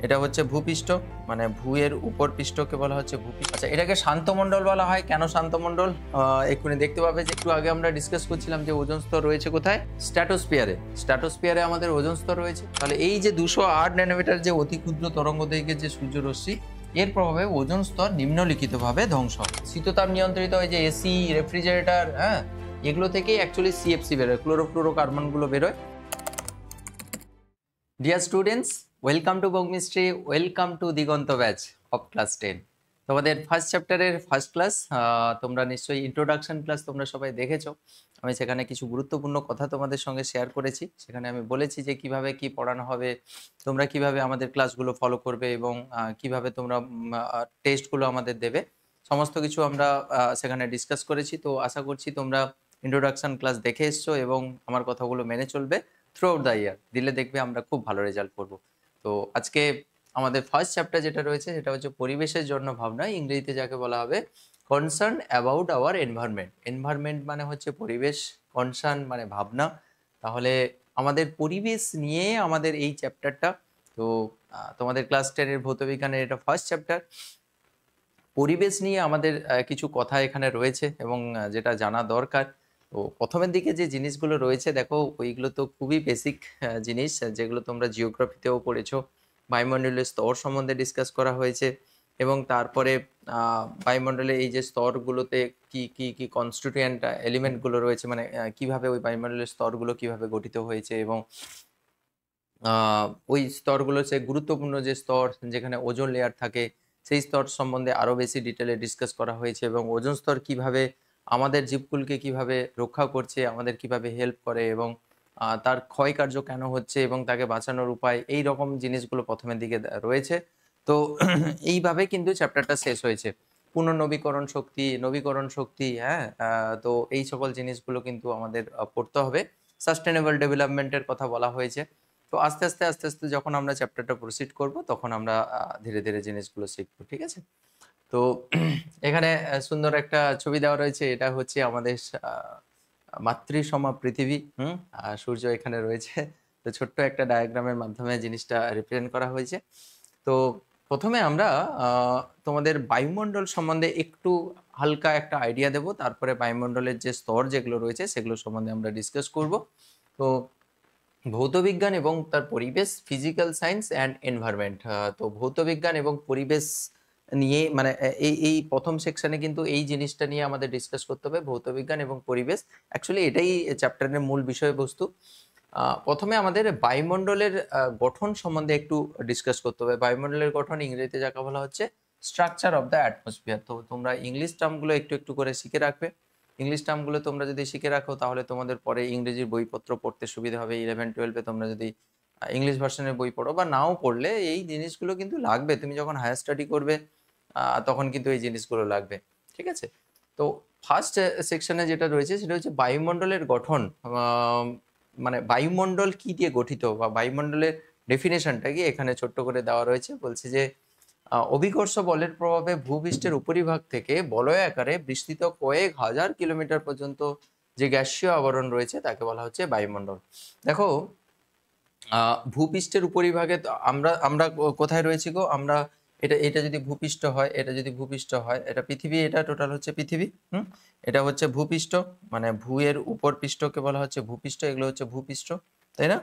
এটা হচ্ছে ভূপৃষ্ঠ, মানে ভূয়ের উপর পৃষ্ঠকে বলা হচ্ছে ভূপৃষ্ঠ। আচ্ছা, এটাকে শান্তমণ্ডল বলা হয়। কেন শান্তমণ্ডল এক্ষুনি দেখতে পাবে যে একটু আগে আমরা ডিসকাস করছিলাম যে ওজোন স্তর রয়েছে কোথায়, স্ট্র্যাটোস্ফিয়ারে। স্ট্র্যাটোস্ফিয়ারে আমাদের ওজোন স্তর রয়েছে। তাহলে এই যে 208 ন্যানোমিটার যে অতি ক্ষুদ্র তরঙ্গ দৈর্ঘ্যের যে সূর্যরশ্মি, এর প্রভাবে ওজোন স্তর নিম্নলিখিতভাবে ধ্বংস হয়। শীততাপ নিয়ন্ত্রিত হয় যে এসি, রেফ্রিজারেটর, এগুলো থেকেই অ্যাকচুয়ালি সিএফসি বেরোয়, ক্লোরোফ্লোরোকার্বনগুলো বেরোয়। ডিয়ার স্টুডেন্টস, ওয়েলকাম টু বগমিস্ট্রি, welcome to Diganta batch of class 10। তোমাদের ফার্স্ট চ্যাপ্টারের ফার্স্ট ক্লাস, তোমরা নিশ্চয়ই ইন্ট্রোডাকশন ক্লাস তোমরা সবাই দেখেছো। আমি সেখানে কিছু গুরুত্বপূর্ণ কথা তোমাদের সঙ্গে শেয়ার করেছি। সেখানে আমি বলেছি যে কিভাবে কি পড়ানো হবে, তোমরা কিভাবে আমাদের ক্লাসগুলো ফলো করবে এবং কিভাবে তোমরা টেস্টগুলো আমাদের দেবে, সমস্ত কিছু আমরা সেখানে ডিসকাস করেছি। তো আশা করছি তোমরা ইন্ট্রোডাকশন ক্লাস দেখে এসছো এবং আমার কথাগুলো মেনে চলবে থ্রু আউট দ্য ইয়ার। দিলে দেখবে আমরা খুব ভালো রেজাল্ট করব। তো আজকে আমাদের ফার্স্ট চ্যাপ্টার যেটা রয়েছে সেটা হচ্ছে পরিবেশের জন্য ভাবনা, ইংরেজিতে যাকে বলা হবে concern about our environment. Environment মানে হচ্ছে পরিবেশ, কনসার্ন মানে ভাবনা। তাহলে আমাদের পরিবেশ নিয়ে আমাদের এই চ্যাপ্টারটা। তো তোমাদের ক্লাস 10-এর ভৌতবিজ্ঞানের এটা ফার্স্ট চ্যাপ্টার। পরিবেশ নিয়ে আমাদের কিছু কথা এখানে রয়েছে এবং যেটা জানা দরকার। তো প্রথমের দিকে যে জিনিসগুলো রয়েছে দেখো, ওইগুলো তো খুবই বেসিক জিনিস, যেগুলো তোমরা জিওগ্রাফিতেও পড়েছো। বায়ুমণ্ডলের স্তর সম্বন্ধে ডিসকাস করা হয়েছে এবং তারপরে বায়ুমণ্ডলে এই যে স্তরগুলোতে কি কি কি কনস্টিটিউয়েন্ট এলিমেন্টগুলো রয়েছে, মানে কিভাবে ওই বায়ুমণ্ডলের স্তরগুলো কিভাবে গঠিত হয়েছে এবং ওই স্তরগুলো হচ্ছে গুরুত্বপূর্ণ যে স্তর, যেখানে ওজোন লেয়ার থাকে, সেই স্তর সম্বন্ধে আরও বেশি ডিটেলে ডিসকাস করা হয়েছে এবং ওজোন স্তর কিভাবে আমাদের জীবকুলকে কিভাবে রক্ষা করছে, আমাদের কিভাবে হেল্প করে এবং তার ক্ষয়কার্য কেন হচ্ছে এবং তাকে বাঁচানোর উপায়, এই রকম জিনিসগুলো প্রথমের দিকে রয়েছে। তো এইভাবে কিন্তু চ্যাপ্টারটা শেষ হয়েছে। পুনর্নবীকরণ শক্তি, নবীকরণ শক্তি, তো এই সকল জিনিসগুলো কিন্তু আমাদের পড়তে হবে। সাস্টেনেবল ডেভেলপমেন্টের কথা বলা হয়েছে। তো আস্তে আস্তে আস্তে আস্তে যখন আমরা চ্যাপ্টারটা প্রসিড করব তখন আমরা ধীরে ধীরে জিনিসগুলো শিখবো, ঠিক আছে? তো এখানে সুন্দর একটা ছবি দেওয়া রয়েছে। এটা হচ্ছে আমাদের মাতৃসমা পৃথিবী। আর সূর্য এখানে রয়েছে। তো ছোট্ট একটা ডায়াগ্রামের মাধ্যমে জিনিসটা রিপ্রেজেন্ট করা হয়েছে। তো প্রথমে আমরা তোমাদের বায়ুমণ্ডল সম্বন্ধে একটু হালকা একটা আইডিয়া দেব, তারপরে বায়ুমণ্ডলের যে স্তর যেগুলো রয়েছে সেগুলো সম্বন্ধে আমরা ডিসকাস করব। তো ভৌতবিজ্ঞান এবং তার পরিবেশ, ফিজিক্যাল সায়েন্স অ্যান্ড এনভায়রনমেন্ট। তো ভৌতবিজ্ঞান এবং পরিবেশ নিয়ে, মানে এই প্রথম সেকশনে কিন্তু এই জিনিসটা নিয়ে আমাদের ডিসকাস করতে হবে, ভৌতবিজ্ঞান এবং পরিবেশ। অ্যাকচুয়ালি এটাই চ্যাপ্টারের মূল বিষয়বস্তু। প্রথমে আমাদের বায়ুমণ্ডলের গঠন সম্বন্ধে একটু ডিসকাস করতে হবে। বায়ুমণ্ডলের গঠন ইংরেজিতে যাকে বলা হচ্ছে স্ট্রাকচার অফ দ্য অ্যাটমসফিয়ার। তো তোমরা ইংলিশ টার্মগুলো একটু একটু করে শিখে রাখবে। ইংলিশ টার্মগুলো তোমরা যদি শিখে রাখো তাহলে তোমাদের পরে ইংরেজির বইপত্র পড়তে সুবিধা হবে। 11-12-এ তোমরা যদি ইংলিশ ভার্সনের বই পড়ো বা নাও পড়লে এই জিনিসগুলো কিন্তু লাগবে। তুমি যখন হায়ার স্টাডি করবে তখন কিন্তু এই জিনিসগুলো লাগবে, ঠিক আছে? তো ফার্স্ট সেকশনে যেটা রয়েছে সেটা হচ্ছে বায়ুমণ্ডলের গঠন। মানে বায়ুমণ্ডল কি দিয়ে গঠিত বা বায়ুমণ্ডলের ডেফিনেশনটা কি এখানে ছোট্ট করে দেওয়া রয়েছে। বলছে যে অভিকর্ষ বলের প্রভাবে ভূপৃষ্ঠের উপরিভাগ থেকে বলয় আকারে বিস্তৃত কয়েক হাজার কিলোমিটার পর্যন্ত যে গ্যাসীয় আবরণ রয়েছে তাকে বলা হচ্ছে বায়ুমণ্ডল। দেখো, ভূপৃষ্ঠের উপরিভাগে আমরা আমরা কোথায় রয়েছি গো? আমরা এটা এটা যদি ভূপৃষ্ঠ হয়, এটা যদি ভূপৃষ্ঠ হয়, এটা পৃথিবী, এটা টোটাল হচ্ছে পৃথিবী। এটা হচ্ছে ভূপৃষ্ঠ, মানে ভূয়ের উপর পৃষ্ঠকে বলা হচ্ছে ভূপৃষ্ঠ। এগুলো হচ্ছে ভূপৃষ্ঠ, তাই না?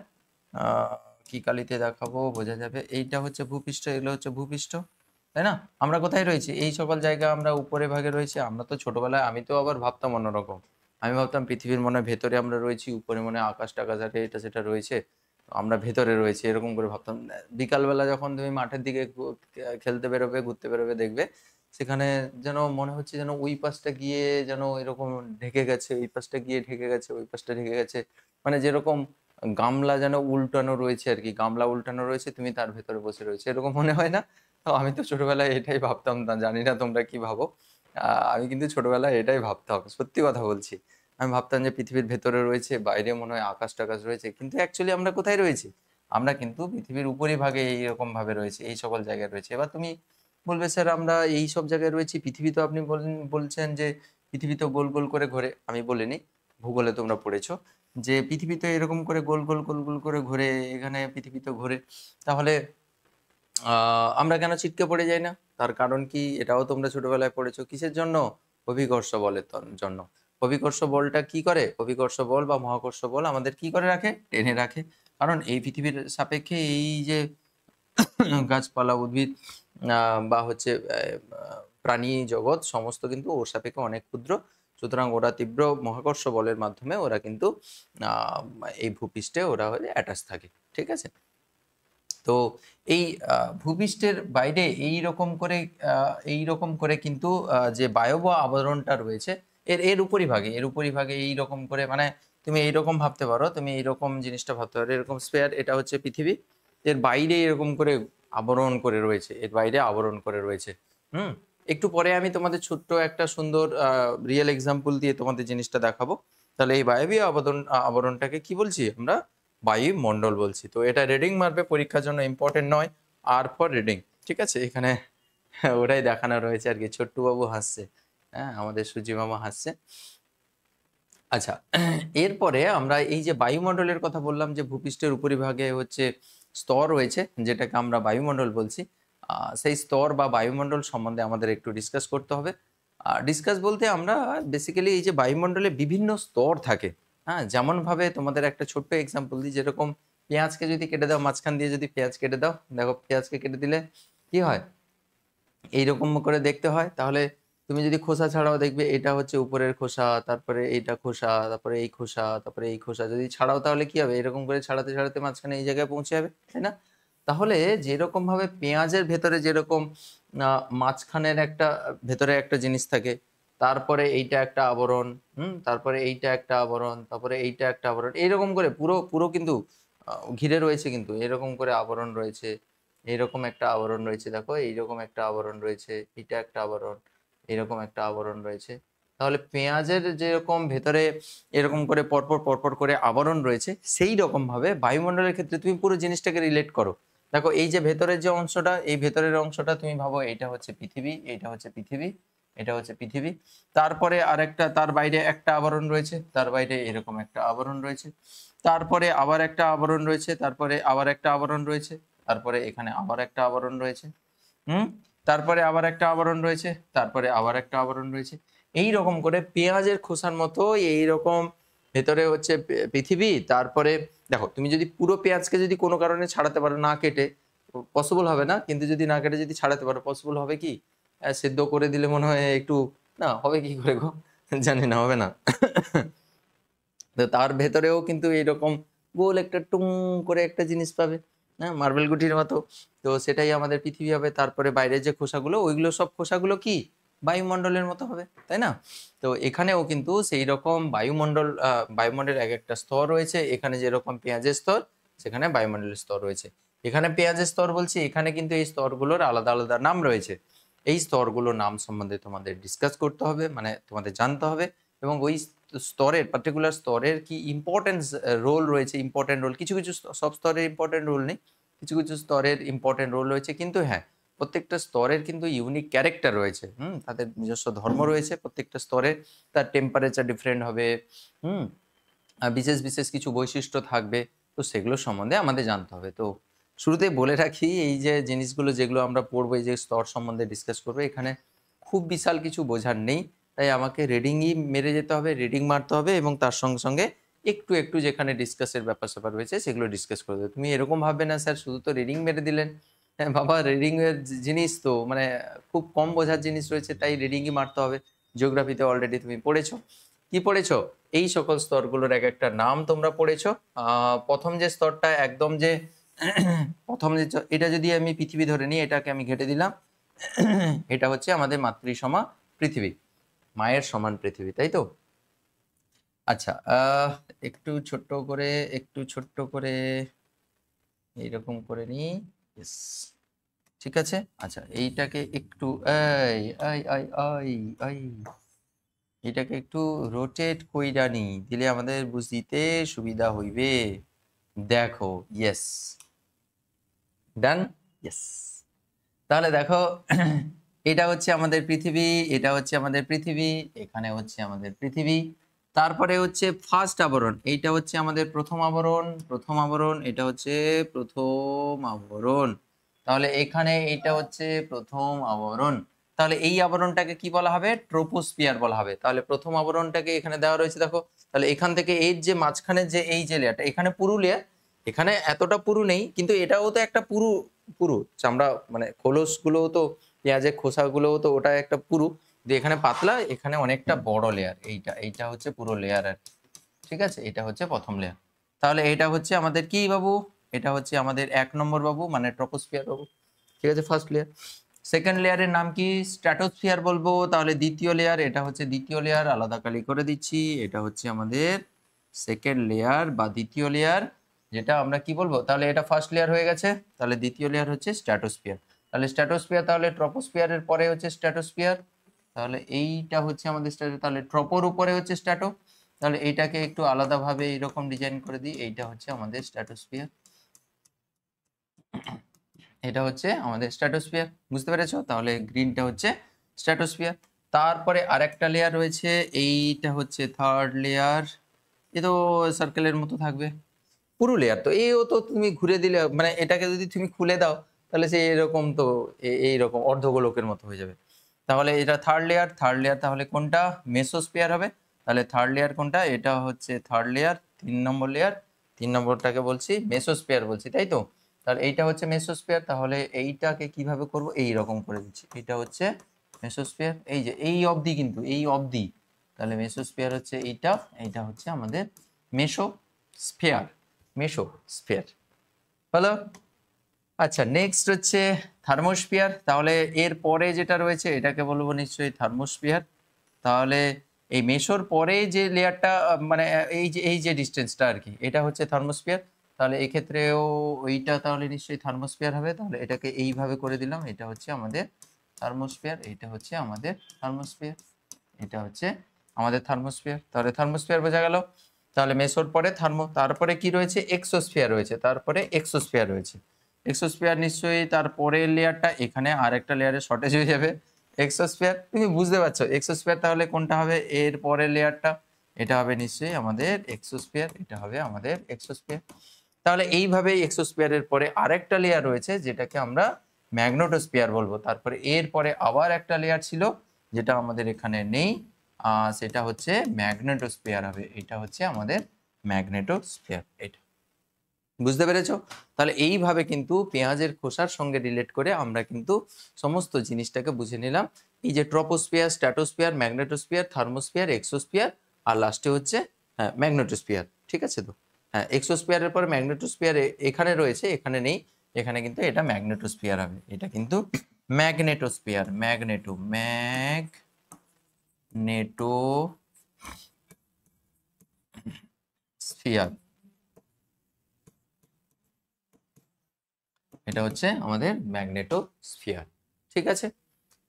কি কালিতে দেখাবো বোঝা যাবে। এইটা হচ্ছে ভূপৃষ্ঠ, এগুলো হচ্ছে ভূপৃষ্ঠ, তাই না? আমরা কোথায় রয়েছি? এই সকল জায়গা আমরা উপরে ভাগে রয়েছি। আমরা তো ছোটবেলায়, আমি তো আবার ভাবতাম অন্যরকম। আমি ভাবতাম পৃথিবীর মনে ভেতরে আমরা রয়েছি, উপরে মনে আকাশ টাকাশ আছে, এটা সেটা রয়েছে, আমরা ভেতরে রয়েছি, এরকম করে ভাবতাম। বিকালবেলা যখন তুমি মাঠের দিকে খেলতে বেরোবে, ঘুরতে বেরোবে, দেখবে সেখানে যেন মনে হচ্ছে যেন ওই পাশটা গিয়ে যেন এরকম ঢেকে গেছে, ওই পাশটা গিয়ে ঢেকে গেছে, ওই পাশটা ঢেকে গেছে। মানে যেরকম গামলা যেন উল্টানো রয়েছে আর কি, গামলা উল্টানো রয়েছে, তুমি তার ভেতরে বসে রয়েছে, এরকম মনে হয় না? তো আমি তো ছোটবেলায় এটাই ভাবতাম, না জানি না তোমরা কি ভাবো। আমি কিন্তু ছোটবেলায় এটাই ভাবতাম, সত্যি কথা বলছি। আমি ভাবতাম যে পৃথিবীর ভেতরে রয়েছে, বাইরে মনে হয় আকাশ টাকাশ রয়েছে, কিন্তু অ্যাকচুয়ালি আমরা কোথায় রয়েছি? আমরা কিন্তু পৃথিবীর উপরিভাগে এইরকম ভাবে রয়েছে, এই সকল জায়গায় রয়েছে। এবার তুমি বলবে স্যার আমরা এই সব জায়গায় রয়েছি, পৃথিবী তো আপনি বলছেন যে পৃথিবী তো গোল গোল করে ঘোরে। আমি বলিনি, ভূগোলে তোমরা পড়েছো যে পৃথিবী তো এরকম করে গোল গোল গোল গোল করে ঘোরে, এখানে পৃথিবী তো ঘোরে। তাহলে আমরা কেন ছিটকে পড়ে যাই না? তার কারণ কি? এটাও তোমরা ছোটবেলায় পড়েছো। কিসের জন্য? অভিকর্ষ বলের জন্য। অভিকর্ষ বলটা কি করে? অভিকর্ষ বল বা মহাকর্ষ বল আমাদের কি করে রাখে? টেনে রাখে। কারণ এই পৃথিবীর সাপেক্ষে এই যে গাছপালা, উদ্ভিদ বা হচ্ছে প্রাণী জগৎ সমস্ত কিন্তু ওর সাপেক্ষে অনেক ক্ষুদ্র। সুতরাং ওরা তীব্র মহাকর্ষ বলের মাধ্যমে ওরা কিন্তু আ এই ভূপৃষ্ঠে ওরা অ্যাটাচ থাকে। ঠিক আছে? তো এই ভূপৃষ্ঠের বাইরে আ এইরকম করে কিন্তু যে বায়বীয় আবরণটা রয়েছে এর উপরিভাগে এইরকম করে মানে তুমি এইরকম ভাবতে পারো, তুমি এইরকম জিনিসটা ভাবতে পারো। এরকম স্ফিয়ার এটা হচ্ছে পৃথিবী। এর বাইরে এরকম করে আবরণ করে রয়েছে। এর বাইরে আবরণ করে রয়েছে। হুম? একটু পরে আমি তোমাদের ছোট্ট একটা সুন্দর রিয়াল এক্সাম্পল দিয়ে তোমাদের জিনিসটা দেখাবো। তাহলে এই বায়বীয় আবরণটাকে কি বলছি আমরা? বায়ুমণ্ডল বলছি। তো এটা রিডিং মারবে পরীক্ষার জন্য ইম্পর্টেন্ট নয়। আর ফর রিডিং। ঠিক আছে? এখানে ওটাই দেখানো রয়েছে আরকি। ছোট্টু বাবু হাসছে। হ্যাঁ? আমাদের সুজি মামা হাসছে। আচ্ছা, এরপরে আমরা এই যে বায়ুমণ্ডলের কথা বললাম যে ভূপৃষ্ঠের উপরিভাগে হচ্ছে স্তর রয়েছে যেটাকে আমরা বায়ুমণ্ডল বলছি। সেই স্তর বা বায়ুমণ্ডল সম্বন্ধে আমাদের একটু ডিসকাস করতে হবে। ডিসকাস বলতে আমরা বেসিক্যালি এই যে বায়ুমণ্ডলে বিভিন্ন স্তর থাকে। হ্যাঁ? যেমনভাবে তোমাদের একটা ছোট্ট এক্সাম্পল দিই, যেরকম পেঁয়াজকে যদি কেটে দাও, মাঝখান দিয়ে যদি পেঁয়াজ কেটে দাও, দেখো পেঁয়াজকে কেটে দিলে কি হয়? এইরকম করে দেখতে হয়। তাহলে তুমি যদি খোসা ছাড়াও দেখবে এটা হচ্ছে উপরের খোসা, তারপরে এইটা খোসা, তারপরে এই খোসা, তারপরে এই খোসা। যদি ছাড়াও তাহলে কি হবে? এরকম করে ছাড়াতে মাঝখানে এই জায়গায় পৌঁছে যাবে, তাই না? তাহলে যেরকমভাবে পেঁয়াজের ভেতরে যেরকম আ মাঝখানের একটা ভেতরে একটা জিনিস থাকে, তারপরে এইটা একটা আবরণ, তারপরে এইটা একটা আবরণ, তারপরে এইটা একটা আবরণ। এইরকম করে পুরো কিন্তু ঘিরে রয়েছে কিন্তু। এরকম করে আবরণ রয়েছে। এইরকম একটা আবরণ রয়েছে দেখো, এইরকম একটা আবরণ রয়েছে, এটা একটা আবরণ, এরকম একটা আবরণ রয়েছে। তাহলে পেঁয়াজের যেরকম ভেতরে এরকম করে পরপর করে আবরণ রয়েছে, সেই রকমভাবে বায়ুমণ্ডলের ক্ষেত্রে তুমি পুরো জিনিসটাকে রিলেট করো। দেখো এই যে ভেতরের যে অংশটা, এই ভেতরের অংশটা তুমি ভাবো এইটা হচ্ছে পৃথিবী, এইটা হচ্ছে পৃথিবী, এটা হচ্ছে পৃথিবী। তারপরে আরেকটা তার বাইরে একটা আবরণ রয়েছে, তার বাইরে এরকম একটা আবরণ রয়েছে। তারপরে আবার একটা আবরণ রয়েছে, তারপরে আবার একটা আবরণ রয়েছে। তারপরে এখানে আবার একটা আবরণ রয়েছে। হুম? তারপরে আবার একটা আবরণ রয়েছে, তারপরে আবার একটা আবরণ রয়েছে। এইরকম করে পেঁয়াজের খোসার মতো এইরকম ভেতরে হচ্ছে পৃথিবী। তারপরে দেখো তুমি যদি পুরো পেঁয়াজকে যদি কোনো কারণে ছাড়াতে পারো না কেটে, পসিবল হবে না। কিন্তু যদি না কেটে যদি ছাড়াতে পারো পসিবল হবে কি? সেদ্ধ করে দিলে মনে হয় একটু না হবে কি করে গো? জানি না, হবে না। তো তার ভেতরেও কিন্তু এইরকম গোল একটা টুং করে একটা জিনিস পাবে। হ্যাঁ? মার্বেল গুটির মতো। তো সেটাই আমাদের পৃথিবী হবে। তারপরে বাইরের যে খোসাগুলো, ওইগুলো সব খোসাগুলো কি? বায়ুমণ্ডলের মতো হবে। তাই না? তো এখানেও কিন্তু সেইরকম বায়ুমণ্ডলের একেকটা স্তর রয়েছে। এখানে যেরকম পেঁয়াজের স্তর, সেখানে বায়ুমণ্ডলের স্তর রয়েছে। এখানে পেঁয়াজের স্তর বলছি, এখানে কিন্তু এই স্তরগুলোর আলাদা নাম রয়েছে। এই স্তরগুলোর নাম সম্বন্ধে তোমাদের ডিসকাস করতে হবে, মানে তোমাদের জানতে হবে এবং ওই স্তরের পার্টিকুলার স্তরের কি ইম্পোর্টেন্স রোল রয়েছে, ইম্পোর্টেন্ট রোল। কিছু সব স্তরের ইম্পোর্টেন্ট রোল নেই। কিছু স্তরের ইম্পোর্টেন্ট রোল রয়েছে। কিন্তু হ্যাঁ, প্রত্যেকটা স্তরের কিন্তু ইউনিক ক্যারেক্টার রয়েছে। তাদের নিজস্ব ধর্ম রয়েছে প্রত্যেকটা স্তরে। তার টেম্পারেচার ডিফারেন্ট হবে। হুম? বিশেষ কিছু বৈশিষ্ট্য থাকবে। তো সেগুলো সম্বন্ধে আমাদের জানতে হবে। তো শুরুতেই বলে রাখি এই যে জিনিসগুলো যেগুলো আমরা পড়বো, এই যে স্তর সম্বন্ধে ডিসকাস করবো, এখানে খুব বিশাল কিছু বোঝার নেই। তাই আমাকে রিডিংই মেরে যেতে হবে, রিডিং মারতে হবে এবং তার সঙ্গে একটু যেখানে ডিসকাসের ব্যাপার-স্যাপার রয়েছে সেগুলো ডিসকাস করে দেবে। তুমি এরকম ভাববে না স্যার শুধু তো রিডিং মেরে দিলেন। হ্যাঁ, বাবা রিডিং এর জিনিস তো মানে খুব কম বোঝার জিনিস রয়েছে তাই রিডিংই মারতে হবে। জিওগ্রাফিতে অলরেডি তুমি পড়েছো। কি পড়েছো? এই সকল স্তরগুলোর একেকটা নাম তোমরা পড়েছো। ১ম যে স্তরটা একদম যে ১ম যে এটা যদি আমি পৃথিবী ধরে নিই, এটাকে আমি ঘেঁটে দিলাম। এটা হচ্ছে আমাদের মাতৃসমা পৃথিবী। মায়ের সমান পৃথিবী, তাই তো? আচ্ছা, একটু ছোট্ট করে এইরকম করে নিই। ইয়েস। ঠিক আছে? আচ্ছা এইটাকে একটু এই, এই, এই, এই, এই এটাকে একটু রোটেট কইরা নিই। দিলে আমাদের বুঝিতে সুবিধা হইবে। দেখো, ইয়েস। ডান? ইয়েস। তাহলে দেখো এটা হচ্ছে আমাদের পৃথিবী, এটা হচ্ছে আমাদের পৃথিবী, এখানে হচ্ছে আমাদের পৃথিবী। তারপরে হচ্ছে ফার্স্ট আবরণ। এইটা হচ্ছে আমাদের প্রথম আবরণ, এটা হচ্ছে প্রথম আবরণ। তাহলে এখানে এটা হচ্ছে প্রথম আবরণ। তাহলে এই আবরণটাকে কি বলা হবে? ট্রোপোস্ফিয়ার বলা হবে। তাহলে প্রথম আবরণটাকে এখানে দেওয়া রয়েছে দেখো। তাহলে এখান থেকে এর যে মাঝখানে যে এই যে লেয়ারটা, এখানে পুরু লেয়ার, এখানে এতটা পুরু নেই, কিন্তু এটাও তো একটা পুরু, পুরু চামড়া, মানে খোলস গুলোও তো, পেঁয়াজের খোসাগুলোও তো ওটা একটা পুরু, যে এখানে পাতলা, এখানে অনেকটা বড় লেয়ার। এইটা হচ্ছে পুরো লেয়ার আর কি। ঠিক আছে, এটা হচ্ছে প্রথম লেয়ার। তাহলে এটা হচ্ছে আমাদের কি বাবু? এটা হচ্ছে আমাদের 1 নম্বর বাবু, মানে ট্রপোস্ফিয়ার বাবু। ঠিক আছে, ফার্স্ট লেয়ার। সেকেন্ড লেয়ারের নাম কি? স্ট্র্যাটোস্ফিয়ার বলবো। তাহলে দ্বিতীয় লেয়ার, এটা হচ্ছে দ্বিতীয় লেয়ার, আলাদা কালি করে দিচ্ছি। এটা হচ্ছে আমাদের সেকেন্ড লেয়ার বা দ্বিতীয় লেয়ার, যেটা আমরা কি বলবো? তাহলে এটা ফার্স্ট লেয়ার হয়ে গেছে, তাহলে দ্বিতীয় লেয়ার হচ্ছে স্ট্র্যাটোস্ফিয়ার। তাহলে স্ট্র্যাটোস্ফিয়ার, তাহলে ট্রপোস্ফিয়ারের পরে হচ্ছে স্ট্র্যাটোস্ফিয়ার। তাহলে এইটা হচ্ছে আমাদের স্ট্র্যাটো, তাহলে ট্রপোর উপরে হচ্ছে স্ট্র্যাটো। তাহলে এইটাকে একটু আলাদাভাবে এইরকম ডিজাইন করে দিই। এইটা হচ্ছে আমাদের স্ট্র্যাটোস্ফিয়ার, এটা হচ্ছে আমাদের স্ট্র্যাটোস্ফিয়ার। বুঝতে পেরেছো? তাহলে গ্রিনটা হচ্ছে স্ট্র্যাটোস্ফিয়ার। তারপরে আরেকটা লেয়ার রয়েছে, এইটা হচ্ছে থার্ড লেয়ার। এ তো সার্কেলের মতো থাকবে, পুরো লেয়ার তো। এও তো তুমি ঘুরে দিলে, মানে এটাকে যদি তুমি খুলে দাও, তাহলে সে এরকম তো এইরকম অর্ধগোলকের মতো হয়ে যাবে। তাহলে এটা থার্ড লেয়ার। থার্ড লেয়ার তাহলে কোনটা? মেসোস্ফিয়ার হবে। তাহলে থার্ড লেয়ার কোনটা? এটা হচ্ছে থার্ড লেয়ার, 3 নম্বর লেয়ার। 3 নম্বরটাকে বলছি মেসোস্ফিয়ার বলছি, তাই তো? তাহলে এইটা হচ্ছে মেসোস্ফিয়ার। তাহলে এইটাকে কিভাবে করব? এই রকম করে দিচ্ছি। এটা হচ্ছে মেসোস্ফিয়ার, এই যে এই অবধি, কিন্তু এই অবধি। তাহলে মেসোস্ফিয়ার হচ্ছে এইটা, এইটা হচ্ছে আমাদের মেসোস্ফিয়ার, মেসোস্ফিয়ার। হলো? আচ্ছা, নেক্সট হচ্ছে থার্মোস্ফিয়ার। তাহলে এর পরে যেটা রয়েছে এটাকে বলবো নিশ্চয়ই থার্মোস্ফিয়ার। তাহলে এই মেসোর পরে যে লেয়ারটা, মানে এই যে ডিস্টেন্সটা আর কি, এটা হচ্ছে থার্মোস্ফিয়ার। তাহলে এক্ষেত্রেও ওইটা তাহলে নিশ্চয়ই থার্মোস্ফিয়ার হবে। তাহলে এটাকে এইভাবে করে দিলাম, এটা হচ্ছে আমাদের থার্মোস্ফিয়ার, এটা হচ্ছে আমাদের থার্মোস্ফিয়ার, এটা হচ্ছে আমাদের থার্মোস্ফিয়ার। তাহলে থার্মোস্ফিয়ার বোঝা গেল। তাহলে মেসোর পরে থার্মো, তারপরে কি রয়েছে? এক্সোস্ফিয়ার রয়েছে, তারপরে এক্সোস্ফিয়ার রয়েছে। এক্সোস্ফিয়ার নিশ্চয়ই তারপরের লেয়ারটা, এখানে আরেকটা লেয়ারের শর্টেজ হয়ে যাবে। এক্সোস্ফিয়ার, তুমি বুঝতে পারছো এক্সোস্ফিয়ার তাহলে কোনটা হবে? এর পরের লেয়ারটা, এটা হবে নিশ্চয়ই আমাদের এক্সোস্ফিয়ার, এটা হবে আমাদের এক্সোস্ফিয়ার। তাহলে এইভাবে এক্সোস্ফিয়ারের পরে আরেকটা লেয়ার রয়েছে, যেটাকে আমরা ম্যাগনেটোস্ফিয়ার বলবো। তারপরে এর পরে আবার একটা লেয়ার ছিল, যেটা আমাদের এখানে নেই, সেটা হচ্ছে ম্যাগনেটোস্ফিয়ার হবে। এটা হচ্ছে আমাদের ম্যাগনেটোস্ফিয়ার। এটা বুঝতে পেরেছো? তাহলে এইভাবে কিন্তু পেঁয়াজের খোসার সঙ্গে রিলেট করে আমরা কিন্তু সমস্ত জিনিসটাকে বুঝে নিলাম। এই যে troposphere, stratosphere, magnetosphere, thermosphere, exosphere, আর লাস্টে হচ্ছে ম্যাগনেটোস্ফিয়ার। ঠিক আছে তো? হ্যাঁ, এক্সোস্ফিয়ারের পরে ম্যাগনেটোস্ফিয়ার এখানে রয়েছে, এখানে নেই। এখানে কিন্তু এটা ম্যাগনেটোস্ফিয়ার হবে। এটা কিন্তু ম্যাগনেটোস্ফিয়ার, ম্যাগনেটোস্ফিয়ার। এটা হচ্ছে আমাদের ম্যাগনেটোস্ফিয়ার। ঠিক আছে?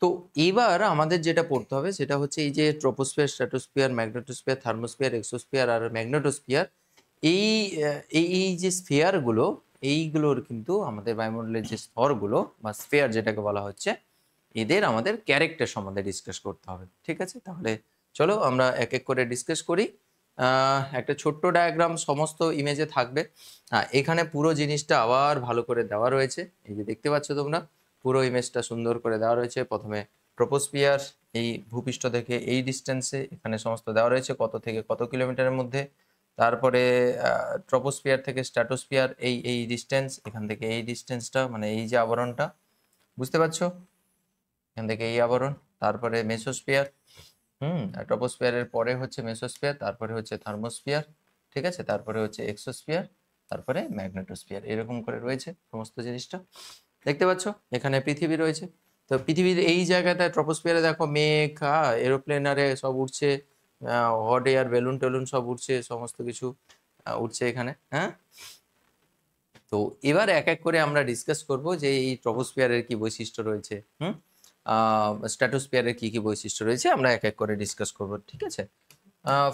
তো এবার আমাদের যেটা পড়তে হবে সেটা হচ্ছে এই যে troposphere, stratosphere, magnetosphere, thermosphere, exosphere আর ম্যাগনেটোস্ফিয়ার, এই যে স্ফিয়ার গুলো, এইগুলোর কিন্তু আমাদের বায়ুমণ্ডলের যে স্তরগুলো বা স্ফিয়ার যেটাকে বলা হচ্ছে, এদের আমাদের ক্যারেক্টার সম্বন্ধে ডিসকাস করতে হবে। ঠিক আছে? তাহলে চলো আমরা এক এক করে ডিসকাস করি। একটা ছোট্ট ডায়াগ্রাম সমস্ত ইমেজে থাকবে। এখানে পুরো জিনিসটা আবার ভালো করে দেওয়া রয়েছে, এই যে দেখতে পাচ্ছ তোমরা, পুরো ইমেজটা সুন্দর করে দেওয়া রয়েছে। প্রথমে ট্রপোস্ফিয়ার, এই ভূপৃষ্ঠ থেকে এই ডিস্টেন্সে, এখানে সমস্ত দেওয়া রয়েছে কত থেকে কত কিলোমিটারের মধ্যে। তারপরে ট্রপোস্ফিয়ার থেকে স্ট্র্যাটোস্ফিয়ার, এই ডিস্টেন্স, এখান থেকে এই ডিস্টেন্সটা, মানে এই যে আবরণটা, বুঝতে পারছো? এখান থেকে এই আবরণ। তারপরে মেসোস্ফিয়ার, আর ট্রপোস্ফিয়ারের পরে হচ্ছে মেসোস্ফিয়ার, তারপরে হচ্ছে থার্মোস্ফিয়ার। ঠিক আছে? তারপরে হচ্ছে এক্সোস্ফিয়ার, তারপরে ম্যাগনেটোস্ফিয়ার। এরকম করে রয়েছে সমস্ত জিনিসটা। দেখতে পাচ্ছ এখানে পৃথিবী রয়েছে। তো পৃথিবীর এই জায়গাটা ট্রপোস্ফিয়ারে দেখো মেঘ, এরোপ্লেনারে সব উঠছে, হট এয়ার বেলুন টেলুন সব উঠছে, সমস্ত কিছু উঠছে এখানে। হ্যাঁ, তো এবার এক এক করে আমরা ডিসকাস করব যে এই ট্রপোস্ফিয়ারের কি বৈশিষ্ট্য রয়েছে, স্ট্র্যাটোস্ফিয়ারের কি কি বৈশিষ্ট্য রয়েছে, আমরা এক এক করে ডিসকাস করব। ঠিক আছে?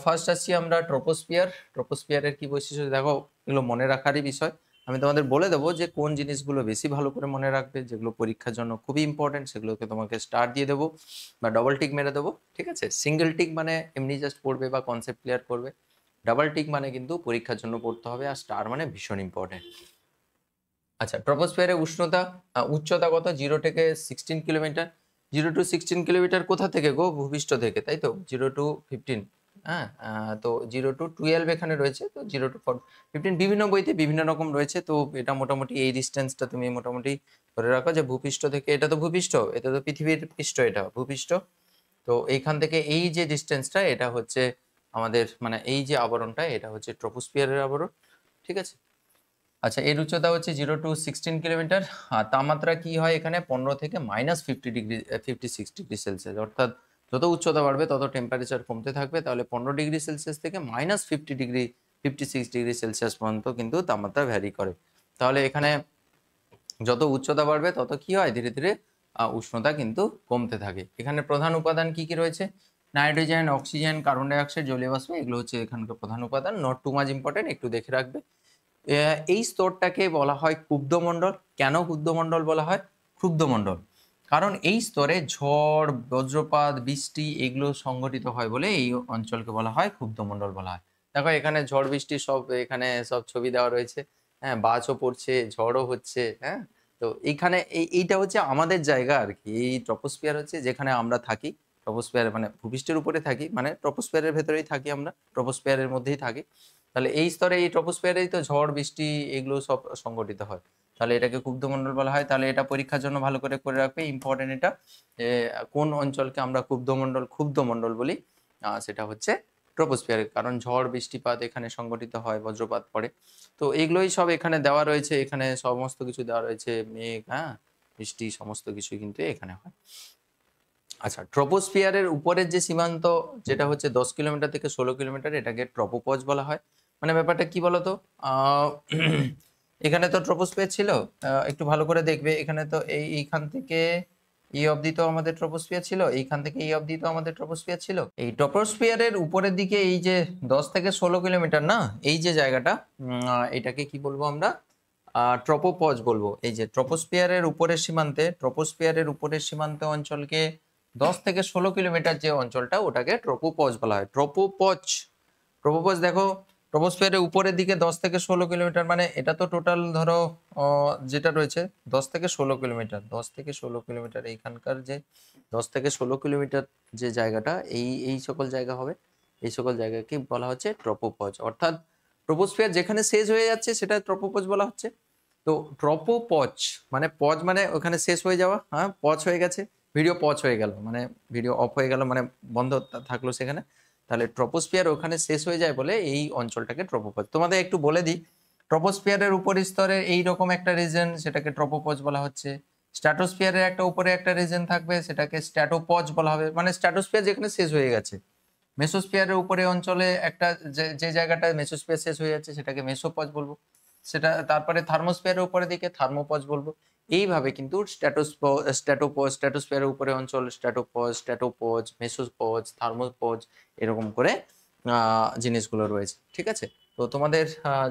ফার্স্ট আসছি আমরা ট্রপোস্ফিয়ার। ট্রপোস্ফিয়ারের কি বৈশিষ্ট্য দেখো, এগুলো মনে রাখারই বিষয়। আমি তোমাদের বলে দেবো যে কোন জিনিসগুলো বেশি ভালো করে মনে রাখবে, যেগুলো পরীক্ষার জন্য খুবই ইম্পর্টেন্ট, সেগুলোকে তোমাকে স্টার দিয়ে দেবো বা ডবল টিক মেরে দেবো। ঠিক আছে? সিঙ্গেল টিক মানে এমনি জাস্ট পড়বে বা কনসেপ্ট ক্লিয়ার করবে, ডাবল টিক মানে কিন্তু পরীক্ষার জন্য পড়তে হবে, আর স্টার মানে ভীষণ ইম্পর্টেন্ট। আচ্ছা, ট্রপোস্ফিয়ারের উষ্ণতা উচ্চতা কত? 0 থেকে 16 কিলোমিটার। 0 টু 16 কিলোমিটার কোথা থেকে গো? ভূপৃষ্ঠ থেকে, তাই তো? 0 টু 15, হ্যাঁ? তো 0 টু 12 এখানে রয়েছে। তো 0 টু 15 বিভিন্ন বইতে বিভিন্ন রকম রয়েছে। তো এটা মোটামুটি এই ডিসট্যান্সটা তুমি মোটামুটি ধরে রাখো যে ভূপৃষ্ঠ থেকে, এটা তো ভূপৃষ্ঠ, এটা তো পৃথিবীর পৃষ্ঠ, এটা ভূপৃষ্ঠ। তো এইখান থেকে এই যে ডিসট্যান্সটা, এটা হচ্ছে আমাদের মানে এই যে আবরণটা, এটা হচ্ছে ট্রপোস্ফিয়ারের আবরণ। ঠিক আছে? আচ্ছা, এর উচ্চতা হচ্ছে 0 টু 16 কিলোমিটার। আর তাপমাত্রা কি হয় এখানে? 15 থেকে -50 ডিগ্রি 56 ডিগ্রি সেলসিয়াস। অর্থাৎ যত উচ্চতা বাড়বে তত টেম্পারেচার কমতে থাকবে। তাহলে 15 ডিগ্রি সেলসিয়াস থেকে -50 ডিগ্রি 56 ডিগ্রি সেলসিয়াস পর্যন্ত কিন্তু তাপমাত্রা ভ্যারি করে। তাহলে এখানে যত উচ্চতা বাড়বে তত কি হয়? ধীরে ধীরে উষ্ণতা কিন্তু কমতে থাকে। এখানে প্রধান উপাদান কি কি রয়েছে? Nitrogen, oxygen, carbon die oxide, জলীয় বাষ্প, এগুলো হচ্ছে এখানকার প্রধান উপাদান। নট টু মাচ ইম্পর্টেন্ট, একটু দেখে রাখবে। এই স্তরটাকে বলা হয় ক্ষুব্ধমণ্ডল। কেন ক্ষুব্ধমণ্ডল বলা হয়? ক্ষুব্ধমণ্ডল কারণ এই স্তরে ঝড়, বজ্রপাত, বৃষ্টি এগুলো সংঘটিত হয় বলে এই অঞ্চলকে বলা হয় ক্ষুব্ধমণ্ডল বলা হয়। দেখো এখানে ঝড় বৃষ্টি সব এখানে সব ছবি দেওয়া রয়েছে। হ্যাঁ, বাজও পড়ছে, ঝড়ও হচ্ছে। হ্যাঁ, তো এইখানে এইটা হচ্ছে আমাদের জায়গা আর কি। এই ট্রপোস্ফিয়ার হচ্ছে যেখানে আমরা থাকি। ট্রপোস্ফিয়ার মানে ভূপৃষ্ঠের উপরে থাকি, মানে ট্রপোস্ফিয়ারের ভেতরেই থাকি আমরা, ট্রপোস্ফিয়ারের মধ্যেই থাকি। তাহলে এই স্তরে এই ট্রপোস্ফিয়ারেই তো ঝড় বৃষ্টি এগুলো সব সংঘটিত হয়। তাহলে এটাকে ক্ষুব্ধমণ্ডল বলা হয়। তাহলে এটা পরীক্ষার জন্য ভালো করে করে রাখবে, ইম্পর্টেন্ট এটা, যে কোন অঞ্চলকে আমরা ক্ষুব্ধমণ্ডল বলি? সেটা হচ্ছে ট্রপোস্ফিয়ার। কারণ ঝড় বৃষ্টিপাত এখানে সংঘটিত হয়, বজ্রপাত পড়ে। তো এগুলোই সব এখানে দেওয়া রয়েছে, এখানে সমস্ত কিছু দেওয়া রয়েছে, মেঘ, হ্যাঁ, বৃষ্টি, সমস্ত কিছু কিন্তু এখানে হয়। আচ্ছা, ট্রপোস্ফিয়ারের উপরের যে সীমান্ত, যেটা হচ্ছে 10 কিলোমিটার থেকে 16 কিলোমিটার, এটাকে ট্রপোপজ বলা হয়। মানে ব্যাপারটা কি বলতো? আহ, এখানে তো ট্রপোস্ফিয়ার ছিল, একটু ভালো করে দেখবে। এখানে তো এইখান থেকে এই অবধি তো আমাদের ট্রপোস্ফিয়ার ছিল, এইখান থেকে এই অবধি তো আমাদের ট্রপোস্ফিয়ার ছিল। এই ট্রপোস্ফিয়ারের উপরের দিকে এই যে 10 থেকে 16 কিলোমিটার না, এই যে জায়গাটা, এটাকে কি বলবো আমরা? ট্রপোপজ বলবো। এই যে ট্রপোস্ফিয়ারের উপরের সীমান্তে অঞ্চলকে 10 থেকে 16 কিলোমিটার যে অঞ্চলটা, ওটাকে ট্রপোপজ বলা হয়। ট্রপোপজ দেখো, ট্রপোস্ফিয়ারের উপরের দিকে 10 থেকে 16 কিলোমিটার, মানে এটা তো টোটাল ধরো যেটা রয়েছে 10 থেকে 16 কিলোমিটার, 10 থেকে 16 কিলোমিটার, এইখানকার যে 10 থেকে 16 কিলোমিটার যে জায়গাটা, এই সকল জায়গা হবে, এই সকল জায়গাকে বলা হচ্ছে ট্রপোপজ। অর্থাৎ ট্রপোস্ফিয়ার যেখানে শেষ হয়ে যাচ্ছে সেটা ট্রপোপজ বলা হচ্ছে। তো ট্রপোপজ মানে পজ মানে ওখানে শেষ হয়ে যাওয়া, হ্যাঁ, পজ হয়ে গেছে, ভিডিও পজ হয়ে গেল, মানে ভিডিও অফ হয়ে গেল, মানে বন্ধ থাকলো সেখানে। তাহলে ট্রপোস্ফিয়ার ওখানে শেষ হয়ে যায় বলে এই অঞ্চলটাকে ট্রপোপজ। তোমাদের একটু বলে দিই, ট্রপোস্ফিয়ারের উপর স্তরের এইরকম একটা রিজন, সেটাকে ট্রপোপজ বলা হচ্ছে। স্ট্র্যাটোস্ফিয়ারের একটা উপরে একটা রিজন থাকবে, সেটাকে স্ট্র্যাটোপজ বলা হবে, মানে স্ট্র্যাটোস্ফিয়ার যেখানে শেষ হয়ে গেছে। মেসোস্ফিয়ারের উপরে অঞ্চলে একটা যে জায়গাটা মেসোস্ফিয়ার শেষ হয়ে যাচ্ছে সেটাকে মেসোপজ বলবো। সেটা তারপরে থার্মোস্ফিয়ারের উপরের দিকে থার্মোপজ বলবো। এইভাবে কিন্তু স্ট্র্যাটোস্ফিয়ারের উপরে অঞ্চল স্ট্র্যাটোপজ, মেসোপজ, থার্মোপজ, এরকম করে জিনিসগুলো রয়েছে। ঠিক আছে? তো তোমাদের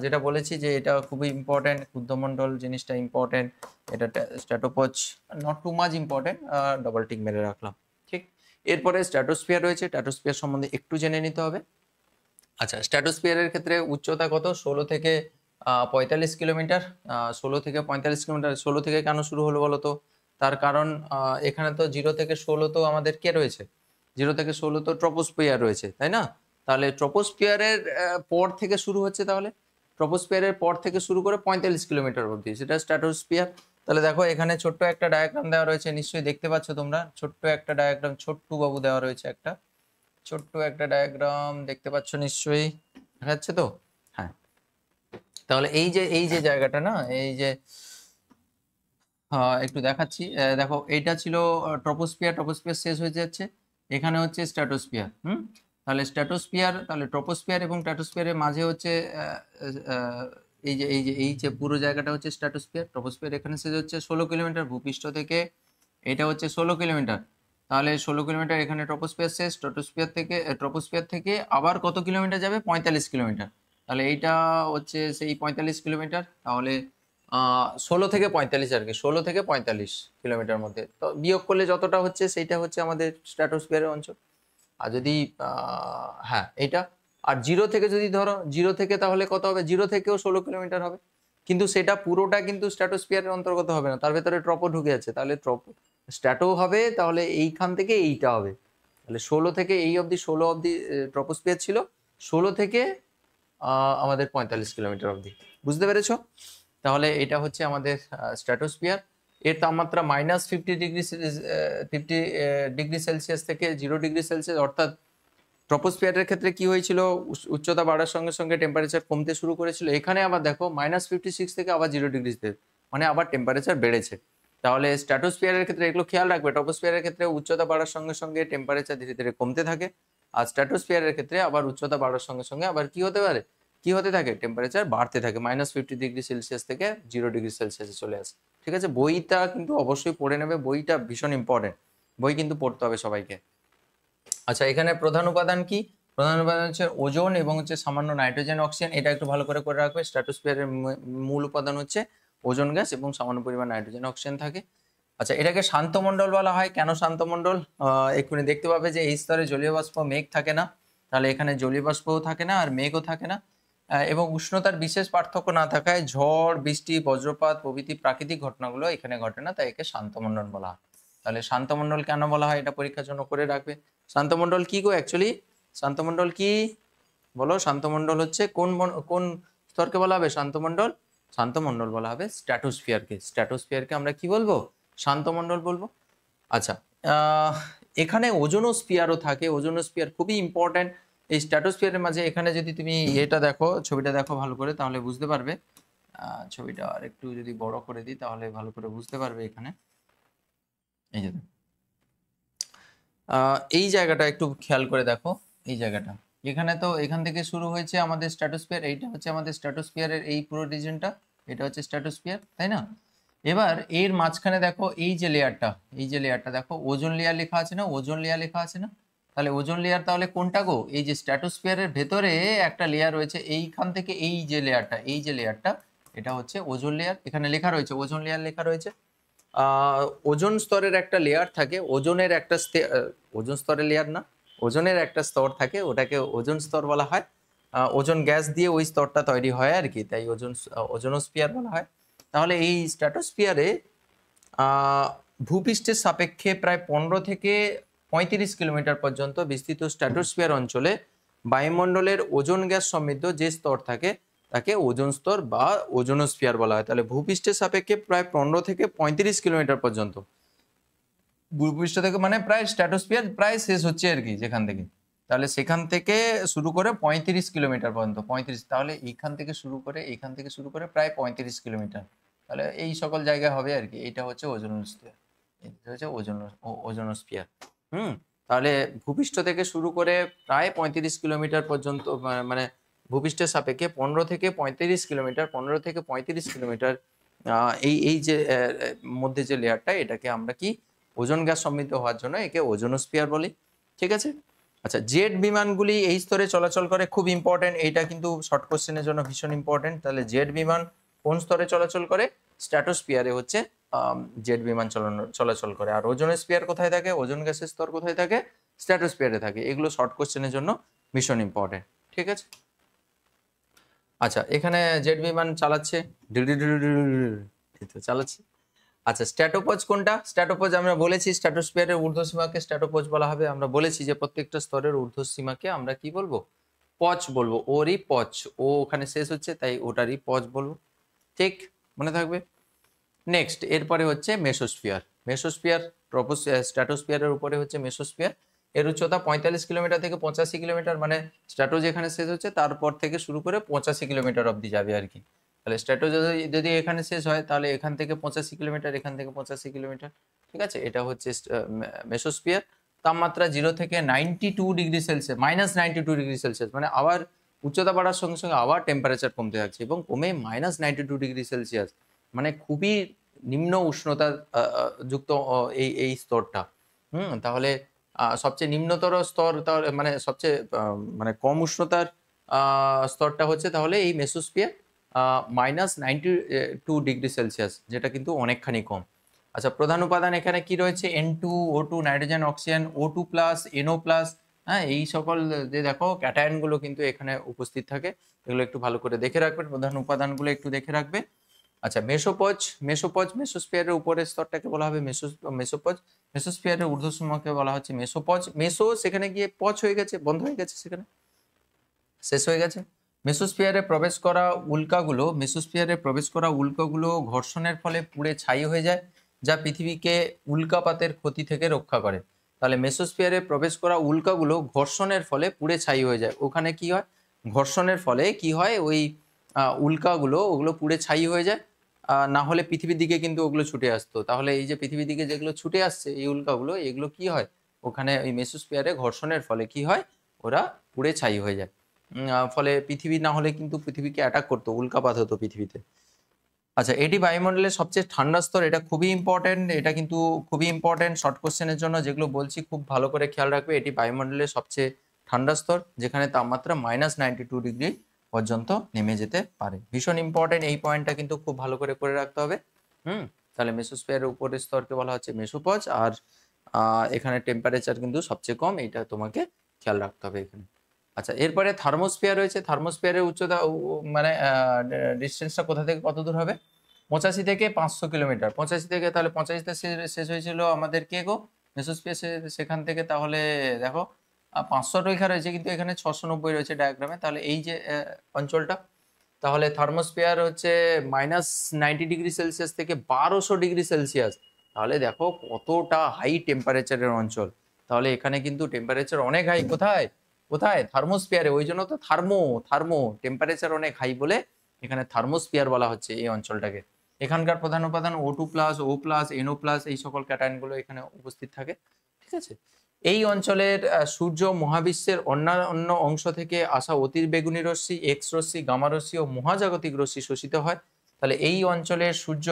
যেটা বলেছি যে এটা খুবই ইম্পর্টেন্ট, ক্ষুদ্রমণ্ডল জিনিসটা ইম্পর্টেন্ট। এটা stratopause not too much important, double tick মেরে রাখলাম। ঠিক, এরপরে স্ট্র্যাটোস্ফিয়ার রয়েছে, স্ট্র্যাটোস্ফিয়ার সম্বন্ধে একটু জেনে নিতে হবে। আচ্ছা, স্ট্র্যাটোস্ফিয়ারের ক্ষেত্রে উচ্চতা কত? 16 থেকে 45 কিলোমিটার। 16 থেকে 45 কিলোমিটার। 16 থেকে কেন শুরু হলো বলো তো? তার কারণ এখানে তো 0 থেকে 16 তো আমাদের কে রয়েছে? 0 থেকে 16 তো ট্রপোস্ফিয়ার রয়েছে, তাই না? তাহলে ট্রপোস্ফিয়ারের পর থেকে শুরু হচ্ছে, তাহলে ট্রপোস্ফিয়ারের পর থেকে শুরু করে 45 কিলোমিটার অবধি সেটা স্ট্র্যাটোস্ফিয়ার। তাহলে দেখো এখানে ছোট্ট একটা ডায়াগ্রাম দেওয়া রয়েছে, নিশ্চয়ই দেখতে পাচ্ছ তোমরা। ছোট্ট একটা ডায়াগ্রাম, ছোট্ট বাবু দেওয়া রয়েছে একটা, ছোট্ট একটা ডায়াগ্রাম দেখতে পাচ্ছ নিশ্চয়ই, দেখা যাচ্ছে তো? হ্যাঁ, তাহলে এই যে জায়গাটা না, এই যে একটু দেখাচ্ছি, দেখো এইটা ছিল ট্রপোস্ফিয়ার শেষ হয়ে যাচ্ছে, এখানে হচ্ছে স্ট্র্যাটোস্ফিয়ার। তাহলে স্ট্র্যাটোস্ফিয়ার, তাহলে ট্রপোস্ফিয়ার এবং স্ট্র্যাটোস্ফিয়ারের মাঝে হচ্ছে এই যে পুরো জায়গাটা হচ্ছে স্ট্র্যাটোস্ফিয়ার। ট্রপোস্ফিয়ার এখানে শেষ হচ্ছে 16 কিলোমিটার ভূপৃষ্ঠ থেকে, এটা হচ্ছে 16 কিলোমিটার। তাহলে 16 কিলোমিটার এখানে ট্রপোস্ফিয়ার শেষ। ট্রপোস্ফিয়ার থেকে আবার কত কিলোমিটার যাবে? 45 কিলোমিটার। তাহলে এইটা হচ্ছে সেই 45 কিলোমিটার। তাহলে 16 থেকে 45 আর কি, 16 থেকে 45 কিলোমিটার মধ্যে তো বিয়োগ করলে যতটা হচ্ছে সেইটা হচ্ছে আমাদের স্ট্র্যাটোস্ফিয়ারের অঞ্চল। আর যদি হ্যাঁ এইটা, আর 0 থেকে যদি ধরো 0 থেকে, তাহলে কত হবে? 0 থেকেও 16 কিলোমিটার হবে। কিন্তু সেটা পুরোটা কিন্তু স্ট্র্যাটোস্ফিয়ারের অন্তর্গত হবে না, তার ভেতরে ট্রপো ঢুকে আছে। তাহলে স্ট্র্যাটো হবে, তাহলে এইখান থেকে এইটা হবে। তাহলে 16 থেকে এই অবধি 16 অবধি ট্রপোস্ফিয়ার ছিল, 16 থেকে আমাদের 45 কিলোমিটার অবধি। বুঝতে পেরেছো? তাহলে এটা হচ্ছে আমাদের স্ট্র্যাটোস্ফিয়ার। এর তাপমাত্রা -50 ডিগ্রি সেলসিয়াস থেকে 0 ডিগ্রি সেলসিয়াস, অর্থাৎ ট্রপোস্ফিয়ারের ক্ষেত্রে কি হয়েছিল, উচ্চতা বাড়ার সঙ্গে সঙ্গে টেম্পারেচার কমতে শুরু করেছিল। এখানে আবার দেখো -56 থেকে আবার 0 ডিগ্রি, মানে আবার টেম্পারেচার বেড়েছে। তাহলে স্ট্র্যাটোস্ফিয়ারের ক্ষেত্রে এগুলো খেয়াল রাখবে। ট্রপোস্ফিয়ারের ক্ষেত্রে উচ্চতা বাড়ার সঙ্গে সঙ্গে টেম্পারেচার ধীরে ধীরে কমতে থাকে, আর স্ট্র্যাটোস্ফিয়ারের ক্ষেত্রে আবার উচ্চতা বাড়ার সঙ্গে সঙ্গে আবার কি হতে পারে, কি হতে থাকে, টেম্পারেচার বাড়তে থাকে, -50 ডিগ্রি সেলসিয়াস থেকে 0 ডিগ্রি সেলসিয়াসে চলে আসে। ঠিক আছে, বইটা কিন্তু অবশ্যই পড়ে নেবে, বইটা ভীষণ ইম্পর্টেন্ট, বই কিন্তু পড়তে হবে সবাইকে। আচ্ছা, এখানে প্রধান উপাদান কি? প্রধান উপাদান হচ্ছে ওজোন এবং হচ্ছে সামান্য নাইট্রোজেন, অক্সিজেন। এটা একটু ভালো করে রাখবে। স্ট্র্যাটোস্ফিয়ারের মূল উপাদান হচ্ছে ওজোন গ্যাস এবং সামান্য পরিমাণ নাইট্রোজেন, অক্সিজেন থাকে। আচ্ছা, এটাকে শান্তমণ্ডল বলা হয়। কেন শান্তমণ্ডল? এক্ষুনি দেখতে পাবে যে এই স্তরে জলীয় বাষ্প, মেঘ থাকে না, তাহলে এখানে জলীয় বাষ্পও থাকে না আর মেঘও থাকে না। এবং উষ্ণতার বিশেষ পার্থক্য না থাকায় ঝড়, বৃষ্টি, বজ্রপাত প্রভৃতি প্রাকৃতিক ঘটনাগুলো এখানে ঘটে না, তাই একে শান্তমণ্ডল বলা হয়। তাহলে শান্তমণ্ডল কেন বলা হয়, এটা পরীক্ষার জন্য করে রাখবে। শান্তমণ্ডল কি গো অ্যাকচুয়ালি? শান্তমণ্ডল কি বলো? শান্তমণ্ডল হচ্ছে কোন স্তরকে বলা হবে শান্তমণ্ডল? শান্তমণ্ডল বলা হবে স্ট্র্যাটোস্ফিয়ারকে। স্ট্র্যাটোস্ফিয়ারকে আমরা কি বলবো? শান্তমণ্ডল বলবো। আচ্ছা, এখানে ওজোনোস্ফিয়ারও থাকে। ওজোনোস্ফিয়ার খুবই ইম্পর্টেন্ট এই স্ট্র্যাটোস্ফিয়ারের মাঝে। এখানে যদি তুমি এটা দেখো, ছবিটা দেখো ভালো করে, তাহলে বুঝতে পারবে। ছবিটা আর একটু যদি বড় করে দিই তাহলে ভালো করে বুঝতে পারবে। এখানে এই যে এই জায়গাটা একটু খেয়াল করে দেখো, এই জায়গাটা এখানে তো এখান থেকে শুরু হয়েছে আমাদের স্ট্র্যাটোস্ফিয়ার। এইটা হচ্ছে আমাদের স্ট্র্যাটোস্ফিয়ারের এই পুরো রিজনটা, এটা হচ্ছে স্ট্র্যাটোস্ফিয়ার, তাই না? এবার এর মাঝখানে দেখো এই যে লেয়ারটা, এই যে লেয়ারটা দেখো, ওজোন লেয়ার লেখা আছে না, ওজোন লেয়ার লেখা আছে না? তাহলে ওজোন লেয়ার তাহলে কোনটা গো? এই যে স্ট্র্যাটোস্ফিয়ারের ভেতরে একটা লেয়ার রয়েছে, এইখান থেকে এই যে লেয়ারটা, এই যে লেয়ারটা, এটা হচ্ছে ওজোন লেয়ার। এখানে লেখা রয়েছে ওজোন লেয়ার লেখা রয়েছে। ওজোন স্তরের একটা লেয়ার থাকে, ওজোনের একটা ওজোন স্তরের লেয়ার না, ওজনের একটা স্তর থাকে, ওটাকে ওজোন স্তর বলা হয়। ওজোন গ্যাস দিয়ে ওই স্তরটা তৈরি হয় আর কি, তাই ওজোনোস্ফিয়ার বলা হয়। তাহলে এই স্ট্র্যাটোস্ফিয়ারে ভূপৃষ্ঠের সাপেক্ষে প্রায় 15 থেকে 35 কিলোমিটার পর্যন্ত বিস্তৃত স্ট্র্যাটোস্ফিয়ার অঞ্চলে বায়ুমণ্ডলের ওজোন গ্যাস সমৃদ্ধ যে স্তর থাকে তাকে ওজোন স্তর বা ওজোনোস্ফিয়ার বলা হয়। তাহলে ভূপৃষ্ঠের সাপেক্ষে প্রায় 15 থেকে 35 কিলোমিটার পর্যন্ত, ভূপৃষ্ঠ থেকে মানে প্রায় স্ট্র্যাটোস্ফিয়ার প্রায় শেষ হচ্ছে আর কি যেখান থেকে, তাহলে সেখান থেকে শুরু করে 35 কিলোমিটার পর্যন্ত, 35, তাহলে এইখান থেকে শুরু করে প্রায় 35 কিলোমিটার, তাহলে এই সকল জায়গায় হবে আর কি। এটা হচ্ছে ওজোনোস্ফিয়ার, এটা হচ্ছে ওজোনোস্ফিয়ার। তাহলে ভূপৃষ্ঠ থেকে শুরু করে প্রায় 35 কিলোমিটার পর্যন্ত, মানে ভূপৃষ্ঠের সাপেক্ষে 15 থেকে 35 কিলোমিটার, 15 থেকে 35 কিলোমিটার এই যে মধ্যে যে লেয়ারটা, এটাকে আমরা কি ওজোন গ্যাস সমৃদ্ধ হওয়ার জন্য একে ওজোনোস্ফিয়ার বলি। ঠিক আছে। আচ্ছা, জেট বিমানগুলি এই স্তরে চলাচল করে, খুব ইম্পর্টেন্ট, এইটা কিন্তু শর্ট কোশ্চেনের জন্য ভীষণ ইম্পর্টেন্ট। তাহলে জেট বিমান কোন স্তরে চলাচল করে? স্ট্র্যাটোস্ফিয়ারে হচ্ছে জেট বিমান চলাচল করে। আর ওজোনোস্ফিয়ার কোথায় থাকে? ওজোন গ্যাসের স্তর কোথায় থাকে? স্ট্র্যাটোস্ফিয়ারে থাকে। এগুলো শর্ট কোশ্চেনের জন্য ভীষণ ইম্পর্টেন্ট। ঠিক আছে। আচ্ছা, এখানে জেট বিমান চালাচ্ছে, চালাচ্ছে। আচ্ছা, স্ট্র্যাটোপজ কোনটা? স্ট্র্যাটোপজ আমরা বলেছি স্ট্র্যাটোস্ফিয়ারের ঊর্ধ্বসীমাকে স্ট্র্যাটোপজ বলা হবে। আমরা বলেছি যে প্রত্যেকটা স্তরের ঊর্ধ্বসীমাকে আমরা কি বলবো? পচ বলবো। ওরই পচ, ও ওখানে শেষ হচ্ছে তাই ওটারই পচ বলবো। ঠিক, মনে থাকবে। নেক্সট, এরপরে হচ্ছে মেসোস্ফিয়ার। মেসোস্ফিয়ার স্ট্র্যাটোস্ফিয়ারের উপরে হচ্ছে মেসোস্ফিয়ার। এর উচ্চতা 45 কিলোমিটার থেকে 85 কিলোমিটার, মানে স্ট্র্যাটো যেখানে শেষ হচ্ছে তারপর থেকে শুরু করে 85 কিলোমিটার অবধি যাবে আর কি। তাহলে স্ট্র্যাটো যদি এখানে শেষ হয় তাহলে এখান থেকে 85 কিলোমিটার, এখান থেকে 85 কিলোমিটার। ঠিক আছে, এটা হচ্ছে মেসোস্ফিয়ার। তাপমাত্রা 0 থেকে 92 ডিগ্রি সেলসিয়াস, -92 ডিগ্রি সেলসিয়াস, মানে আবার উচ্চতা বাড়ার সঙ্গে সঙ্গে আবার টেম্পারেচার কমতে থাকছে এবং কমে -92 ডিগ্রি সেলসিয়াস, মানে খুবই নিম্ন উষ্ণতা যুক্ত এই স্তরটা। তাহলে সবচেয়ে নিম্নতর স্তর, তাহলে মানে সবচেয়ে মানে কম উষ্ণতার স্তরটা হচ্ছে তাহলে এই মেসোস্ফিয়ার, -92 ডিগ্রি সেলসিয়াস, যেটা কিন্তু অনেকখানি কম। আচ্ছা, প্রধান উপাদান এখানে কি রয়েছে? N2, O2, nitrogen, oxygen, O2+, NO+, হ্যাঁ, এই সকল যে দেখো ক্যাটায়ন গুলো কিন্তু এখানে উপস্থিত থাকে, এগুলো একটু ভালো করে দেখে রাখবেন, প্রধান উপাদানগুলো একটু দেখে রাখবে। আচ্ছা, মেসোস্ফিয়ারের উপরের স্তরটাকে বলা হবে মেসোপজ। মেসোস্ফিয়ারের ঊর্ধ্বসীমাকে বলা হচ্ছে মেসোপজ। সেখানে গিয়ে পজ হয়ে গেছে, বন্ধ হয়ে গেছে, সেখানে শেষ হয়ে গেছে। মেসোস্ফিয়ারে প্রবেশ করা উল্কাগুলো ঘর্ষণের ফলে পুড়ে ছাই হয়ে যায়, যা পৃথিবীকে উল্কাপাতের ক্ষতি থেকে রক্ষা করে। তাহলে মেসোস্ফিয়ারে প্রবেশ করা উল্কাগুলো ঘর্ষণের ফলে পুড়ে ছাই হয়ে যায়। ওখানে কি হয়, ঘর্ষণের ফলে কি হয়, ওই উল্কাগুলো ওগুলো পুড়ে ছাই হয়ে যায়। না হলে পৃথিবীর দিকে কিন্তু ওগুলো ছুটে আসতো। তাহলে এই যে পৃথিবীর দিকে যেগুলো ছুটে আসছে এই উল্কাগুলো, এগুলো কি হয়, ওখানে ওই মেসোস্ফিয়ারে ঘর্ষণের ফলে কি হয়, ওরা পুড়ে ছাই হয়ে যায়। ফলে পৃথিবী না হলে কিন্তু পৃথিবীকে অ্যাটাক করতো, উল্কাপাত হতো পৃথিবীতে। আচ্ছা, এটি বায়ুমণ্ডলের সবচেয়ে ঠান্ডা স্তর, এটা খুবই ইম্পর্টেন্ট, এটা কিন্তু খুবই ইম্পর্টেন্ট শর্ট কোশ্চেনের জন্য, যেগুলো বলছি খুব ভালো করে খেয়াল রাখবে। এটি বায়ুমণ্ডলের সবচেয়ে ঠান্ডা স্তর, যেখানে তাপমাত্রা -92 ডিগ্রি পর্যন্ত নেমে যেতে পারে। ভীষণ ইম্পর্টেন্ট, এই পয়েন্টটা কিন্তু খুব ভালো করে রাখতে হবে। তাহলে মেসোস্ফিয়ারের উপরের স্তরকে বলা হচ্ছে মেসোপজ, আর এখানে টেম্পারেচার কিন্তু সবচেয়ে কম, এইটা তোমাকে খেয়াল রাখতে হবে এখানে। আচ্ছা, এরপরে থার্মোস্ফিয়ার রয়েছে। থার্মোস্ফিয়ারের উচ্চতা মানে ডিস্টেন্সটা কোথা থেকে কত দূর হবে, 85 থেকে 500 কিলোমিটার। 85 থেকে, তাহলে 85তে শেষ হয়েছিল আমাদের কে গো, মেসোস্ফিয়ার। সেখান থেকে তাহলে দেখো 500 রেখা রয়েছে, কিন্তু এখানে 690 রয়েছে ডায়াগ্রামে। তাহলে এই যে অঞ্চলটা, তাহলে থার্মোস্ফিয়ার হচ্ছে -90 ডিগ্রি সেলসিয়াস থেকে 1200 ডিগ্রি সেলসিয়াস। তাহলে দেখো কতটা হাই টেম্পারেচারের অঞ্চল। তাহলে এখানে কিন্তু টেম্পারেচার অনেক হাই। কোথায় কোথায়, থার্মোস্ফিয়ারে। ওই জন্য তো থার্মো টেম্পারেচার অনেক হাই বলে এখানে থার্মোস্ফিয়ার বলা হচ্ছে এই অঞ্চলটাকে। এখানকার প্রধান উপাদান O2+, O+, NO+, এই সকল ক্যাটায়নগুলো এখানে উপস্থিত থাকে। ঠিক আছে, এই অঞ্চলের সূর্য মহাবিশ্বের অন্যান্য অংশ থেকে আসা অতিবেগুনি রশ্মি, এক্স রশ্মি, গামা রশ্মি ও মহাজাগতিক রশ্মি শোষিত হয়। তাহলে এই অঞ্চলের সূর্য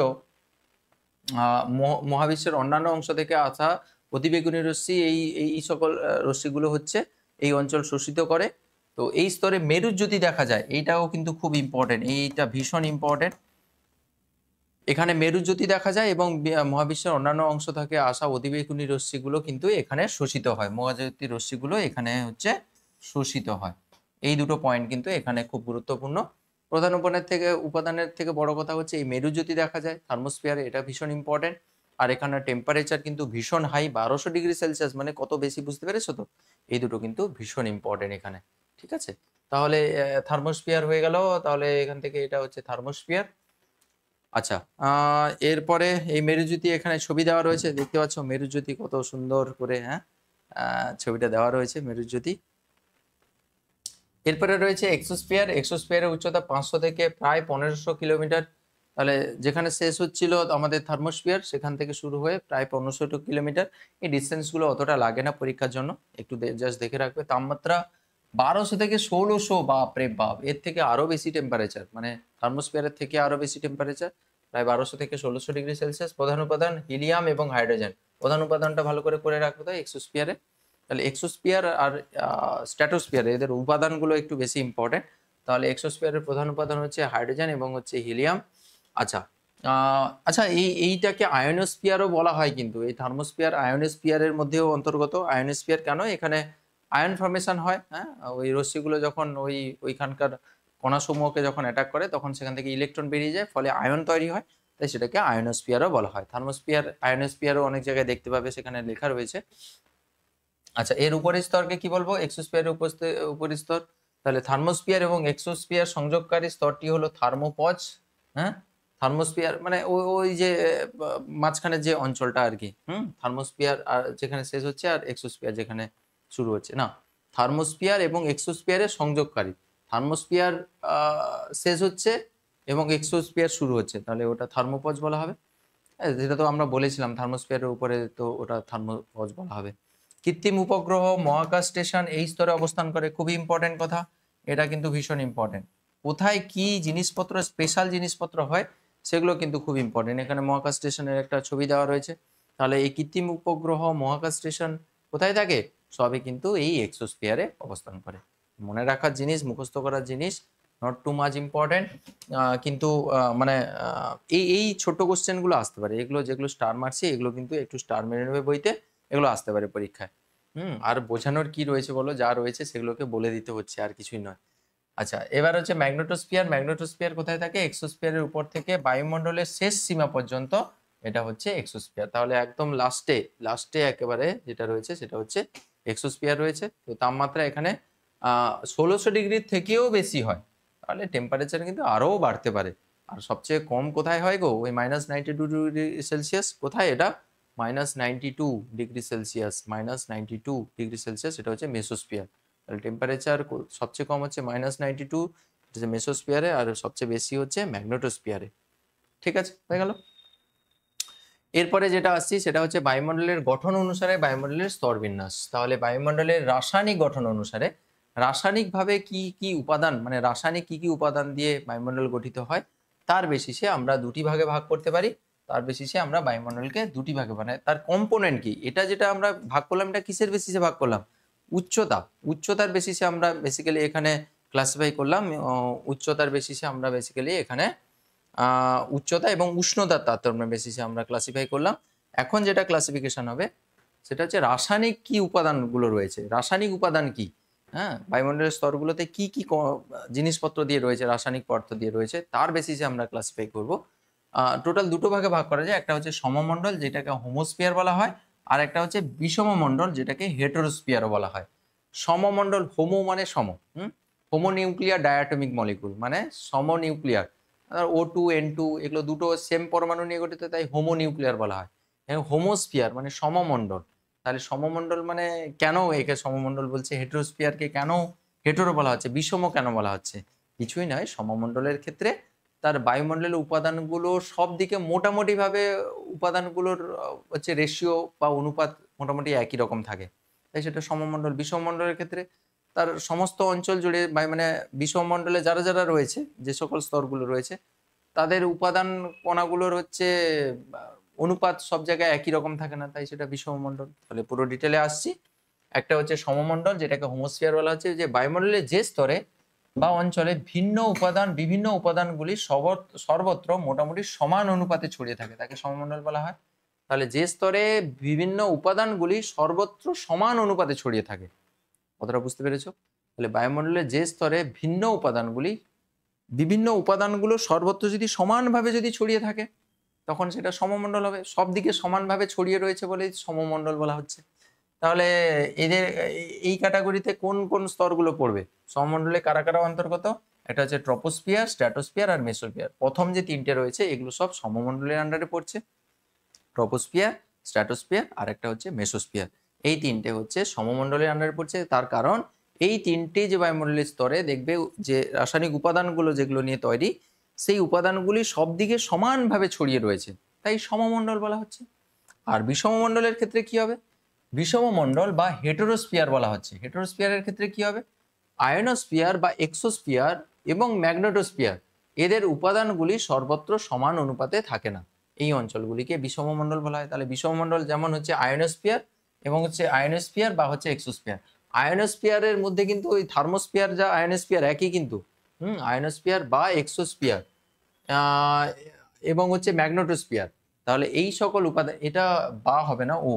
মহাবিশ্বের অন্যান্য অংশ থেকে আসা অতিবেগুনি রশ্মি, এই সকল রশ্মিগুলো হচ্ছে এই অঞ্চল শোষিত করে। তো এই স্তরে মেরুজ্যোতি দেখা যায়, এইটাও কিন্তু খুব ইম্পর্টেন্ট, এইটা ভীষণ ইম্পর্টেন্ট। এখানে মেরুজ্যোতি দেখা যায় এবং মহাবিশ্বের অন্যান্য অংশ থেকে আসা অতিবেগুনি রশ্মিগুলো কিন্তু এখানে শোষিত হয়। মহাজাগতিক রশ্মিগুলো এখানে হচ্ছে শোষিত হয়। এই দুটো পয়েন্ট কিন্তু এখানে খুব গুরুত্বপূর্ণ। প্রধান উপাদানের থেকে বড় কথা হচ্ছে এই মেরুজ্যোতি দেখা যায় থার্মোস্ফিয়ারে, এটা ভীষণ ইম্পর্টেন্ট। আর এখানে টেম্পারেচার কিন্তু ভীষণ হাই, 1200 ডিগ্রি সেলসিয়াস, মানে কত বেশি, বুঝতে পেরেছো তো? এই দুটো কিন্তু ভীষণ ইম্পর্টেন্ট এখানে। ঠিক আছে, তাহলে থার্মোস্ফিয়ার হয়ে গেল। তাহলে এখান থেকে এটা হচ্ছে থার্মোস্ফিয়ার। আচ্ছা, এরপরে এই মেরুজ্যোতি এখানে ছবি দেওয়া রয়েছে, দেখতে পাচ্ছ মেরুজ্যোতি কত সুন্দর করে, হ্যাঁ, ছবিটা দেওয়া রয়েছে মেরুজ্যোতি। এরপরে রয়েছে এক্সোস্ফিয়ার। এক্সোস্ফিয়ারের উচ্চতা 500 থেকে প্রায় 1500 কিলোমিটার। তাহলে যেখানে শেষ হচ্ছিল আমাদের থার্মোস্ফিয়ার, সেখান থেকে শুরু হয়ে প্রায় 1500 কিলোমিটার। এই ডিস্টেন্সগুলো অতটা লাগে না পরীক্ষার জন্য, একটু জাস্ট দেখে রাখবে। তাপমাত্রা 1200 থেকে 1600, বাপরে বাপ, এর থেকে আরো বেশি টেম্পারেচার, মানে থার্মোস্ফিয়ারের থেকে আরো বেশি টেম্পারেচার, প্রায় 1200 থেকে 1600 ডিগ্রি সেলসিয়াস। প্রধান উপাদান হিলিয়াম এবং হাইড্রোজেন। প্রধান উপাদানটা ভালো করে রাখতে হয় এক্সোস্ফিয়ারে। তাহলে এক্সোস্ফিয়ার আর স্ট্র্যাটোস্ফিয়ার, এদের উপাদানগুলো একটু বেশি ইম্পর্টেন্ট। তাহলে এক্সোস্ফিয়ারের প্রধান উপাদান হচ্ছে হাইড্রোজেন এবং হচ্ছে হিলিয়াম। আচ্ছা, আচ্ছা, এইটাকে আয়োনোস্ফিয়ারও বলা হয়, কিন্তু এই থার্মোস্ফিয়ার আয়োনোস্ফিয়ারের মধ্যেও অন্তর্গত। আয়োনোস্ফিয়ার কেন, এখানে আয়ন ফর্মেশন হয়। হ্যাঁ, ওই রশ্মিগুলো যখন ওইখানকার কণাসমূহকে যখন অ্যাটাক করে, তখন সেখান থেকে ইলেকট্রন বেরিয়ে যায়, ফলে আয়ন তৈরি হয়, তাই সেটাকে আয়োনোস্ফিয়ারও বলা হয়। থার্মোস্ফিয়ার আয়োনোস্ফিয়ারও অনেক জায়গায় দেখতে পাবে, সেখানে লেখা রয়েছে। আচ্ছা, এর উপরের স্তরকে কি বলবো, এক্সোস্ফিয়ারের উপরের স্তর। তাহলে থার্মোস্ফিয়ার এবং এক্সোস্ফিয়ার সংযোগকারী স্তরটি হলো থার্মোপজ। হ্যাঁ, থার্মোস্ফিয়ার মানে ওই যে মাঝখানে যে অঞ্চলটা আর কি, থার্মোস্ফিয়ার আর যেখানে শেষ হচ্ছে, আর এক্সোস্ফিয়ার যেখানে শুরু হচ্ছে, না, থার্মোস্ফিয়ার এবং এক্সোস্ফিয়ারের সংযোগকারী। থার্মোস্ফিয়ার শেষ হচ্ছে এবং এক্সোস্ফিয়ার শুরু হচ্ছে, তাহলে ওটা থার্মোপজ বলা হবে। যেটা তো আমরা বলেছিলাম থার্মোস্ফিয়ারের উপরে, তো ওটা থার্মোপজ বলা হবে। কৃত্রিম উপগ্রহ, মহাকাশ স্টেশন এই স্তরে অবস্থান করে, খুবই ইম্পর্টেন্ট কথা, এটা কিন্তু ভীষণ ইম্পর্টেন্ট। কোথায় কি জিনিসপত্র, স্পেশাল জিনিসপত্র হয়, সেগুলো কিন্তু খুব ইম্পর্টেন্ট। এখানে মহাকাশ স্টেশনের একটা ছবি দেওয়া রয়েছে। তাহলে এই কৃত্রিম উপগ্রহ, মহাকাশ স্টেশন কোথায় থাকে, সবই কিন্তু এই এক্সোস্ফিয়ারে অবস্থান করে। মনে রাখার জিনিস, মুখস্থ করার জিনিস, নট টু মাচ ইম্পর্টেন্ট, কিন্তু মানে এই ছোট কোশ্চেনগুলো আসতে পারে। এগুলো যেগুলো স্টার মারছি, এগুলো কিন্তু একটু স্টার মেরে নেবে বইতে, এগুলো আসতে পারে পরীক্ষায়। আর বোঝানোর কি রয়েছে বলো, যা রয়েছে সেগুলোকে বলে দিতে হচ্ছে, আর কিছুই নয়। আচ্ছা, এবার হচ্ছে ম্যাগনেটোস্ফিয়ার। ম্যাগনেটোস্ফিয়ার কোথায় থাকে? এক্সোস্ফিয়ারের উপর থেকে বায়ুমণ্ডলের শেষ সীমা পর্যন্ত এটা হচ্ছে এক্সোস্ফিয়ার। তাহলে একদম লাস্টে লাস্টে একেবারে যেটা রয়েছে সেটা হচ্ছে এক্সোস্ফিয়ার রয়েছে। তো তাপমাত্রা এখানে 1600 ডিগ্রির থেকেও বেশি হয়, তাহলে টেম্পারেচার কিন্তু আরও বাড়তে পারে। আর সবচেয়ে কম কোথায় হয় গো? ওই -92 ডিগ্রি সেলসিয়াস। কোথায় এটা? -92 ডিগ্রি সেলসিয়াস। -92 ডিগ্রি সেলসিয়াস এটা হচ্ছে মেসোস্ফিয়ার। তাহলে টেম্পারেচার সবচেয়ে কম হচ্ছে -92 মেসোস্ফিয়ারে, আর সবচেয়ে বেশি হচ্ছে ম্যাগনেটোস্ফিয়ারে। ঠিক আছে, হয়ে গেল। এরপরে যেটা আসছি সেটা হচ্ছে বায়ুমণ্ডলের গঠন অনুসারে বায়ুমণ্ডলের স্তরবিন্যাস। তাহলে বায়ুমণ্ডলের রাসায়নিক গঠন অনুসারে রাসায়নিকভাবে কি কি উপাদান, মানে রাসায়নিক কি কি উপাদান দিয়ে বায়ুমণ্ডল গঠিত হয়, তার বেসিসে আমরা দুটি ভাগে ভাগ করতে পারি। তার বেসিসে আমরা বায়ুমণ্ডলকে দুটি ভাগে বানাই। তার কম্পোনেন্ট কি, এটা যেটা আমরা ভাগ করলাম, এটা কিসের বেসিসে ভাগ করলাম? উচ্চতা। উচ্চতার বেসিসে আমরা বেসিক্যালি এখানে ক্লাসিফাই করলাম। উচ্চতার বেসিসে আমরা বেসিক্যালি এখানে উচ্চতা এবং উষ্ণতার তারতম্যের বেসিসে আমরা ক্লাসিফাই করলাম। এখন যেটা ক্লাসিফিকেশন হবে সেটা হচ্ছে রাসায়নিক কি উপাদানগুলো রয়েছে। রাসায়নিক উপাদান কি, হ্যাঁ, বায়ুমণ্ডলের স্তরগুলোতে কি কি জিনিসপত্র দিয়ে রয়েছে, রাসায়নিক পদার্থ দিয়ে রয়েছে, তার বেসিসে আমরা ক্লাসিফাই করব। টোটাল দুটো ভাগে ভাগ করা যায়। একটা হচ্ছে সমমণ্ডল, যেটাকে হোমোস্ফিয়ার বলা হয়, আর একটা হচ্ছে বিষমমণ্ডল, যেটাকে হেটেরোস্ফিয়ারও বলা হয়। সমমণ্ডল, হোমো মানে সম, হোমোনিউক্লিয়ার ডায়াটমিক মলিকুল মানে সমনিউক্লিয়ার। O2 N2 এগুলো দুটো সেম পরমাণু নিয়ে গঠিত, তাই হোমোনিউক্লিয়ার বলা হয়। হোমোস্ফিয়ার মানে সমমণ্ডল। তাহলে সমমণ্ডল মানে কেন একে সমমণ্ডল বলছে, হেটেরোস্ফিয়ারকে কেন হেটেরো বলা হচ্ছে, বিষম কেন বলা হচ্ছে? কিছুই নয়, সমমণ্ডলের ক্ষেত্রে তার বায়ুমণ্ডলের উপাদানগুলো সব দিকে মোটামুটিভাবে উপাদানগুলোর হচ্ছে রেশিও বা অনুপাত মোটামুটি একই রকম থাকে, তাই সেটা সমমণ্ডল। বিষমমণ্ডলের ক্ষেত্রে তার সমস্ত অঞ্চল জুড়ে মানে বিষমমণ্ডলে যারা যারা রয়েছে, যে সকল স্তরগুলো রয়েছে, তাদের উপাদান কণাগুলোর হচ্ছে অনুপাত সব জায়গায় একই রকম থাকে না, তাই সেটা বিষমমণ্ডল। তাহলে পুরো ডিটেলে আসছি। একটা হচ্ছে সমমণ্ডল, যেটাকে হোমোস্ফিয়ার বলা হচ্ছে, যে বায়ুমণ্ডলের যে স্তরে বা অঞ্চলে বিভিন্ন উপাদানগুলি সর্বত্র মোটামুটি সমান অনুপাতে ছড়িয়ে থাকে, তাকে সমমণ্ডল বলা হয়। তাহলে যে স্তরে বিভিন্ন উপাদানগুলি সর্বত্র সমান অনুপাতে ছড়িয়ে থাকে, কথাটা বুঝতে পেরেছো? তাহলে বায়ুমণ্ডলের যে স্তরে বিভিন্ন উপাদানগুলো সর্বত্র যদি সমানভাবে যদি ছড়িয়ে থাকে, তখন সেটা সমমণ্ডল হবে। সব দিকে সমানভাবে ছড়িয়ে রয়েছে বলেই সমমণ্ডল বলা হচ্ছে। তাহলে এদের এই ক্যাটাগরিতে কোন কোন স্তরগুলো পড়বে? সমমণ্ডলে কারা কারা অন্তর্গত? এটা হচ্ছে ট্রপোস্ফিয়ার, স্ট্র্যাটোস্ফিয়ার আর মেসোস্ফিয়ার। প্রথম যে তিনটে রয়েছে এগুলো সব সমমণ্ডলের আন্ডারে পড়ছে। ট্রপোস্ফিয়ার, স্ট্র্যাটোস্ফিয়ার আর একটা হচ্ছে মেসোস্ফিয়ার। এই তিনটে হচ্ছে সমমণ্ডলের আন্ডারে পড়ছে। তার কারণ এই তিনটে যে বায়ুমণ্ডলের স্তরে দেখবে যে রাসায়নিক উপাদানগুলো যেগুলো নিয়ে তৈরি, সেই উপাদানগুলি সব দিকে সমানভাবে ছড়িয়ে রয়েছে, তাই সমমণ্ডল বলা হচ্ছে। আর বিষমমণ্ডলের ক্ষেত্রে কি হবে? বিষমমণ্ডল বা হেটেরোস্ফিয়ার বলা হচ্ছে। হেটেরোস্ফিয়ারের ক্ষেত্রে কি হবে? আয়নোস্ফিয়ার বা এক্সোস্ফিয়ার এবং ম্যাগনেটোস্ফিয়ার, এদের উপাদানগুলি সর্বত্র সমান অনুপাতে থাকে না, এই অঞ্চলগুলিকে বিষমমণ্ডল বলা হয়। তাহলে বিষমমণ্ডল যেমন হচ্ছে আয়নোস্ফিয়ার এবং হচ্ছে আয়নোস্ফিয়ার বা হচ্ছে এক্সোস্ফিয়ার। আয়নোস্ফিয়ারের মধ্যে কিন্তু ওই থার্মোস্ফিয়ার যা আয়নোস্ফিয়ার একই কিন্তু, আয়নোস্ফিয়ার বা এক্সোস্ফিয়ার এবং হচ্ছে ম্যাগনেটোস্ফিয়ার। তাহলে এই সকল উপাদান, এটা বা হবে না, ও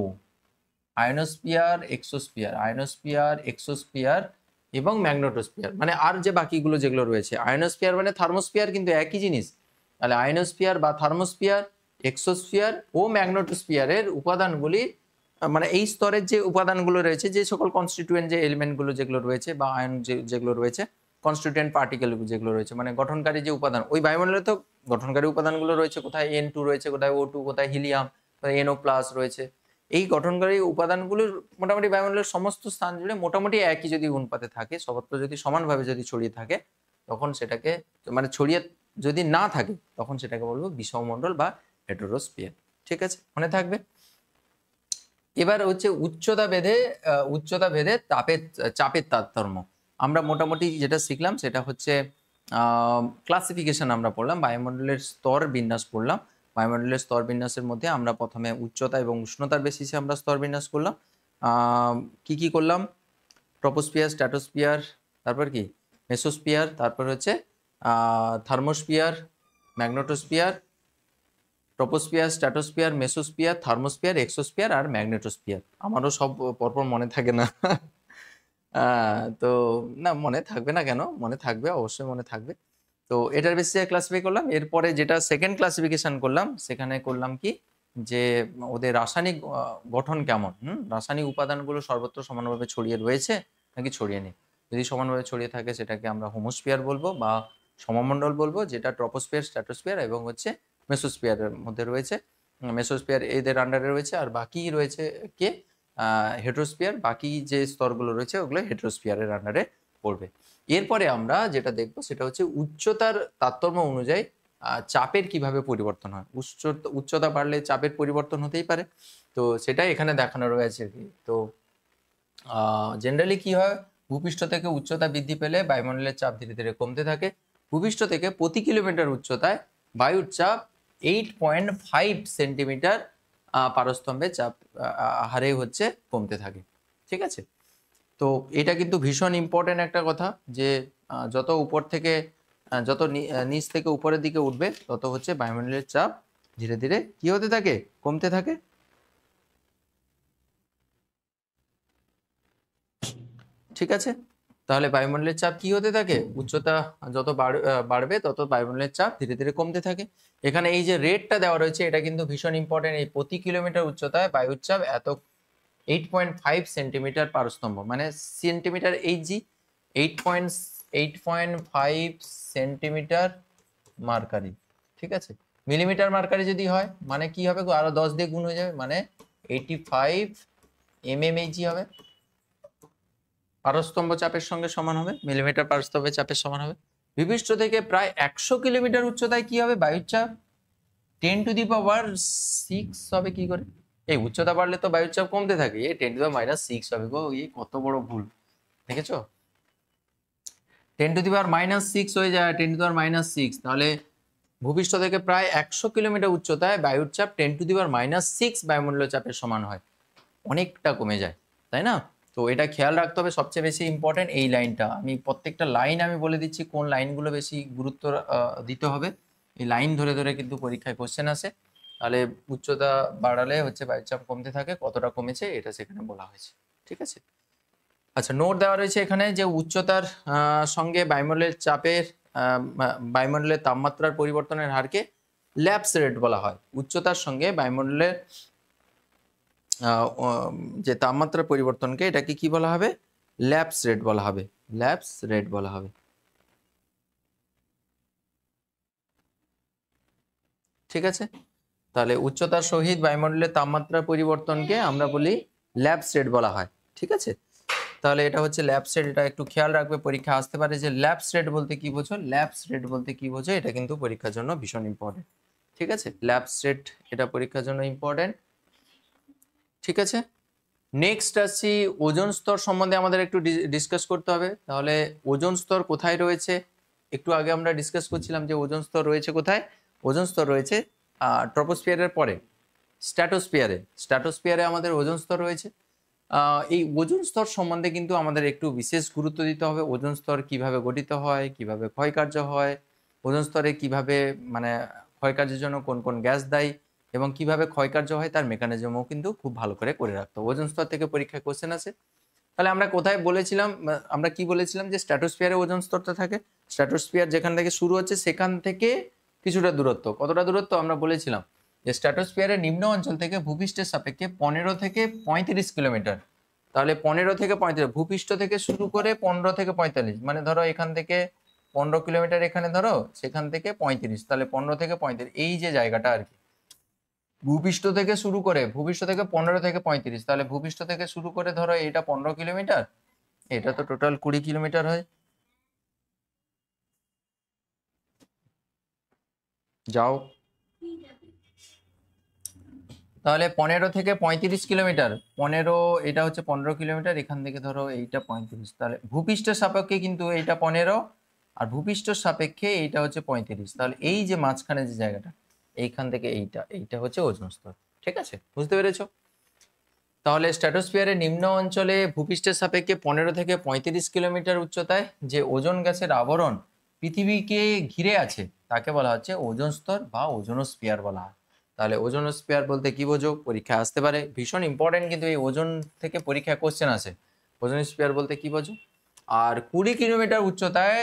আয়নোস্ফিয়ার, এক্সোস্ফিয়ার এবং ম্যাগনেটোস্ফিয়ার, মানে আর যে বাকিগুলো যেগুলো রয়েছে। আয়নোস্ফিয়ার মানে থার্মোস্ফিয়ার কিন্তু একই জিনিস। তাহলে আয়নোস্ফিয়ার বা থার্মোস্ফিয়ার, এক্সোস্ফিয়ার ও ম্যাগনেটোস্ফিয়ারের উপাদানগুলি, মানে এই স্তরের যে উপাদানগুলো রয়েছে, যে সকল কনস্টিটিউয়েন্ট যে এলিমেন্টগুলো যেগুলো রয়েছে বা আয়ন যেগুলো রয়েছে, কনস্টিটিউয়েন্ট পার্টিকেল যেগুলো রয়েছে, মানে গঠনকারী যে উপাদান, ওই বায়ুমণ্ডলে তো গঠনকারী উপাদানগুলো রয়েছে, কোথায় N2 রয়েছে, কোথায় O2, কোথায় হিলিয়াম, কোথায় NO+ রয়েছে। এই গঠনকারী উপাদানগুলোর মোটামুটি বায়ুমণ্ডলের সমস্ত স্থান জুড়ে মোটামুটি একই যদি অনুপাতে থাকে, সর্বত্র যদি সমানভাবে যদি ছড়িয়ে থাকে, তখন সেটাকে, মানে ছড়িয়ে যদি না থাকে তখন সেটাকে বলবো বিষমমণ্ডল বা হেটেরোস্ফিয়ার। ঠিক আছে, মনে থাকবে। এবার হচ্ছে উচ্চতা ভেদে চাপের তারতম্য। আমরা মোটামুটি যেটা শিখলাম সেটা হচ্ছে ক্লাসিফিকেশন আমরা পড়লাম, বায়ুমণ্ডলের স্তর বিন্যাস পড়লাম। বায়ুমণ্ডলের স্তর বিন্যাসের মধ্যে আমরা প্রথমে উচ্চতা এবং উষ্ণতার বেসিসে আমরা স্তর বিন্যাস করলাম। কি করলাম? ট্রপোস্ফিয়ার, স্ট্র্যাটোস্ফিয়ার, তারপর কি মেসোস্ফিয়ার, তারপর হচ্ছে thermosphere, magnetosphere troposphere, stratosphere, mesosphere, thermosphere, exosphere আর ম্যাগনেটোস্ফিয়ার। আমারও সব পরপর মনে থাকে না। তো না, মনে থাকবে না কেন, মনে থাকবে, অবশ্যই মনে থাকবে। তো এটার বেসিসে ক্লাসিফাই করলাম। এরপরে যেটা সেকেন্ড ক্লাসিফিকেশন করলাম, সেখানে করলাম কি, যে ওদের রাসায়নিক গঠন কেমন, রাসায়নিক উপাদানগুলো সর্বত্র সমানভাবে ছড়িয়ে রয়েছে নাকি ছড়িয়ে নেই। যদি সমানভাবে ছড়িয়ে থাকে সেটাকে আমরা হোমোস্ফিয়ার বলবো বা সমমণ্ডল বলবো, যেটা ট্রপোস্ফিয়ার, স্ট্র্যাটোস্ফিয়ার এবং হচ্ছে মেসোস্ফিয়ারের মধ্যে রয়েছে। মেসোস্ফিয়ার এদের আন্ডারে রয়েছে, আর বাকি রয়েছে কে, হেড্রোস্ফিয়ার। বাকি যে স্তরগুলো রয়েছে ওগুলো হেড্রোস্ফিয়ারের আন্ডারে পড়বে। এরপরে আমরা যেটা দেখবো সেটা হচ্ছে উচ্চতার তারতম্য অনুযায়ী চাপের কিভাবে পরিবর্তন হয়। উচ্চতা বাড়লে চাপের পরিবর্তন হতেই পারে, তো সেটাই এখানে দেখানো রয়েছে আর কি। তো জেনারেলি কি হয়, ভূপৃষ্ঠ থেকে উচ্চতা বৃদ্ধি পেলে বায়ুমণ্ডলের চাপ ধীরে ধীরে কমতে থাকে। ভূপৃষ্ঠ থেকে প্রতি কিলোমিটার উচ্চতায় বায়ুর চাপ 8.5 সেন্টিমিটার পারস্তম্ভে চাপ হারে হচ্ছে কমতে থাকে। ঠিক আছে, তো এটা কিন্তু ভীষণ ইম্পর্টেন্ট একটা কথা, যে যত উপর থেকে যত নিচ থেকে উপরের দিকে উঠবে তত হচ্ছে বায়ুমণ্ডলের চাপ ধীরে ধীরে কি হতে থাকে, কমতে থাকে। ঠিক আছে, তাহলে বায়ুমণ্ডলের চাপ কি হতে থাকে, উচ্চতা যত বাড়বে তত বায়ুমণ্ডলের চাপ ধীরে ধীরে কমতে থাকে। এখানে এই যে রেটটা দেওয়া রয়েছে এটা কিন্তু ভীষণ ইম্পর্টেন্ট। এই প্রতি কিলোমিটার উচ্চতায় বায়ুর চাপ এত 8.5 সেন্টিমিটার পারস্তম্ভ, মানে সেন্টিমিটার এইচজি, 8.5 সেন্টিমিটার মার্কারি। ঠিক আছে, মিলিমিটার মার্কারি যদি হয় মানে কি হবে, আরো 10 দিয়ে গুণ হয়ে যাবে, মানে 85 mmHg হবে। পারস্তম্ভ চাপের সঙ্গে সমান হবে, মিলিমিটার পারস্তম্ভ চাপের সমান হবে। ভূপৃষ্ঠ থেকে প্রায় 100 কিলোমিটার উচ্চতায় কি হবে, বায়ুর চাপ 10⁻6 হবে। কি করে, এই উচ্চতা বাড়লে তো বায়ুর চাপ কমতে থাকে, এই 10⁻6 হবে গো, এই কত বড় ভুল দেখেছো, 10⁻6 হয়ে যায়, 10⁻6। তাহলে ভূপৃষ্ঠ থেকে প্রায় 100 কিলোমিটার উচ্চতায় বায়ুর চাপ 10⁻6 বায়ুমণ্ডলীয় চাপের সমান হয়, অনেকটা কমে যায়, তাই না? তো এটা খেয়াল রাখতে হবে, সবচেয়ে বেশি ইম্পর্টেন্ট এই লাইনটা। আমি প্রত্যেকটা লাইন আমি বলে দিচ্ছি কোন লাইনগুলো বেশি গুরুত্ব দিতে হবে। এই লাইন ধরে ধরে কিন্তু পরীক্ষায় কোশ্চেন আসে। তাহলে উচ্চতা বাড়ালে হচ্ছে বায়ুর চাপ কমতে থাকে, কতটা কমেছে এটা সেখানে বলা হয়েছে। ঠিক আছে, আচ্ছা, নোট দেওয়া রয়েছে এখানে যে উচ্চতার সঙ্গে বায়ুমণ্ডলের চাপের বায়ুমণ্ডলের তাপমাত্রার পরিবর্তনের হারকে ল্যাপস রেট বলা হয়। উচ্চতার সঙ্গে বায়ুমণ্ডলের যে তাপমাত্রা পরিবর্তনকে এটাকে কি বলা হবে, ল্যাপস রেট বলা হবে, ল্যাপস রেট বলা হবে। ঠিক আছে, তাহলে উচ্চতার সহিত বায়ুমণ্ডলের তাপমাত্রা পরিবর্তনকে আমরা বলি ল্যাপস রেট বলা হয়। ঠিক আছে, তাহলে এটা হচ্ছে ল্যাপস রেট, এটা একটু খেয়াল রাখবে, পরীক্ষা আসতে পারে যে ল্যাপস রেট বলতে কি বোঝো, ল্যাপস রেট বলতে কি বোঝো, এটা কিন্তু পরীক্ষার জন্য ভীষণ ইম্পর্টেন্ট। ঠিক আছে, ল্যাপস রেট এটা পরীক্ষার জন্য ইম্পর্টেন্ট। ঠিক আছে, নেক্সট আসছি ওজোন স্তর সম্বন্ধে আমাদের একটু ডিসকাস করতে হবে। তাহলে ওজোন স্তর কোথায় রয়েছে, একটু আগে আমরা ডিসকাস করছিলাম যে ওজোন স্তর রয়েছে কোথায়, ওজোন স্তর রয়েছে ট্রপোস্ফিয়ারের পরে স্ট্র্যাটোস্ফিয়ারে। স্ট্র্যাটোস্ফিয়ারে আমাদের ওজোন স্তর রয়েছে। এই ওজোন স্তর সম্বন্ধে কিন্তু আমাদের একটু বিশেষ গুরুত্ব দিতে হবে। ওজোন স্তর কিভাবে গঠিত হয়, কিভাবে ক্ষয়কার্য হয়, ওজোন স্তরে কিভাবে মানে ক্ষয়কার্যের জন্য কোন কোন গ্যাস দায়ী এবং কিভাবে ক্ষয়কার্য হয় তার মেকানিজমও কিন্তু খুব ভালো করে রাখতে হবে। ওজোন স্তর থেকে পরীক্ষায় কোশ্চেন আছে। তাহলে আমরা কোথায় বলেছিলাম, আমরা কি বলেছিলাম যে স্ট্র্যাটোস্ফিয়ারে ওজোন স্তরটা থাকে। স্ট্র্যাটোস্ফিয়ার যেখান থেকে শুরু হচ্ছে সেখান থেকে কিছুটা দূরত্ব, কতটা দূরত্ব আমরা বলেছিলাম যে স্ট্র্যাটোস্ফিয়ারের নিম্ন অঞ্চল থেকে ভূপৃষ্ঠের সাপেক্ষে 15 থেকে 35 কিলোমিটার। তাহলে 15 থেকে 35, ভূপৃষ্ঠ থেকে শুরু করে 15 থেকে 45, মানে ধরো এখান থেকে 15 কিলোমিটার এখানে ধরো, সেখান থেকে 35, তাহলে 15 থেকে 35 এই যে জায়গাটা আর কি। ভূপৃষ্ঠ থেকে শুরু করে, ভূপৃষ্ঠ থেকে 15 থেকে 35, তাহলে ভূপৃষ্ঠ থেকে শুরু করে ধরো এটা 15 কিলোমিটার, এটা তো টোটাল 20 কিলোমিটার হয়। যাও, তাহলে 15 থেকে 35 কিলোমিটার, 15 এটা হচ্ছে 15 কিলোমিটার, এখান থেকে ধরো এইটা 35, তাহলে ভূপৃষ্ঠের সাপেক্ষে কিন্তু এইটা 15 আর ভূপৃষ্ঠের সাপেক্ষে এইটা হচ্ছে 35, তাহলে এই যে মাঝখানে যে জায়গাটা এইখান থেকে এইটা হচ্ছে ওজোন স্তর। ঠিক আছে, বুঝতে পেরেছো? তাহলে স্ট্র্যাটোস্ফিয়ারের নিম্ন অঞ্চলে ভূপৃষ্ঠের সাপেক্ষে 15 থেকে 35 কিলোমিটার উচ্চতায় যে ওজোন গ্যাসের আবরণ পৃথিবীকে ঘিরে আছে তাকে বলা হচ্ছে ওজোন স্তর বা ওজোনোস্ফিয়ার বলা হয়। তাহলে ওজোনোস্ফিয়ার বলতে কি বোঝো, পরীক্ষায় আসতে পারে, ভীষণ ইম্পর্টেন্ট কিন্তু এই ওজন থেকে পরীক্ষায় কোশ্চেন আসে। ওজোনোস্ফিয়ার বলতে কি বোঝো? আর 20 কিলোমিটার উচ্চতায়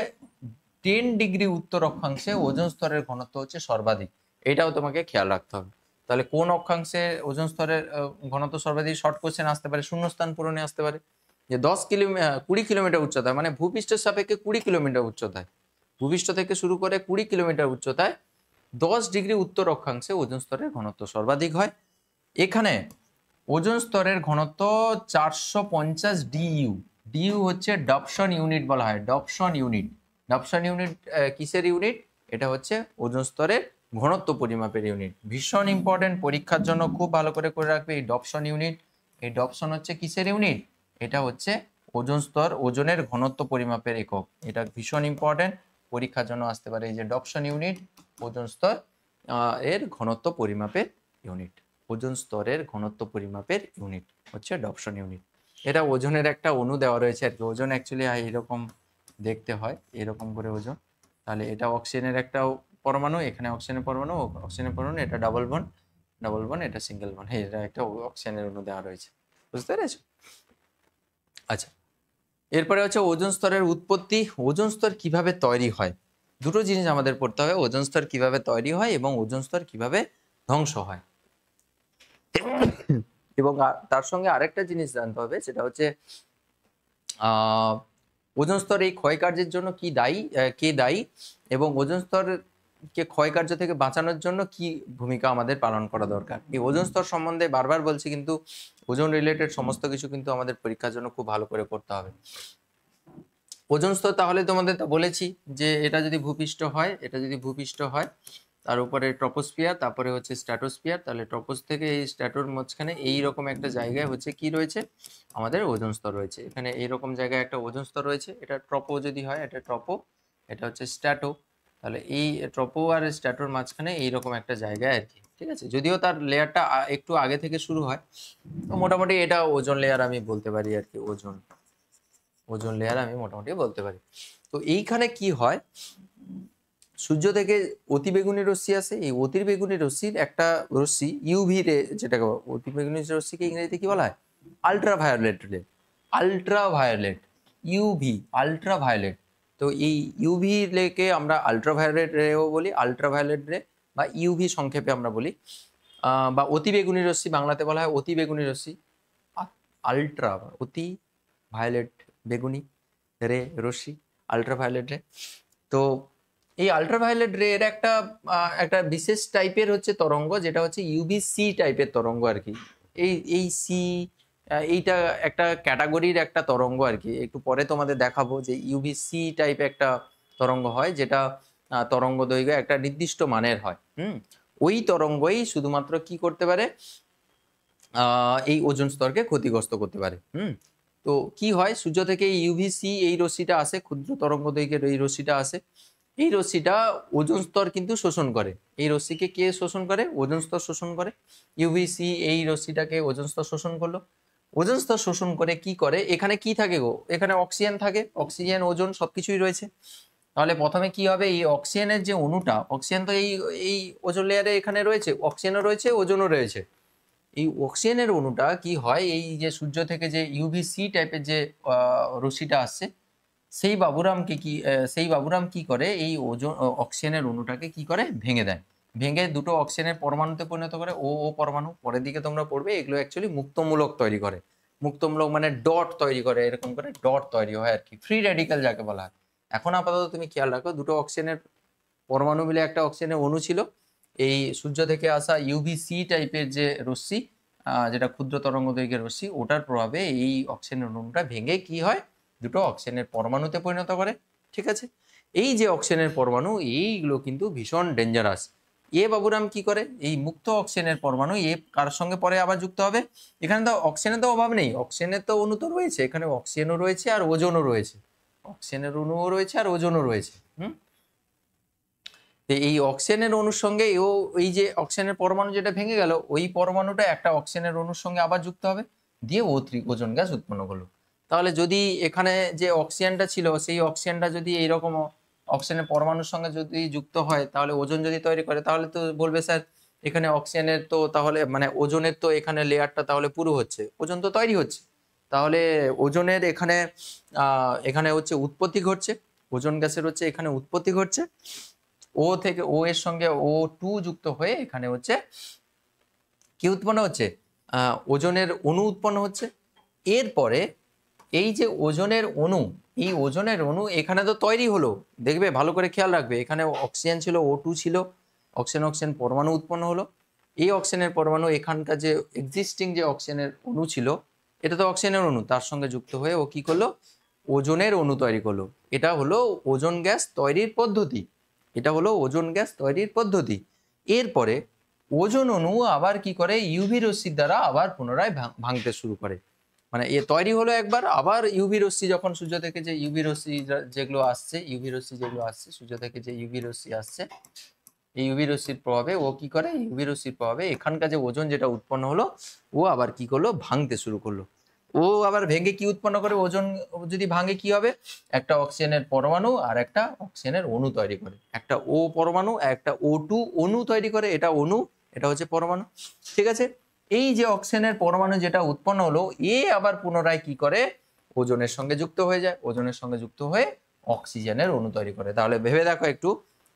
10 ডিগ্রি উত্তর অক্ষাংশে ওজোন স্তরের ঘনত্ব হচ্ছে সর্বাধিক, এটাও তোমাকে খেয়াল রাখতে হবে। তাহলে কোন অক্ষাংশে ওজোন স্তরের ঘনত্ব সর্বাধিক, শর্ট কোশ্চেন আসতে পারে, শূন্যস্থান পূরণে আসতে পারে। যে 20 কিলোমিটার উচ্চতায়, মানে ভূপৃষ্ঠের সাপেক্ষে 20 কিলোমিটার উচ্চতায়, ভূপৃষ্ঠ থেকে শুরু করে 20 কিলোমিটার উচ্চতায় 10 ডিগ্রি উত্তর অক্ষাংশে ওজোন স্তরের ঘনত্ব সর্বাধিক হয়। এখানে ওজোন স্তরের ঘনত্ব 450 ডিইউ। ডিইউ হচ্ছে ডপসন ইউনিট বলা হয়, ডপসন ইউনিট। ডপসন ইউনিট কিসের ইউনিট? এটা হচ্ছে ওজোন স্তরের ঘনত্ব পরিমাপের ইউনিট। ভীষণ ইম্পর্টেন্ট, পরীক্ষার জন্য খুব ভালো করে রাখবে এই ডপসন ইউনিট। এই ডপসন হচ্ছে কিসের ইউনিট? এটা হচ্ছে ওজোন স্তর, ওজনের ঘনত্ব পরিমাপের একক। এটা ভীষণ ইম্পর্টেন্ট, পরীক্ষার জন্য আসতে পারে। এই যে ডপসন ইউনিট, ওজোন স্তর এর ঘনত্ব পরিমাপের ইউনিট। ওজোন স্তরের ঘনত্ব পরিমাপের ইউনিট হচ্ছে ডপসন ইউনিট। এটা ওজনের একটা অণু দেওয়া রয়েছে আর কি। ওজন অ্যাকচুয়ালি এরকম দেখতে হয়, এরকম করে ওজন। তাহলে এটা অক্সিজেনের একটা পরমাণু, এখানে অক্সিজেনের পরমাণু, অক্সিজেনের পরমাণু, এটা ডাবল বন্ড, ডাবল বন্ড, এটা সিঙ্গেল বন্ড। হ্যাঁ, এটা একটা অক্সিজেনের অণু দেওয়া রয়েছে, বুঝতে পেরেছো? আচ্ছা, এরপরে হচ্ছে ওজোন স্তরের উৎপত্তি। ওজোন স্তর কিভাবে তৈরি হয়, দুটো জিনিস আমাদের পড়তে হবে, ওজোন স্তর কিভাবে তৈরি হয় এবং ওজোন স্তর কিভাবে ধ্বংস হয়। এবং তার সঙ্গে আরেকটা জিনিস জানতে হবে, সেটা হচ্ছে ওজোন স্তর এই ক্ষয়কার্যের জন্য কি দায়ী, কে দায়ী, এবং ওজোন স্তরকে ক্ষয়কার্য থেকে বাঁচানোর জন্য কি ভূমিকা আমাদের পালন করা দরকার। এই ওজোন স্তর সম্বন্ধে বারবার বলছি, কিন্তু ওজোন রিলেটেড সমস্ত কিছু কিন্তু আমাদের পরীক্ষার জন্য খুব ভালো করে পড়তে হবে। ওজোন স্তর তাহলে তোমাদের বলেছি যে এটা যদি ভূপৃষ্ঠ হয়, এটা যদি ভূপৃষ্ঠ হয়, তার উপরে ট্রপোস্ফিয়ার, তারপরে হচ্ছে স্ট্র্যাটোস্ফিয়ার। তাহলে ট্রপোস থেকে এই স্ট্র্যাটোর মাঝখানে এইরকম একটা জায়গায় হচ্ছে কি রয়েছে, আমাদের ওজোন স্তর রয়েছে। এখানে এইরকম জায়গায় একটা ওজোন স্তর রয়েছে। এটা ট্রপো যদি হয়, এটা ট্রপো, এটা হচ্ছে স্ট্র্যাটো। তাহলে এই ট্রপো আর স্ট্র্যাটোর মাঝখানে এইরকম একটা জায়গায় আর কি, ঠিক আছে। যদিও তার লেয়ারটা একটু আগে থেকে শুরু হয়, তো মোটামুটি এটা ওজোন লেয়ার আমি বলতে পারি আর কি, ওজোন লেয়ার আমি মোটামুটি বলতে পারি। তো এইখানে কি হয়, সূর্য থেকে অতিবেগুনি রশ্মি আসে। এই অতিবেগুনি রশ্মির একটা রশ্মি ইউভি রে, যেটাকে অতিবেগুনি রশ্মিকে ইংরেজিতে কি বলা হয়? আল্ট্রাভায়োলেট রে। Ultraviolet, UV, ultraviolet. তো এই ইউভি রেকে আমরা আল্ট্রাভায়োলেট রেও বলি, আল্ট্রাভায়োলেট রে বা ইউভি সংক্ষেপে আমরা বলি। বা অতিবেগুনি রশ্মি বাংলাতে বলা হয় অতিবেগুনি রশ্মি। আল্ট্রা, অতি ভায়োলেট, বেগুনি, রে, রশ্মি, আল্ট্রাভায়োলেট রে। তো এই আল্ট্রাভায়োলেট রে এর একটা বিশেষ টাইপের হচ্ছে তরঙ্গ, যেটা হচ্ছে ইউভিসি টাইপের তরঙ্গ আর কি। এই সি, এইটা একটা ক্যাটাগরির একটা তরঙ্গ আর কি। একটু পরে তোমাদের দেখাবো যে ইউভিসি টাইপ একটা তরঙ্গ হয়, যেটা তরঙ্গ দৈর্ঘ্য একটা নির্দিষ্ট মানের হয়। ওই তরঙ্গই শুধুমাত্র কি করতে পারে, এই ওজোন স্তরকে ক্ষতিগ্রস্ত করতে পারে। তো কি হয়, সূর্য থেকে ইউভিসি এই রশ্মিটা আসে, ক্ষুদ্র তরঙ্গ দৈর্ঘ্যের এই রশ্মিটা আসে। এই রশ্মিটা ওজোন স্তর কিন্তু শোষণ করে। এই রশ্মিকে কে শোষণ করে? ওজোন স্তর শোষণ করে। ইউভিসি এই রশ্মিটাকে ওজোন স্তর শোষণ করলো। ওজোন স্তর শোষণ করে কি করে, এখানে কি থাকে গো? এখানে অক্সিজেন থাকে, অক্সিজেন, ওজোন সবকিছুই রয়েছে। তাহলে প্রথমে কি হবে, এই অক্সিজেনের যে অণুটা, অক্সিজেন তো এই ওজোন লেয়ারে এখানে রয়েছে, অক্সিজেনও রয়েছে, ওজোনও রয়েছে। এই অক্সিজেনের অণুটা কি হয়, এই যে সূর্য থেকে যে ইউভিসি টাইপের যে রশ্মিটা আসছে, সেই বাবুরাম কি করে, এই ওজোন অক্সিজেনের অণুটাকে কি করে, ভেঙে দেয়। ভেঙে দুটো অক্সিজেনের পরমাণুতে পরিণত করে, ও পরমাণু। পরের দিকে তোমরা পড়বে, এগুলো অ্যাকচুয়ালি মুক্তমূলক তৈরি করে। মুক্তমূলক মানে ডট তৈরি করে, এরকম করে ডট তৈরি হয় আর কি, ফ্রি রেডিক্যাল যাকে বলা হয়। এখন আপাতত তুমি খেয়াল রাখো, দুটো অক্সিজেনের পরমাণু মিলে একটা অক্সিজেনের অণু ছিল। এই সূর্য থেকে আসা ইউভিসি টাইপের যে রশ্মি, যেটা ক্ষুদ্র তরঙ্গ দৈর্ঘ্যের রশ্মি, ওটার প্রভাবে এই অক্সিজেনের অণুটা ভেঙে কি হয়, দুটো অক্সিজেনের পরমাণুতে পরিণত করে, ঠিক আছে। এই যে অক্সিজেনের পরমাণু, এইগুলো কিন্তু ভীষণ ডেঞ্জারাস। বাবুরাম কি করে, এই মুক্ত অক্সিজেনের পরমাণু কার সঙ্গে পরে আবার যুক্ত হবে? এখানে তো অক্সিজেনের তো অভাব নেই, অক্সিজেনের তো অণু তো রয়েছে, এখানে অক্সিজেনও রয়েছে আর ওজনও রয়েছে, অক্সিজেনের অণুও রয়েছে আর ওজনও রয়েছে। এই অক্সিজেনের অণুর সঙ্গে এই যে অক্সিজেনের পরমাণু যেটা ভেঙে গেল, ওই পরমাণুটা একটা অক্সিজেনের অণুর সঙ্গে আবার যুক্ত হবে, দিয়ে ওজন গ্যাস উৎপন্ন করলো। তাহলে যদি এখানে যে অক্সিজেনটা ছিল, সেই অক্সিজেনটা যদি এইরকম অক্সিজেনের পরমাণুর সঙ্গে যদি যুক্ত হয়, তাহলে ওজন যদি তৈরি করে, তাহলে তো বলবে স্যার এখানে অক্সিজেনের তো তাহলে মানে ওজনের তো এখানে লেয়ারটা তাহলে পুরো হচ্ছে, ওজন তো তৈরি হচ্ছে, তাহলে ওজনের এখানে এখানে হচ্ছে উৎপত্তি ঘটছে, ওজন গ্যাসের হচ্ছে এখানে উৎপত্তি ঘটছে, ও থেকে ও এর সঙ্গে O2 যুক্ত হয়ে এখানে হচ্ছে কি উৎপন্ন হচ্ছে, ওজনের অণু উৎপন্ন হচ্ছে। এরপরে এই যে ওজনের অণু, এই ওজনের অণু এখানে তো তৈরি হলো, দেখবে ভালো করে খেয়াল রাখবে, এখানে অক্সিজেন ছিল, O2 ছিল, অক্সিজেন অক্সিজেন পরমাণু উৎপন্ন হলো। এই অক্সিজেনের পরমাণু এখানকার যে এক্সিস্টিং যে অক্সিজেনের অণু ছিল, এটা তো অক্সিজেনের অণু, তার সঙ্গে যুক্ত হয়ে ও কি করলো, ওজনের অণু তৈরি করলো। এটা হলো ওজোন গ্যাস তৈরির পদ্ধতি, এটা হলো ওজোন গ্যাস তৈরির পদ্ধতি। এরপরে ওজোন অণু আবার কি করে, ইউভি রশ্মির দ্বারা আবার পুনরায় ভাঙতে শুরু করে। মানে এ তৈরি হলো একবার, আবার ইউভি রশ্মি যখন সূর্য থেকে যে ইউভি রশ্মি যেগুলো আসছে, ইউভি রশ্মি যেগুলো আসছে সূর্য থেকে যে ইউভি রশ্মি আসছে, এই ইউভি রশ্মির প্রভাবে ও কি করে, ইউভি রশ্মির প্রভাবে এখানকার যে ওজন যেটা উৎপন্ন হলো, ও আবার কি করলো, ভাঙতে শুরু করলো। ও আবার ভেঙে কি উৎপন্ন করে, ওজন যদি ভাঙে কি হবে, একটা অক্সিজেনের পরমাণু আর একটা অক্সিজেনের অণু তৈরি করে, একটা ও পরমাণু একটা O2 অণু তৈরি করে, এটা অণু, এটা হচ্ছে পরমাণু, ঠিক আছে। এই যে অক্সিজেনের পরমাণু যেটা উৎপন্ন হলো, এ আবার পুনরায় কি করে, ওজনের সঙ্গে যুক্ত হয়ে যায়, ওজনের সঙ্গে যুক্ত হয়ে অক্সিজেনের অণু তৈরি করে। তাহলে ভেবে দেখো একটু,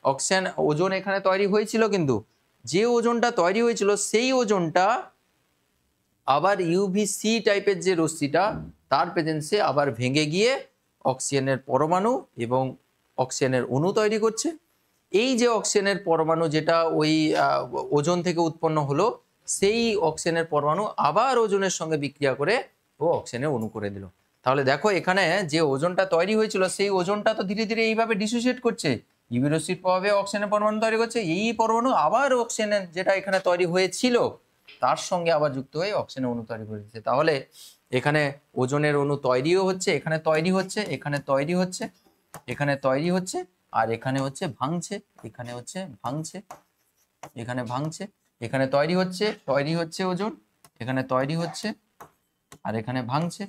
অক্সিজেন ওজন এখানে তৈরি হয়েছিল, কিন্তু যে ওজনটা তৈরি হয়েছিল সেই ওজনটা আবার ইউভিসি টাইপের যে রশ্মিটা, তার প্রেজেন্সে আবার ভেঙে গিয়ে অক্সিজেনের পরমাণু এবং অক্সিজেনের অণু তৈরি করছে। এই যে অক্সিজেনের পরমাণু যেটা ওই ওজন থেকে উৎপন্ন হলো, সেই অক্সিজেনের পরমাণু আবার ওজনের সঙ্গে বিক্রিয়া করে ও অক্সিজেনের অণু করে দিল। তাহলে দেখো এখানে যে ওজনটা তৈরি হয়েছিল, সেই ওজনটা তো ধীরে ধীরে এইভাবে ডিসোসিয়েট করছে, ইউভি রশ্মির প্রভাবে অক্সিজেনের পরমাণু তৈরি করছে, এই পরমাণু আবার অক্সিজেনের যেটা এখানে তৈরি হয়েছিল তার সঙ্গে আবার যুক্ত হয়ে অক্সিজেনের অণু তৈরি করে দিচ্ছে। তাহলে এখানে ওজনের অণু তৈরিও হচ্ছে, এখানে তৈরি হচ্ছে, এখানে তৈরি হচ্ছে, এখানে তৈরি হচ্ছে, আর এখানে হচ্ছে ভাঙছে, এখানে হচ্ছে ভাঙছে, এখানে ভাঙছে, এখানে তৈরি হচ্ছে ওজন, এখানে তৈরি হচ্ছে, আর এখানে ভাঙছে।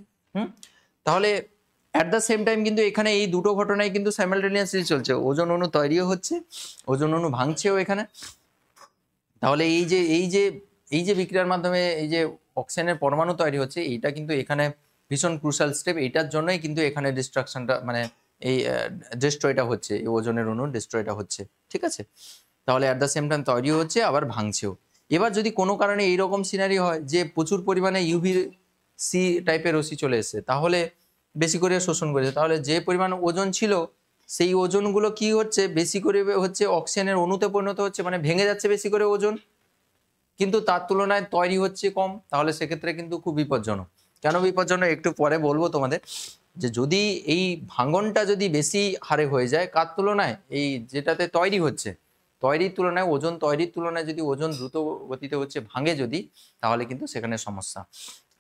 তাহলে অ্যাট দ্য সেম টাইম কিন্তু এখানে এই দুটো ঘটনাই কিন্তু সাইমালটেনিয়াসলি চলছে, ওজন অণু তৈরিও হচ্ছে, ওজন অণু ভাঙছেও এখানে। তাহলে এই যে বিক্রিয়ার মাধ্যমে এই যে অক্সিজেনের পরমাণু তৈরি হচ্ছে, এইটা কিন্তু এখানে ভীষণ ক্রুশাল স্টেপ, এইটার জন্যই কিন্তু এখানে ডিস্ট্রাকশনটা মানে এই ডিস্ট্রয়টা হচ্ছে, এই ওজনের অণু ডিস্ট্রয়টা হচ্ছে, ঠিক আছে। তাহলে অ্যাট দ্য সেম টাইম তৈরিও হচ্ছে আবার ভাঙছেও। এবার যদি কোনো কারণে এইরকম সিনারি হয় যে প্রচুর পরিমাণে ইউভি সি টাইপের রশ্মি চলে এসেছে, তাহলে বেশি করে শোষণ করেছে, তাহলে যে পরিমাণ ওজন ছিল সেই ওজনগুলো কি হচ্ছে, বেশি করে হচ্ছে অক্সিজেনের অণুতে পরিণত হচ্ছে, মানে ভেঙে যাচ্ছে বেশি করে ওজন, কিন্তু তার তুলনায় তৈরি হচ্ছে কম। তাহলে সেক্ষেত্রে কিন্তু খুব বিপজ্জনক। কেন বিপজ্জনক একটু পরে বলবো তোমাদের, যে যদি এই ভাঙনটা যদি বেশি হারে হয়ে যায়, কার তুলনায়, এই যেটাতে তৈরি হচ্ছে, তৈরির তুলনায়, ওজন তৈরির তুলনায় যদি ওজন দ্রুত গতিতে হচ্ছে ভাঙে যদি, তাহলে কিন্তু সেখানে সমস্যা।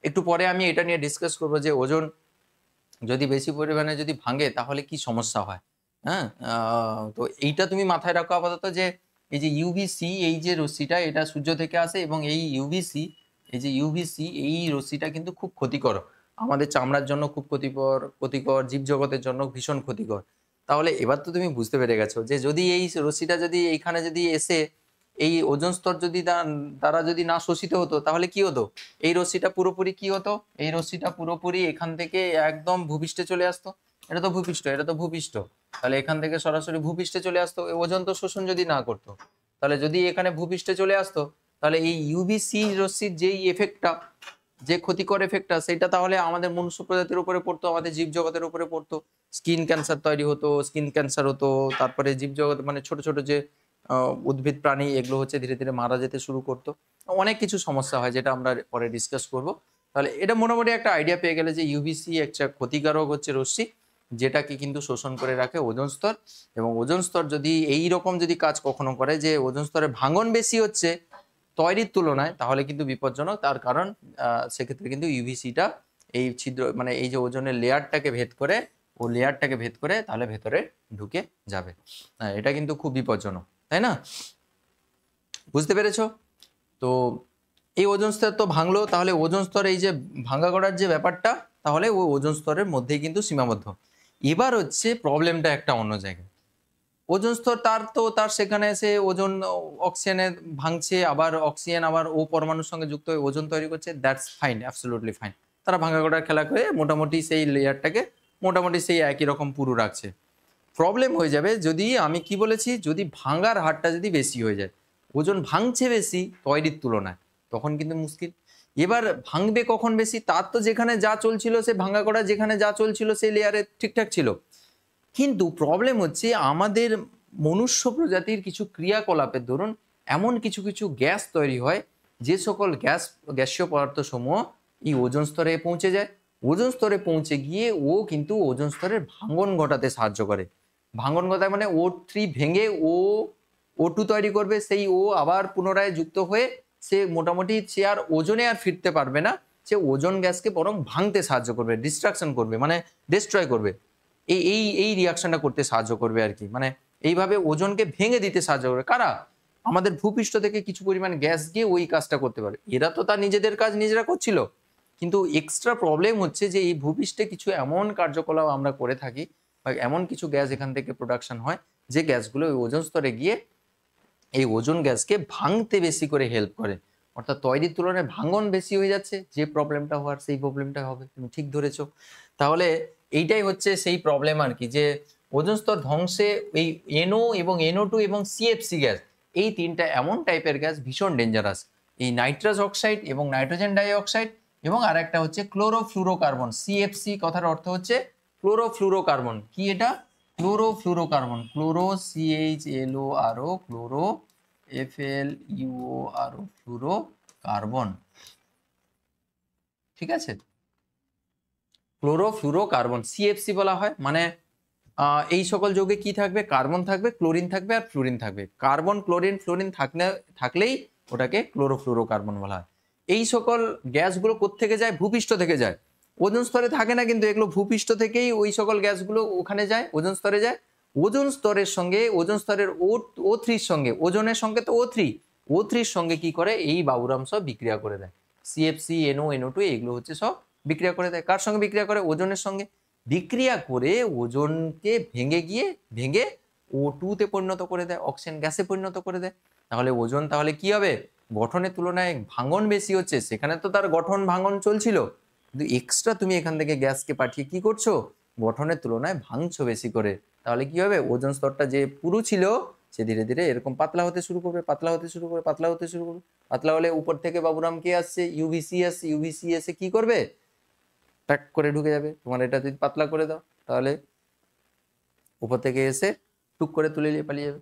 একটু পরে আমি এটা নিয়ে ডিসকাস করবো যে ওজন যদি বেশি পরিমাণে যদি ভাঙে তাহলে কি সমস্যা হয়। হ্যাঁ, তো এইটা তুমি মাথায় রাখো আপাতত, যে এই যে ইউভিসি, এই যে রশ্মিটা, এটা সূর্য থেকে আসে, এবং এই ইউভিসি, এই যে ইউভিসি, এই রশ্মিটা কিন্তু খুব ক্ষতিকর, আমাদের চামড়ার জন্য খুব ক্ষতিকর, জীবজগতের জন্য ভীষণ ক্ষতিকর। তাহলে এবার তো তুমি বুঝতে পেরে গেছো যে যদি এই রশ্মিটা যদি এইখানে যদি এসে এই ওজোন স্তর যদি দ্বারা যদি না শোষিত হতো, তাহলে কি হতো, এই রশ্মিটা পুরোপুরি কি হতো, এই রশ্মিটা পুরোপুরি এখান থেকে একদম ভূপৃষ্ঠে চলে আসতো। এটা তো ভূপৃষ্ঠ, এটা তো ভূপৃষ্ঠ, তাহলে এখান থেকে সরাসরি ভূপৃষ্ঠে চলে আসতো। ওজন তো শোষণ যদি না করতো, তাহলে যদি এখানে ভূপৃষ্ঠে চলে আসতো, তাহলে এই ইউভিসি রশ্মির যেই এফেক্টটা, যে ক্ষতিকর এফেক্টটা, সেটা তাহলে আমাদের মনুষ্য প্রজাতির উপরে পড়তো, আমাদের জীবজগতের উপরে পড়তো, স্কিন ক্যান্সার তৈরি হতো, স্কিন ক্যান্সার হতো, তারপরে জীবজগৎ মানে ছোট ছোট যে উদ্ভিদ প্রাণী, এগুলো হচ্ছে ধীরে ধীরে মারা যেতে শুরু করতো, অনেক কিছু সমস্যা হয়, যেটা আমরা পরে ডিসকাস করব। তাহলে এটা মোটামুটি একটা আইডিয়া পেয়ে গেলে যে ইউভিসি একটা ক্ষতিকারক হচ্ছে রশ্মি, যেটাকে কিন্তু শোষণ করে রাখে ওজোন স্তর, এবং ওজোন স্তর যদি এই রকম যদি কাজ কখনো করে যে ওজোন স্তরে ভাঙন বেশি হচ্ছে তৈরির তুলনায়, তাহলে কিন্তু বিপজ্জনক। তার কারণ সেক্ষেত্রে কিন্তু ইউভিসিটা এই ছিদ্র মানে এই যে ওজনের লেয়ারটাকে ভেদ করে, ও লেয়ারটাকে ভেদ করে তাহলে ভেতরে ঢুকে যাবে। হ্যাঁ, এটা কিন্তু খুব বিপজ্জনক, তাই না? বুঝতে পেরেছো? তো এই ওজোন স্তর তো ভাঙলো, তাহলে ওজোন স্তর এই যে ভাঙা করার যে ব্যাপারটা, তাহলে ওই ওজোন স্তরের মধ্যেই কিন্তু সীমাবদ্ধ। এবার হচ্ছে প্রবলেমটা একটা অন্য জায়গায়। ওজোন স্তর তার সেখানে এসে ওজোন অক্সিজেনে ভাঙছে, আবার অক্সিজেন আবার ও পরমাণুর সঙ্গে যুক্ত হয়ে ওজোন তৈরি করছে, দ্যাটস ফাইন, অ্যাবসলিউটলি ফাইন। তারা ভাঙা করার খেলা করে মোটামুটি সেই লেয়ারটাকে মোটামুটি সেই একই রকম পুরু রাখছে। প্রবলেম হয়ে যাবে যদি আমি কি বলেছি, যদি ভাঙার হারটা যদি বেশি হয়ে যায়, ওজন ভাঙছে বেশি তৈরির তুলনায়, তখন কিন্তু মুশকিল। এবার ভাঙবে কখন বেশি, তার তো যেখানে যা চলছিল সে ভাঙা করা যেখানে যা চলছিল সেই লেয়ারে ঠিকঠাক ছিল, কিন্তু প্রবলেম হচ্ছে আমাদের মনুষ্য প্রজাতির কিছু ক্রিয়াকলাপের দরুন এমন কিছু কিছু গ্যাস তৈরি হয়, যে সকল গ্যাসীয় পদার্থ সমূহ এই ওজোন স্তরে পৌঁছে যায়। ওজোন স্তরে পৌঁছে গিয়ে ও কিন্তু ওজোন স্তরের ভাঙন ঘটাতে সাহায্য করে। ভাঙন ঘটায় মানে O3 ভেঙে O2 তৈরি করবে, সেই ও আবার পুনরায় যুক্ত হয়ে সে মোটামুটি সে আর ওজনে আর ফিরতে পারবে না, সে ওজোন গ্যাসকে বরং ভাঙতে সাহায্য করবে, ডিস্ট্রাকশন করবে, মানে ডিস্ট্রয় করবে। এই এই এই রিয়াকশনটা করতে সাহায্য করবে আর কি, মানে এইভাবে ওজনকে ভেঙে দিতে সাহায্য করবে। কারা? আমাদের ভূপৃষ্ঠ থেকে কিছু পরিমাণ গ্যাস গিয়ে ওই কাজটা করতে পারে। এরা তো তার নিজেদের কাজ নিজেরা করছিল, কিন্তু এক্সট্রা প্রবলেম হচ্ছে যে এই ভূপৃষ্ঠে কিছু এমন কার্যকলাপ আমরা করে থাকি বা এমন কিছু গ্যাস এখান থেকে প্রোডাকশন হয় যে গ্যাসগুলো ওই ওজোন স্তরে গিয়ে এই ওজোন গ্যাসকে ভাঙতে বেশি করে হেল্প করে। অর্থাৎ তৈরির তুলনায় ভাঙন বেশি হয়ে যাচ্ছে, যে প্রবলেমটা হওয়ার সেই প্রবলেমটা হবে। তুমি ঠিক ধরেছো। তাহলে এইটাই হচ্ছে সেই প্রবলেম আর কি, যে ওজোন স্তর ধ্বংসে এই NO এবং NO2 এবং CFC গ্যাস, এই তিনটা এমন টাইপের গ্যাস ভীষণ ডেঞ্জারাস। এই নাইট্রাস অক্সাইড এবং নাইট্রোজেন ডাই অক্সাইড এবং আরেকটা হচ্ছে ক্লোরোফ্লুরোকার্বন। CFC কথার অর্থ হচ্ছে ক্লোরোফ্লুরোকার্বন। কি এটা? Chlorofluorocarbon, chloro CHLORO, chloro FLUORO, fluoro carbon. ঠিক আছে, ক্লোরোফ্লুরোকার্বন CFC বলা হয়। মানে এই সকল যৌগে কি থাকবে? কার্বন থাকবে, ক্লোরিন থাকবে আর ফ্লুরিন থাকবে। কার্বন ক্লোরিন ফ্লুরিন থাকলেই ওটাকে ক্লোরোফ্লুরোকার্বন বলা হয়। এই সকল গ্যাসগুলো কোত্থেকে যায়? ভূপৃষ্ঠ থেকে যায়। ওজোন স্তরে থাকে না, কিন্তু এগুলো ভূপৃষ্ঠ থেকেই ওই সকল গ্যাসগুলো ওখানে যায়, ওজোন স্তরে যায়। ওজোন স্তরের সঙ্গে ওজোন স্তরের O3 সঙ্গে, ওজনের সঙ্গে তো O3 সঙ্গে কি করে? এই বায়ুরাম সব বিক্রিয়া করে দেয়। CFC, NO, NO2 এগুলো হচ্ছে সব বিক্রিয়া করে দেয়। কার সঙ্গে বিক্রিয়া করে? ওজনের সঙ্গে বিক্রিয়া করে ওজনকে ভেঙে O2 তে পরিণত করে দেয়, অক্সিজেন গ্যাসে পরিণত করে দেয়। তাহলে ওজন তাহলে কি হবে? গঠনের তুলনায় ভাঙন বেশি হচ্ছে, সেখানে তো তার গঠন ভাঙন চলছিল, কিন্তু এক্সট্রা তুমি এখান থেকে গ্যাসকে পাঠিয়ে কি করছো? গঠনের তুলনায় ভাঙছো বেশি করে। তাহলে কি হবে? ওজোন স্তরটা যে পুরু ছিল সে ধীরে ধীরে এরকম পাতলা হতে শুরু করবে, পাতলা হতে শুরু করবে, পাতলা হতে শুরু করবে। পাতলা হলে উপর থেকে বাবুরাম কে আসছে? UVC আসছে। UVC এসে কি করবে? প্যাক করে ঢুকে যাবে। তোমার এটা যদি পাতলা করে দাও তাহলে উপর থেকে এসে টুক করে তুলে নিয়ে পালিয়ে যাবে,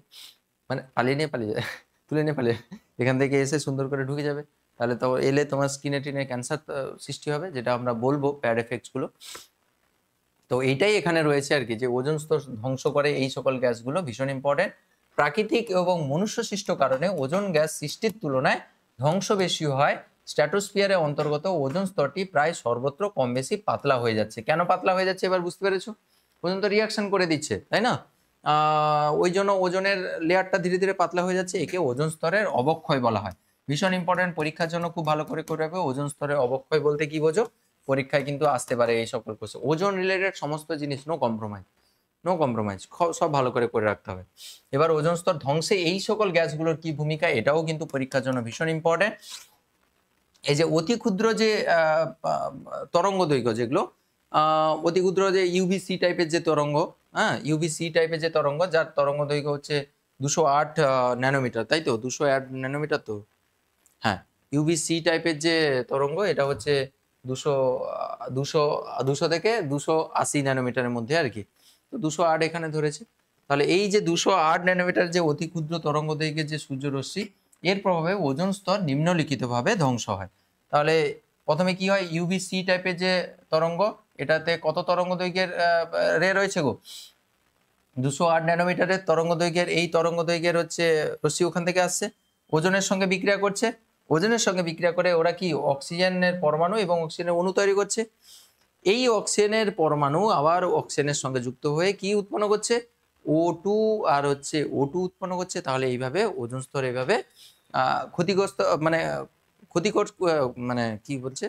মানে পালিয়ে নিয়ে পালিয়ে যাবে তুলে নিয়ে পালিয়ে এখান থেকে এসে সুন্দর করে ঢুকে যাবে। তাহলে তো এলে তোমার স্কিনে টিনে ক্যান্সার সৃষ্টি হবে, যেটা আমরা বলবো ব্যাড এফেক্টসগুলো। তো এইটাই এখানে রয়েছে আর কি, যে ওজোন স্তর ধ্বংস করে এই সকল গ্যাসগুলো ভীষণ ইম্পর্টেন্ট। প্রাকৃতিক এবং মনুষ্যসৃষ্ট কারণে ওজোন গ্যাস সৃষ্টির তুলনায় ধ্বংস বেশি হয়। স্ট্র্যাটোস্ফিয়ারে অন্তর্গত ওজোন স্তরটি প্রায় সর্বত্র কম বেশি পাতলা হয়ে যাচ্ছে। কেন পাতলা হয়ে যাচ্ছে এবার বুঝতে পেরেছো? ওজোন তো রিয়াকশন করে দিচ্ছে, তাই না? ওই জন্য ওজনের লেয়ারটা ধীরে ধীরে পাতলা হয়ে যাচ্ছে। একে ওজোন স্তরের অবক্ষয় বলা হয়। ভীষণ ইম্পর্টেন্ট, পরীক্ষার জন্য খুব ভালো করে রাখবে। ওজোন স্তরের অবক্ষয় বলতে কি বোঝো? পরীক্ষায় কিন্তু আসতে পারে এই সকল কোশ্চেন। ওজোন রিলেটেড সমস্ত জিনিস নো কম্প্রোমাইজ, সব ভালো করে রাখতে হবে। এবার ওজোন স্তর ধ্বংসে এই সকল গ্যাসগুলোর কি ভূমিকা, এটাও কিন্তু পরীক্ষার জন্য ভীষণ ইম্পর্টেন্ট। এই যে অতি ক্ষুদ্র যে তরঙ্গ দৈর্ঘ্য, যেগুলো অতি ক্ষুদ্র যে ইউভিসি টাইপের যে তরঙ্গ, হ্যাঁ, ইউভিসি টাইপের যে তরঙ্গ, যার তরঙ্গ দৈর্ঘ্য হচ্ছে 208 ন্যানোমিটার, তাই তো? 208 ন্যানোমিটার তো, হ্যাঁ। ইউভিসি টাইপের যে তরঙ্গ, এটা হচ্ছে 200 থেকে 280 ন্যানোমিটারের মধ্যে আর কি। তো 208 এখানে ধরেছে। তাহলে এই যে 208 ন্যানোমিটার যে অতি ক্ষুদ্র তরঙ্গ দৈর্ঘ্যের যে সূর্যরশ্মি, এর প্রভাবে ওজোন স্তর নিম্নলিখিতভাবে ধ্বংস হয়। তাহলে প্রথমে কি হয়? ইউভিসি টাইপের যে তরঙ্গ, এটাতে কত তরঙ্গ দৈর্ঘ্যের রে রয়েছে গো? 208 ন্যানোমিটারের তরঙ্গ দৈর্ঘ্যের, এই তরঙ্গ দৈর্ঘ্যের হচ্ছে রশ্মি ওখান থেকে আসছে, ওজনের সঙ্গে বিক্রিয়া করছে। ওজনের সঙ্গে বিক্রিয়া করে ওরা কি অক্সিজেনের পরমাণু এবং অক্সিজেনের অণু তৈরি করছে। এই অক্সিজেনের পরমাণু আবার অক্সিজেনের সঙ্গে যুক্ত হয়ে কি উৎপন্ন করছে? O2 আর হচ্ছে O2 উৎপন্ন করছে। তাহলে এইভাবে ওজোন স্তর এইভাবে ক্ষতিগ্রস্ত, মানে ক্ষতিকর, মানে কি বলছে?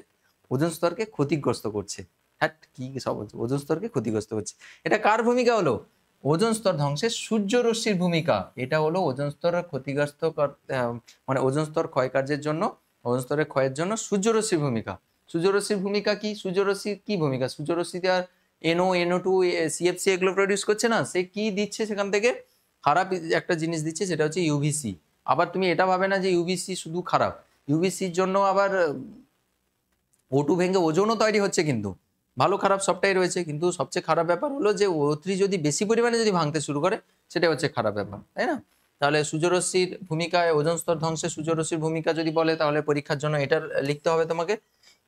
ওজোন স্তরকে ক্ষতিগ্রস্ত করছে। হ্যাঁ, কি সব বলছে? ওজোন স্তরকে ক্ষতিগ্রস্ত করছে। এটা কার ভূমিকা হলো? ওজোন স্তর ধ্বংসে সূর্যরশ্মির ভূমিকা, এটা হলো ওজোন স্তরের ক্ষতিগ্রস্ত মানে ওজোন স্তর ক্ষয়কার্যের জন্য, ওজোন স্তরের ক্ষয়ের জন্য সূর্যরশ্মির ভূমিকা। সূর্যরশ্মির ভূমিকা কি? সূর্যরশ্মির কি ভূমিকা? সূর্যরশ্মিতে আর NO2 CFC এগুলো প্রডিউস করছে না, সে কি দিচ্ছে সেখান থেকে? খারাপ একটা জিনিস দিচ্ছে, সেটা হচ্ছে ইউভিসি। আবার তুমি এটা ভাবে না যে ইউভিসি শুধু খারাপ, ইউভিসির জন্য আবার O2 ভেঙে ওজোনও তৈরি হচ্ছে, কিন্তু ভালো খারাপ সবটাই রয়েছে। কিন্তু সবচেয়ে খারাপ ব্যাপার হলো যে O3 যদি বেশি পরিমাণে যদি ভাঙতে শুরু করে, সেটা হচ্ছে খারাপ ব্যাপার, তাই না? তাহলে সূর্যরশ্মির ভূমিকায় ওজোন স্তর ধ্বংসে সূর্যরশ্মির ভূমিকা যদি বলে, তাহলে পরীক্ষার জন্য এটা লিখতে হবে তোমাকে।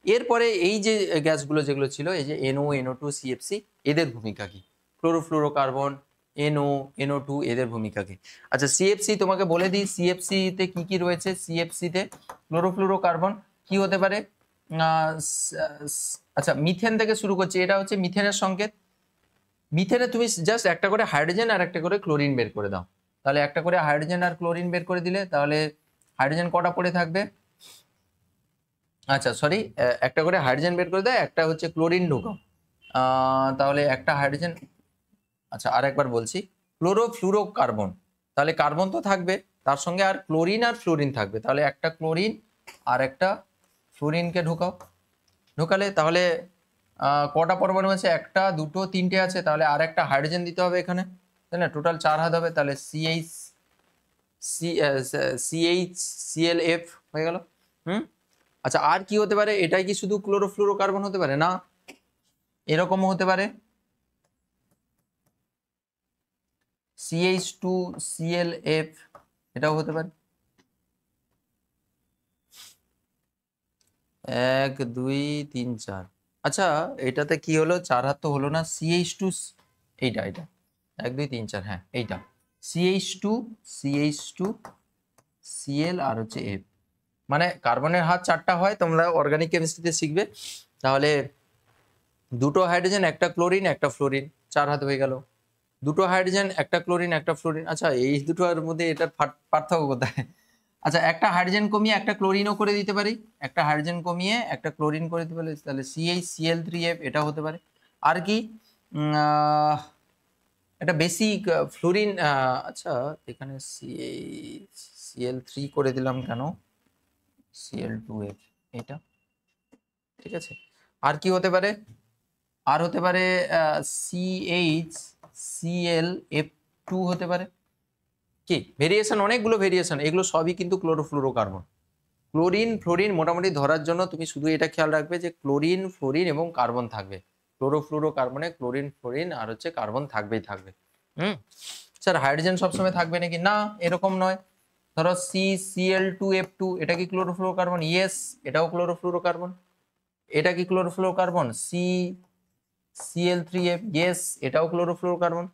এরপরে এই যে গ্যাসগুলো যেগুলো ছিল, এই যে NO2 CFC, এদের ভূমিকা কি? ক্লোরোফ্লুরোকার্বন, NO2 এদের ভূমিকা কি? আচ্ছা, সিএফসি তোমাকে বলে দিই, সিএফসি তে কি কি রয়েছে। সিএফসি তে ক্লোরোফ্লুরোকার্বন কি হতে পারে? আচ্ছা, মিথেন থেকে শুরু করছি, এটা হচ্ছে মিথেনের সংকেত। মিথেনে তুমি জাস্ট একটা করে হাইড্রোজেন আর একটা করে ক্লোরিন বের করে দাও, তাহলে একটা করে হাইড্রোজেন আর ক্লোরিন বের করে দিলে, তাহলে হাইড্রোজেন কটা পড়ে থাকবে? আচ্ছা সরি, একটা করে হাইড্রোজেন বের করে দেয়, একটা হচ্ছে ক্লোরিন ঢোকাও, তাহলে একটা হাইড্রোজেন। আচ্ছা আর একবার বলছি, ক্লোরোফ্লুরোকার্বন, তাহলে কার্বন তো থাকবে, তার সঙ্গে আর ক্লোরিন আর ফ্লোরিন থাকবে, তাহলে একটা ক্লোরিন আর একটা ফ্লোরিনকে ঢোকাও। ঢোকালে তাহলে কটা পরমাণু আছে? একটা, দুটো, তিনটে আছে, তাহলে আর একটা হাইড্রোজেন দিতে হবে এখানে, তাই না? টোটাল 4 হাত হবে, তাহলে CH ClF হয়ে গেল। আচ্ছা আর কি হতে পারে? এটাই কি শুধু ক্লোরোফ্লুরোকার্বন হতে পারে? না, এরকমও হতে পারে, CH2ClF, এটাও হতে পারে। 1 2 3 4। আচ্ছা এটাতে কি হলো? 4 হাত তো হলো না, CH2, এইটা 1 2 3 4, হ্যাঁ এইটা CH2 Cl আর হচ্ছে F, মানে কার্বনের হাত 4টা হয়, তোমরা অর্গানিক কেমিস্ট্রিতে শিখবে। তাহলে দুটো হাইড্রোজেন, একটা ক্লোরিন, একটা ফ্লোরিন, 4 হাত হয়ে গেল। দুটো হাইড্রোজেন, একটা ক্লোরিন, একটা ফ্লোরিন। আচ্ছা এই দুটোর মধ্যে এটার পার্থক্য কোথায়? আচ্ছা একটা হাইড্রোজেন কমিয়ে একটা ক্লোরিনও করে দিতে পারি, একটা হাইড্রোজেন কমিয়ে একটা ক্লোরিন করে দিতে পারি, তাহলে CH Cl3F এটা হতে পারে। আর কি এটা বেসিক ফ্লোরিন। আচ্ছা এখানে Cl3 করে দিলাম কেন? Cl2F এটা, ঠিক আছে। আর কি হতে পারে? আর হতে পারে CH Cl F2 হতে পারে। কি ভেরিয়েশন? অনেকগুলো ভেরিয়েশন, এগুলো সবই কিন্তু ক্লোরোফ্লুরোকার্বন। ক্লোরিন ফ্লোরিন মোটামুটি ধরার জন্য তুমি শুধু এটা খেয়াল রাখবে যে ক্লোরিন ফ্লোরিন এবং কার্বন থাকবে। ক্লোরোফ্লুরোকার্বনে ক্লোরিন ফ্লোরিন আর হচ্ছে কার্বন থাকবেই থাকবে। স্যার হাইড্রোজেন সবসময় থাকবে নাকি? না, এরকম নয়। ধরো CCl2F2, এটা কি ক্লোরোফ্লুরোকার্বন? ইয়েস, এটাও ক্লোরোফ্লুরোকার্বন। এটা কি ক্লোরোফ্লুরোকার্বন? Cl3F, ইয়েস, এটাও ক্লোরোফ্লুরোকার্বন।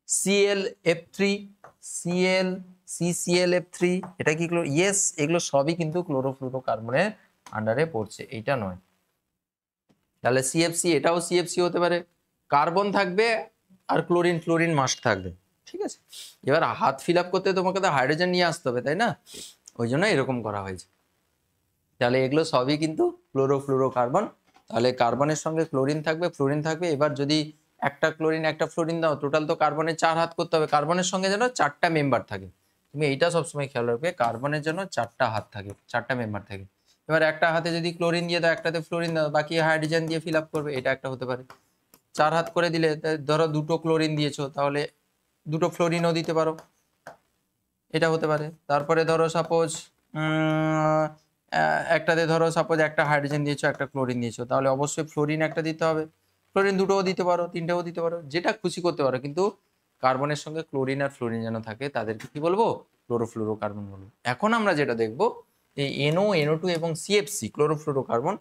ClF3, CClF3, এটা কি ইয়েস, এগুলো সবই কিন্তু ক্লোরোফ্লুরোকার্বনের আন্ডারে পড়ছে, এইটা নয়। তাহলে CFC, এটাও CFC হতে পারে। কার্বন থাকবে আর ক্লোরিন ফ্লোরিন মাস্ট থাকবে, ঠিক আছে। এবার হাত ফিল আপ করতে তোমাকে তো হাইড্রোজেন নিয়ে আসতে হবে, তাই না? ওই জন্য এরকম করা হয়েছে। তাহলে এগুলো সবই কিন্তু ক্লোরোফ্লুরোকার্বন। তাহলে কার্বনের সঙ্গে ক্লোরিন থাকবে, ফ্লোরিন থাকবে। এবার যদি একটা ক্লোরিন একটা ফ্লোরিন দাও, টোটাল তো কার্বনের 4 হাত করতে হবে। কার্বনের সঙ্গে যেন 4টা মেম্বার থাকে, তুমি এইটা সবসময় খেয়াল রাখবে, কার্বনের জন্য 4টা হাত থাকে, 4টা মেম্বার থাকে। এবার একটা হাতে যদি ক্লোরিন দিয়ে দাও, একটাতে ফ্লোরিন দাও, বাকি হাইড্রোজেন দিয়ে ফিল আপ করবে, এটা একটা হতে পারে। 4 হাত করে দিলে, ধরো দুটো ক্লোরিন দিয়েছো, তাহলে দুটো ফ্লোরিনও দিতে পারো, এটা হতে পারে। তারপরে ধরো সাপোজ একটাতে ধরো সাপোজ একটা হাইড্রোজেন দিয়েছো, একটা ক্লোরিন দিয়েছো, তাহলে অবশ্যই ফ্লোরিন একটা দিতে হবে। ফ্লোরিন দুটোও দিতে পারো, তিনটেও দিতে পারো, যেটা খুশি করতে পারো, কিন্তু কার্বনের সঙ্গে ক্লোরিন আর ফ্লোরিন যেন থাকে, তাদেরকে কি বলবো? ক্লোরোফ্লুরোকার্বন বলবো। এখন আমরা যেটা দেখবো, এই NO2 এবং CFC ক্লোরোফ্লুরোকার্বন,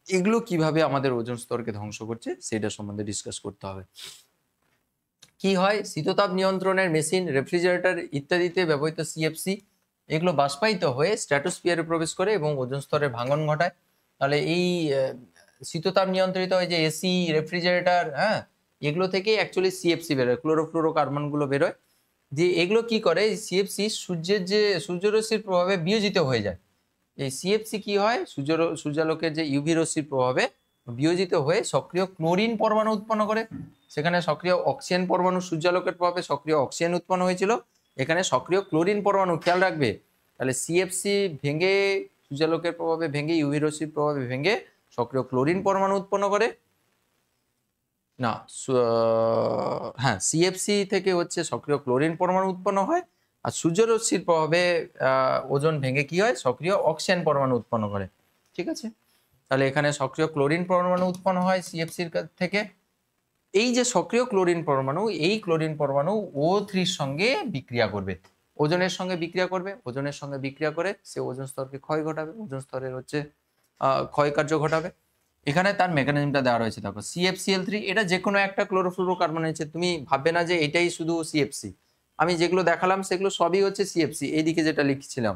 এগুলো কিভাবে আমাদের ওজোন স্তরকে ধ্বংস করছে সেটা সম্বন্ধে ডিসকাস করতে হবে। কি হয়? শীততাপ নিয়ন্ত্রণের মেশিন, রেফ্রিজারেটর ইত্যাদিতে ব্যবহৃত CFC, এগুলো বাষ্পায়িত হয়ে স্ট্র্যাটোস্ফিয়ারে প্রবেশ করে এবং ওজোন স্তরের ভাঙন ঘটায়। তাহলে এই শীততাপ নিয়ন্ত্রিত এই যে এসি, রেফ্রিজারেটর, হ্যাঁ, এগুলো থেকে অ্যাকচুয়ালি CFC বেরোয়, ক্লোরোফ্লুরোকার্বনগুলো বেরোয়। যে এগুলো কি করে? CFC সূর্যরশ্মির প্রভাবে বিয়োজিত হয়ে যায়। এই CFC কি হয়? সূর্যালোকের যে ইউভি রশ্মির প্রভাবে বিয়োজিত হয়ে সক্রিয় ক্লোরিন পরমাণু উৎপন্ন করে। সেখানে সক্রিয় অক্সিজেন পরমাণু সূর্যালোকের প্রভাবে সক্রিয় অক্সিজেন উৎপন্ন হয়েছিল, এখানে সক্রিয় ক্লোরিন পরমাণু, খেয়াল রাখবে। তাহলে সিএফসি ভেঙে সূর্যালোকের প্রভাবে ভেঙে ইউভি রশ্মির প্রভাবে ভেঙে সক্রিয় ক্লোরিন পরমাণু উৎপন্ন করে না, হ্যাঁ সিএফসি থেকে হচ্ছে সক্রিয় ক্লোরিন পরমাণু উৎপন্ন হয়, আর সূর্যরশ্মির প্রভাবে ওজোন ভেঙে কি হয়, সক্রিয় অক্সিজেন পরমাণু উৎপন্ন করে। ঠিক আছে, তাহলে এখানে সক্রিয় ক্লোরিন পরমাণু উৎপন্ন হয় সিএফসির থেকে। এই যে সক্রিয় ক্লোরিন পরমাণু, এই ক্লোরিন পরমাণু O3 সঙ্গে বিক্রিয়া করবে, ওজনের সঙ্গে বিক্রিয়া করবে, ওজনের সঙ্গে বিক্রিয়া করে সে ওজোন স্তরকে ক্ষয় ঘটাবে, ওজোন স্তরের হচ্ছে ক্ষয় কার্য ঘটাবে। এখানে তার মেকানিজমটা দেওয়া রয়েছে, দেখো CFCl3, এটা যে কোনো একটা ক্লোরোফ্লুরোকার্বন হচ্ছে, তুমি ভাববে না যে এটাই শুধু সিএফসি, আমি যেগুলো দেখালাম সেগুলো সবই হচ্ছে সিএফসি, এইদিকে যেটা লিখছিলাম।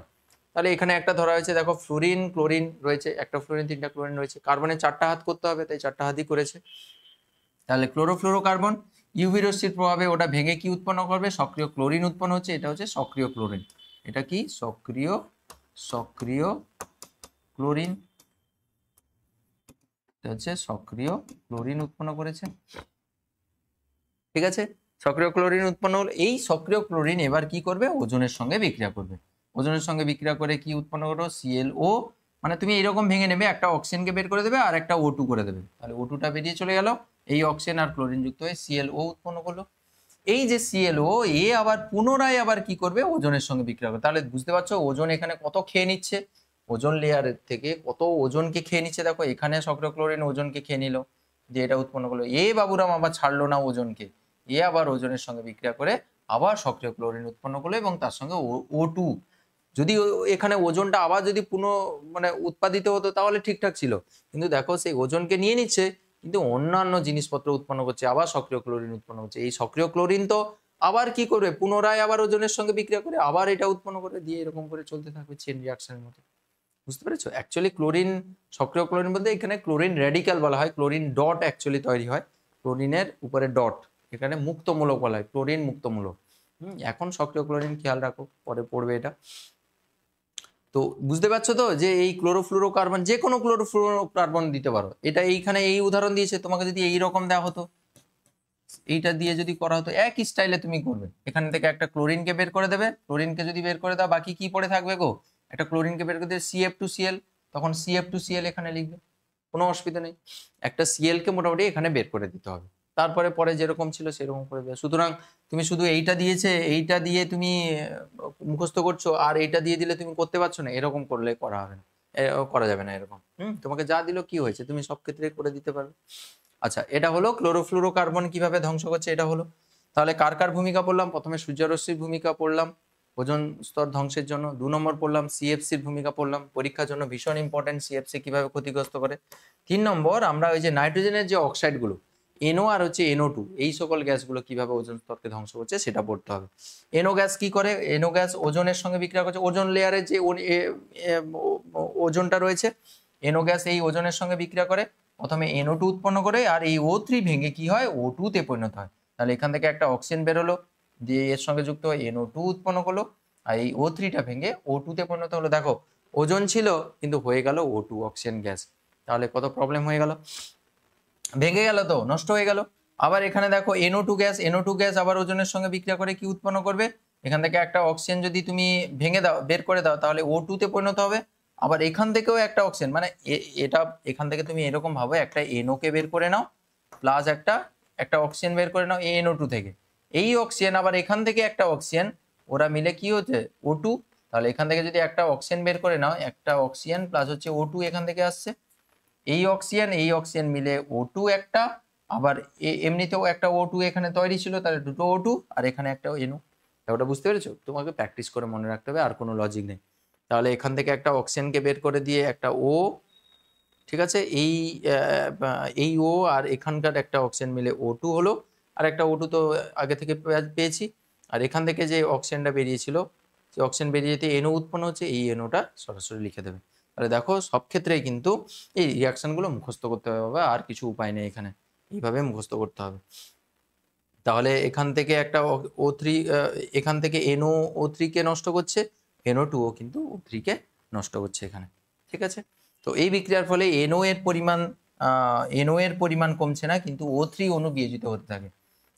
তাহলে এখানে একটা ধরা হয়েছে, দেখো ফ্লোরিন ক্লোরিন রয়েছে, একটা ফ্লোরিন 3টা ক্লোরিন রয়েছে, কার্বনের 4টা হাত করতে হবে, তাই 4টা হাতই করেছে। তাহলে ক্লোরোফ্লুরোকার্বন ইউভি রশ্মির প্রভাবে ওটা ভেঙে কি উৎপন্ন করবে, সক্রিয় ক্লোরিন উৎপন্ন হচ্ছে, এটা হচ্ছে সক্রিয় ক্লোরিন। এটা কি সক্রিয় ক্লোরিন, এটা হচ্ছে সক্রিয় ক্লোরিন উৎপন্ন করেছে। ঠিক আছে, সক্রিয় ক্লোরিন উৎপন্ন হলো, এই সক্রিয় ক্লোরিন এবার কি করবে, ওজনের সঙ্গে বিক্রিয়া করবে, ওজনের সঙ্গে বিক্রিয়া করে কি উৎপন্ন করো, ClO, মানে তুমি এরকম ভেঙে নেবে, একটা অক্সিজেনকে বের করে দেবে আর একটা O2 করে দেবে, তাহলে O2টা বেরিয়ে চলে গেল, এই অক্সিজেন আর ক্লোরিন যুক্ত হয়ে ClO উৎপন্ন করলো। এই যে ClO এ আবার পুনরায় আবার কি করবে, ওজনের সঙ্গে বিক্রিয়া করবে। তাহলে বুঝতে পারছো ওজন এখানে কত খেয়ে নিচ্ছে, ওজন লেয়ারের থেকে কত ওজনকে খেয়ে নিচ্ছে। দেখো এখানে সক্রিয় ক্লোরিন ওজনকে খেয়ে নিল, যে এটা উৎপন্ন করলো, বাবুরাম আবার ছাড়লো না ওজনকে, আবার ওজনের সঙ্গে বিক্রিয়া করে আবার সক্রিয় ক্লোরিন উৎপন্ন করলো এবং তার সঙ্গে O2। যদি এখানে ওজনটা আবার যদি মানে উৎপাদিত হতো তাহলে ঠিকঠাক ছিল, কিন্তু দেখো সেই ওজনকে নিয়ে নিচ্ছে কিন্তু অন্যান্য জিনিসপত্র উৎপন্ন করছে, আবার সক্রিয় ক্লোরিন উৎপন্ন করছে। এই সক্রিয় ক্লোরিন তো আবার কি করবে, পুনরায় আবার ওজনের সঙ্গে বিক্রিয়া করে আবার এটা উৎপন্ন করে দিয়ে এরকম করে চলতে থাকবে চেন রিঅ্যাকশনের মতো। বুঝতে পেরেছো, অ্যাকচুয়ালি ক্লোরিন, সক্রিয় ক্লোরিন বলতে এখানে ক্লোরিন রেডিক্যাল বলা হয়, ক্লোরিন ডট অ্যাকচুয়ালি তৈরি হয়, ক্লোরিনের উপরে ডট, এখানে মুক্তমূলক বলা হয়, ক্লোরিন মুক্তমূলক। এখন সক্রিয় ক্লোরিন খেয়াল রাখো, পরে পড়বে এটা। তো বুঝতে পারছো তো যে এই ক্লোরোফ্লুরোকার্বন, যে কোনো ক্লোরোফ্লুরোকার্বন দিতে পারো, এটা এইখানে এই উদাহরণ দিয়েছে, তোমাকে যদি এই রকম দেওয়া হতো, এইটা দিয়ে যদি করা হতো একই স্টাইলে তুমি করবে, এখান থেকে একটা ক্লোরিনকে বের করে দেবে, ক্লোরিনকে যদি বের করে দাও বাকি কি পড়ে থাকবে গো, একটা ক্লোরিনকে বের করে দেবে CF2Cl, তখন CF2Cl এখানে লিখবে, কোনো অসুবিধা নেই, একটা Cl কে মোটামুটি এখানে বের করে দিতে হবে, তারপরে পরে যেরকম ছিল সেরকম করে দেবে। সুতরাং তুমি শুধু এইটা দিয়েছে, এইটা দিয়ে তুমি মুখস্থ করছো আর এইটা দিয়ে দিলে তুমি করতে পারছো না, এরকম করলে করা হবে না, করা যাবে না এরকম। তোমাকে যা দিল কি হয়েছে তুমি সব ক্ষেত্রে করে দিতে পারবে। আচ্ছা, এটা হলো ক্লোরোফ্লুরোকার্বন কিভাবে ধ্বংস করছে, এটা হলো। তাহলে কার কার ভূমিকা পড়লাম, প্রথমে সূর্যরশ্মির ভূমিকা পড়লাম ওজোন স্তর ধ্বংসের জন্য, 2 নম্বর পড়লাম CFCর ভূমিকা পড়লাম, পরীক্ষার জন্য ভীষণ ইম্পর্টেন্ট CFC কিভাবে ক্ষতিগ্রস্ত করে। 3 নম্বর আমরা ওই যে নাইট্রোজেনের যে অক্সাইডগুলো NO আর হচ্ছে NO2, এই সকল গ্যাসগুলো কিভাবে ওজোন স্তরকে ধ্বংস করছে সেটা পড়তে হবে। NO গ্যাস কি করে, NO গ্যাস ওজনের সঙ্গে বিক্রিয়া করছে, ওজোন লেয়ারে যে ওজনটা রয়েছে, NO গ্যাস এই ওজনের সঙ্গে বিক্রিয়া করে, প্রথমে NO2 উৎপন্ন করে আর এই O3 ভেঙে কি হয়, O2 তে পরিণত হয়। তাহলে এখান থেকে একটা অক্সিজেন বেরোলো, দিয়ে এর সঙ্গে যুক্ত হয়ে NO2 উৎপন্ন করলো, আর এই O3টা ভেঙে O2 তে পরিণত হলো। দেখো ওজন ছিল কিন্তু হয়ে গেল O2, অক্সিজেন গ্যাস, তাহলে কত প্রবলেম হয়ে গেল, ভেঙে গেল তো, নষ্ট হয়ে গেল। আবার এখানে দেখো NO2 গ্যাস আবার ওজনের সঙ্গে বিক্রিয়া করে কি উৎপন্ন করবে, এখান থেকে একটা অক্সিজেন যদি তুমি ভেঙে দাও, বের করে দাও, তাহলে O2 তে পরিণত হবে। আবার এখান থেকেও একটা অক্সিজেন, মানে এটা এখান থেকে তুমি এরকম ভাবে একটা NO কে বের করে নাও, প্লাস একটা অক্সিজেন বের করে নাও NO2 থেকে, এই অক্সিজেন আবার এখান থেকে একটা অক্সিজেন, ওরা মিলে কি হচ্ছে O2। তাহলে এখান থেকে যদি একটা অক্সিজেন বের করে নাও, একটা অক্সিজেন প্লাস হচ্ছে O2 এখান থেকে আসছে, এই অক্সিজেন মিলে O2 একটা, আবার এমনিতেও একটা O2 এখানে তৈরি ছিল, তাহলে দুটো O2 আর এখানে একটা NO। ওটা বুঝতে পেরেছো, তোমাকে প্র্যাকটিস করে মনে রাখতে হবে, আর কোনো লজিক নেই। তাহলে এখান থেকে একটা অক্সিজেনকে বের করে দিয়ে একটা O, ঠিক আছে, এই O আর এখানকার একটা অক্সিজেন মিলে O2 হলো, আর একটা O2 তো আগে থেকে পেয়েছি, আর এখান থেকে যে অক্সিজেনটা বেরিয়েছিল, যে অক্সিজেন বেরিয়ে যেতে NO উৎপন্ন হচ্ছে, এই NOটা সরাসরি লিখে দেবে। তাহলে দেখো সব ক্ষেত্রেই কিন্তু এই রিয়াকশনগুলো মুখস্থ করতে হবে, আর কিছু উপায় নেই এখানে, এইভাবে মুখস্থ করতে হবে। তাহলে এখান থেকে একটা O3, এখান থেকে NO3 কে নষ্ট করছে, NO2ও কিন্তু O3 কে নষ্ট করছে এখানে। ঠিক আছে, তো এই বিক্রিয়ার ফলে NO এর পরিমাণ এনও এর পরিমাণ কমছে না, কিন্তু O3 অণু বিয়োজিত হতে থাকে।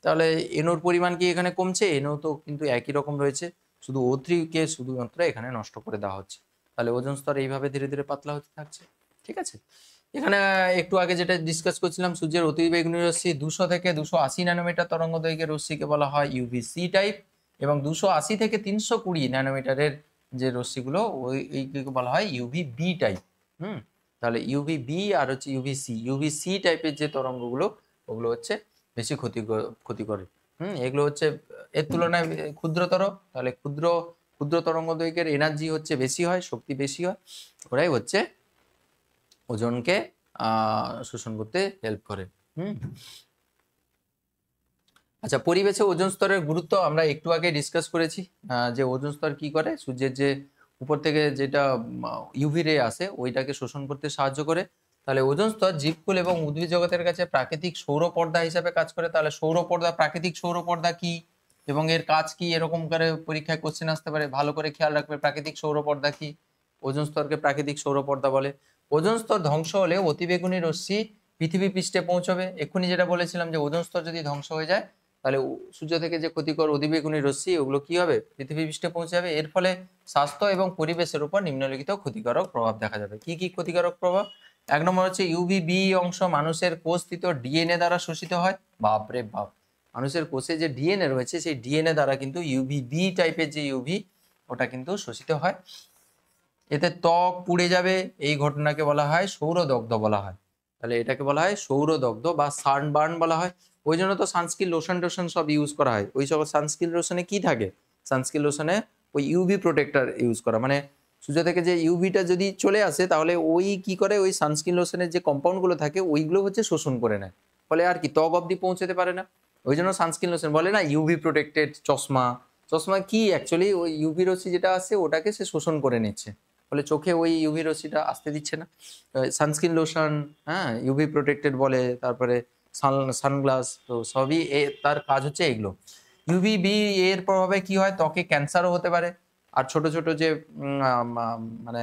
তাহলে এনওর পরিমাণ কি এখানে কমছে? এনও তো কিন্তু একই রকম রয়েছে, শুধু O3 কে শুধুমাত্র এখানে নষ্ট করে দেওয়া হচ্ছে। তাহলে ওজোন স্তর এইভাবে ধীরে ধীরে পাতলা হতে থাকছে। ঠিক আছে, এখানে একটু আগে যেটা ডিসকাস করছিলাম, সূর্যের অতিবেগুনি রশ্মি 200 থেকে 280 ন্যানোমিটার তরঙ্গ দৈর্ঘ্যের রশ্মিকে বলা হয় ইউভিসি টাইপ, এবং 280 থেকে 320 ন্যানোমিটারের যে রশ্মিগুলো ওইগুলোকে বলা হয় ইউভিবি টাইপ। তাহলে ইউভিবি আর হচ্ছে ইউভিসি। ইউভিসি টাইপের যে তরঙ্গগুলো ওগুলো হচ্ছে বেশি ক্ষতি করে। এগুলো হচ্ছে এর তুলনায় ক্ষুদ্রতর, তাহলে ক্ষুদ্র তরঙ্গ দৈর্ঘ্যের এনার্জি হচ্ছে বেশি হয়, শক্তি বেশি হয়, ওরাই হচ্ছে ওজনকে শোষণ করতে হেল্প করে। আচ্ছা, পরিবেশে ওজোন স্তরের গুরুত্ব আমরা একটু আগে ডিসকাস করেছি, যে ওজোন স্তর কি করে, সূর্যের যে উপর থেকে যেটা ইউভি রে আসে ওইটাকে শোষণ করতে সাহায্য করে। তাহলে ওজোন স্তর জীবকুল এবং উদ্ভিদ জগতের কাছে প্রাকৃতিক সৌর পর্দা হিসাবে কাজ করে। তাহলে সৌর পর্দা, প্রাকৃতিক সৌর পর্দা কি এবং এর কাজ কি, এরকম করে পরীক্ষায় কোশ্চেন আসতে পারে, ভালো করে খেয়াল রাখবে। প্রাকৃতিক সৌর পর্দা কি? ওজোন স্তরকে প্রাকৃতিক সৌর পর্দা বলে। ওজোন স্তর ধ্বংস হলে অতিবেগুনি রশ্মি পৃথিবী পৃষ্ঠে পৌঁছবে। এক্ষুনি যেটা বলেছিলাম যে ওজোন স্তর যদি ধ্বংস হয়ে যায় তাহলে সূর্য থেকে যে ক্ষতিকর অতিবেগুনি রশ্মি ওগুলো কি হবে, পৃথিবী পৃষ্ঠে পৌঁছে যাবে। এর ফলে স্বাস্থ্য এবং পরিবেশের উপর নিম্নলিখিত ক্ষতিকারক প্রভাব দেখা যাবে। কি কি ক্ষতিকারক প্রভাব? 1 নম্বর হচ্ছে ইউভিবি অংশ মানুষের কোষস্থিত ডিএনএ দ্বারা শোষিত হয়। বাপরে বাপ, মানুষের কোষে যে ডিএনএ রয়েছে সেই ডিএনএ দ্বারা কিন্তু ইউভিবি টাইপের যে ইউভি ওটা কিন্তু শোষিত হয়। এতে ত্বক পুড়ে যাবে, এই ঘটনাকে বলা হয় সৌরদগ্ধ বলা হয়। তাহলে এটাকে বলা হয় সৌরদগ্ধ বা সানবার্ন বলা হয়। ওই জন্য তো সানস্ক্রিন লোশন টোশন সব ইউজ করা হয়। ওই সব সানস্ক্রিন লোশনে কি থাকে? সানস্ক্রিন লোশনে ওই ইউভি প্রোটেক্টর ইউজ করা, মানে সূর্য থেকে যে ইউভিটা যদি চলে আসে তাহলে ওই কি করে, ওই সানস্ক্রিন লোশনের যে কম্পাউন্ডগুলো থাকে ওইগুলো হচ্ছে শোষণ করে নেয়, ফলে আর কি ত্বক অবধি পৌঁছাতে পারে না। ওই জন্য সানস্ক্রিন লোশন বলে না ইউভি প্রোটেক্টেড চশমা। চশমা কি অ্যাকচুয়ালি ওই ইউভি রশ্মি যেটা আসছে ওটাকে সে শোষণ করে নিচ্ছে, ফলে চোখে ওই ইউভি রশ্মিটা আসতে দিচ্ছে না। সানস্ক্রিন লোশন, হ্যাঁ, ইউভি প্রোটেক্টেড বলে, তারপরে সানগ্লাস, তো সবই তার কাজ হচ্ছে এগুলো। ইউভিবি এর প্রভাবে কি হয়, ত্বকে ক্যান্সারও হতে পারে। আর ছোট ছোট যে মানে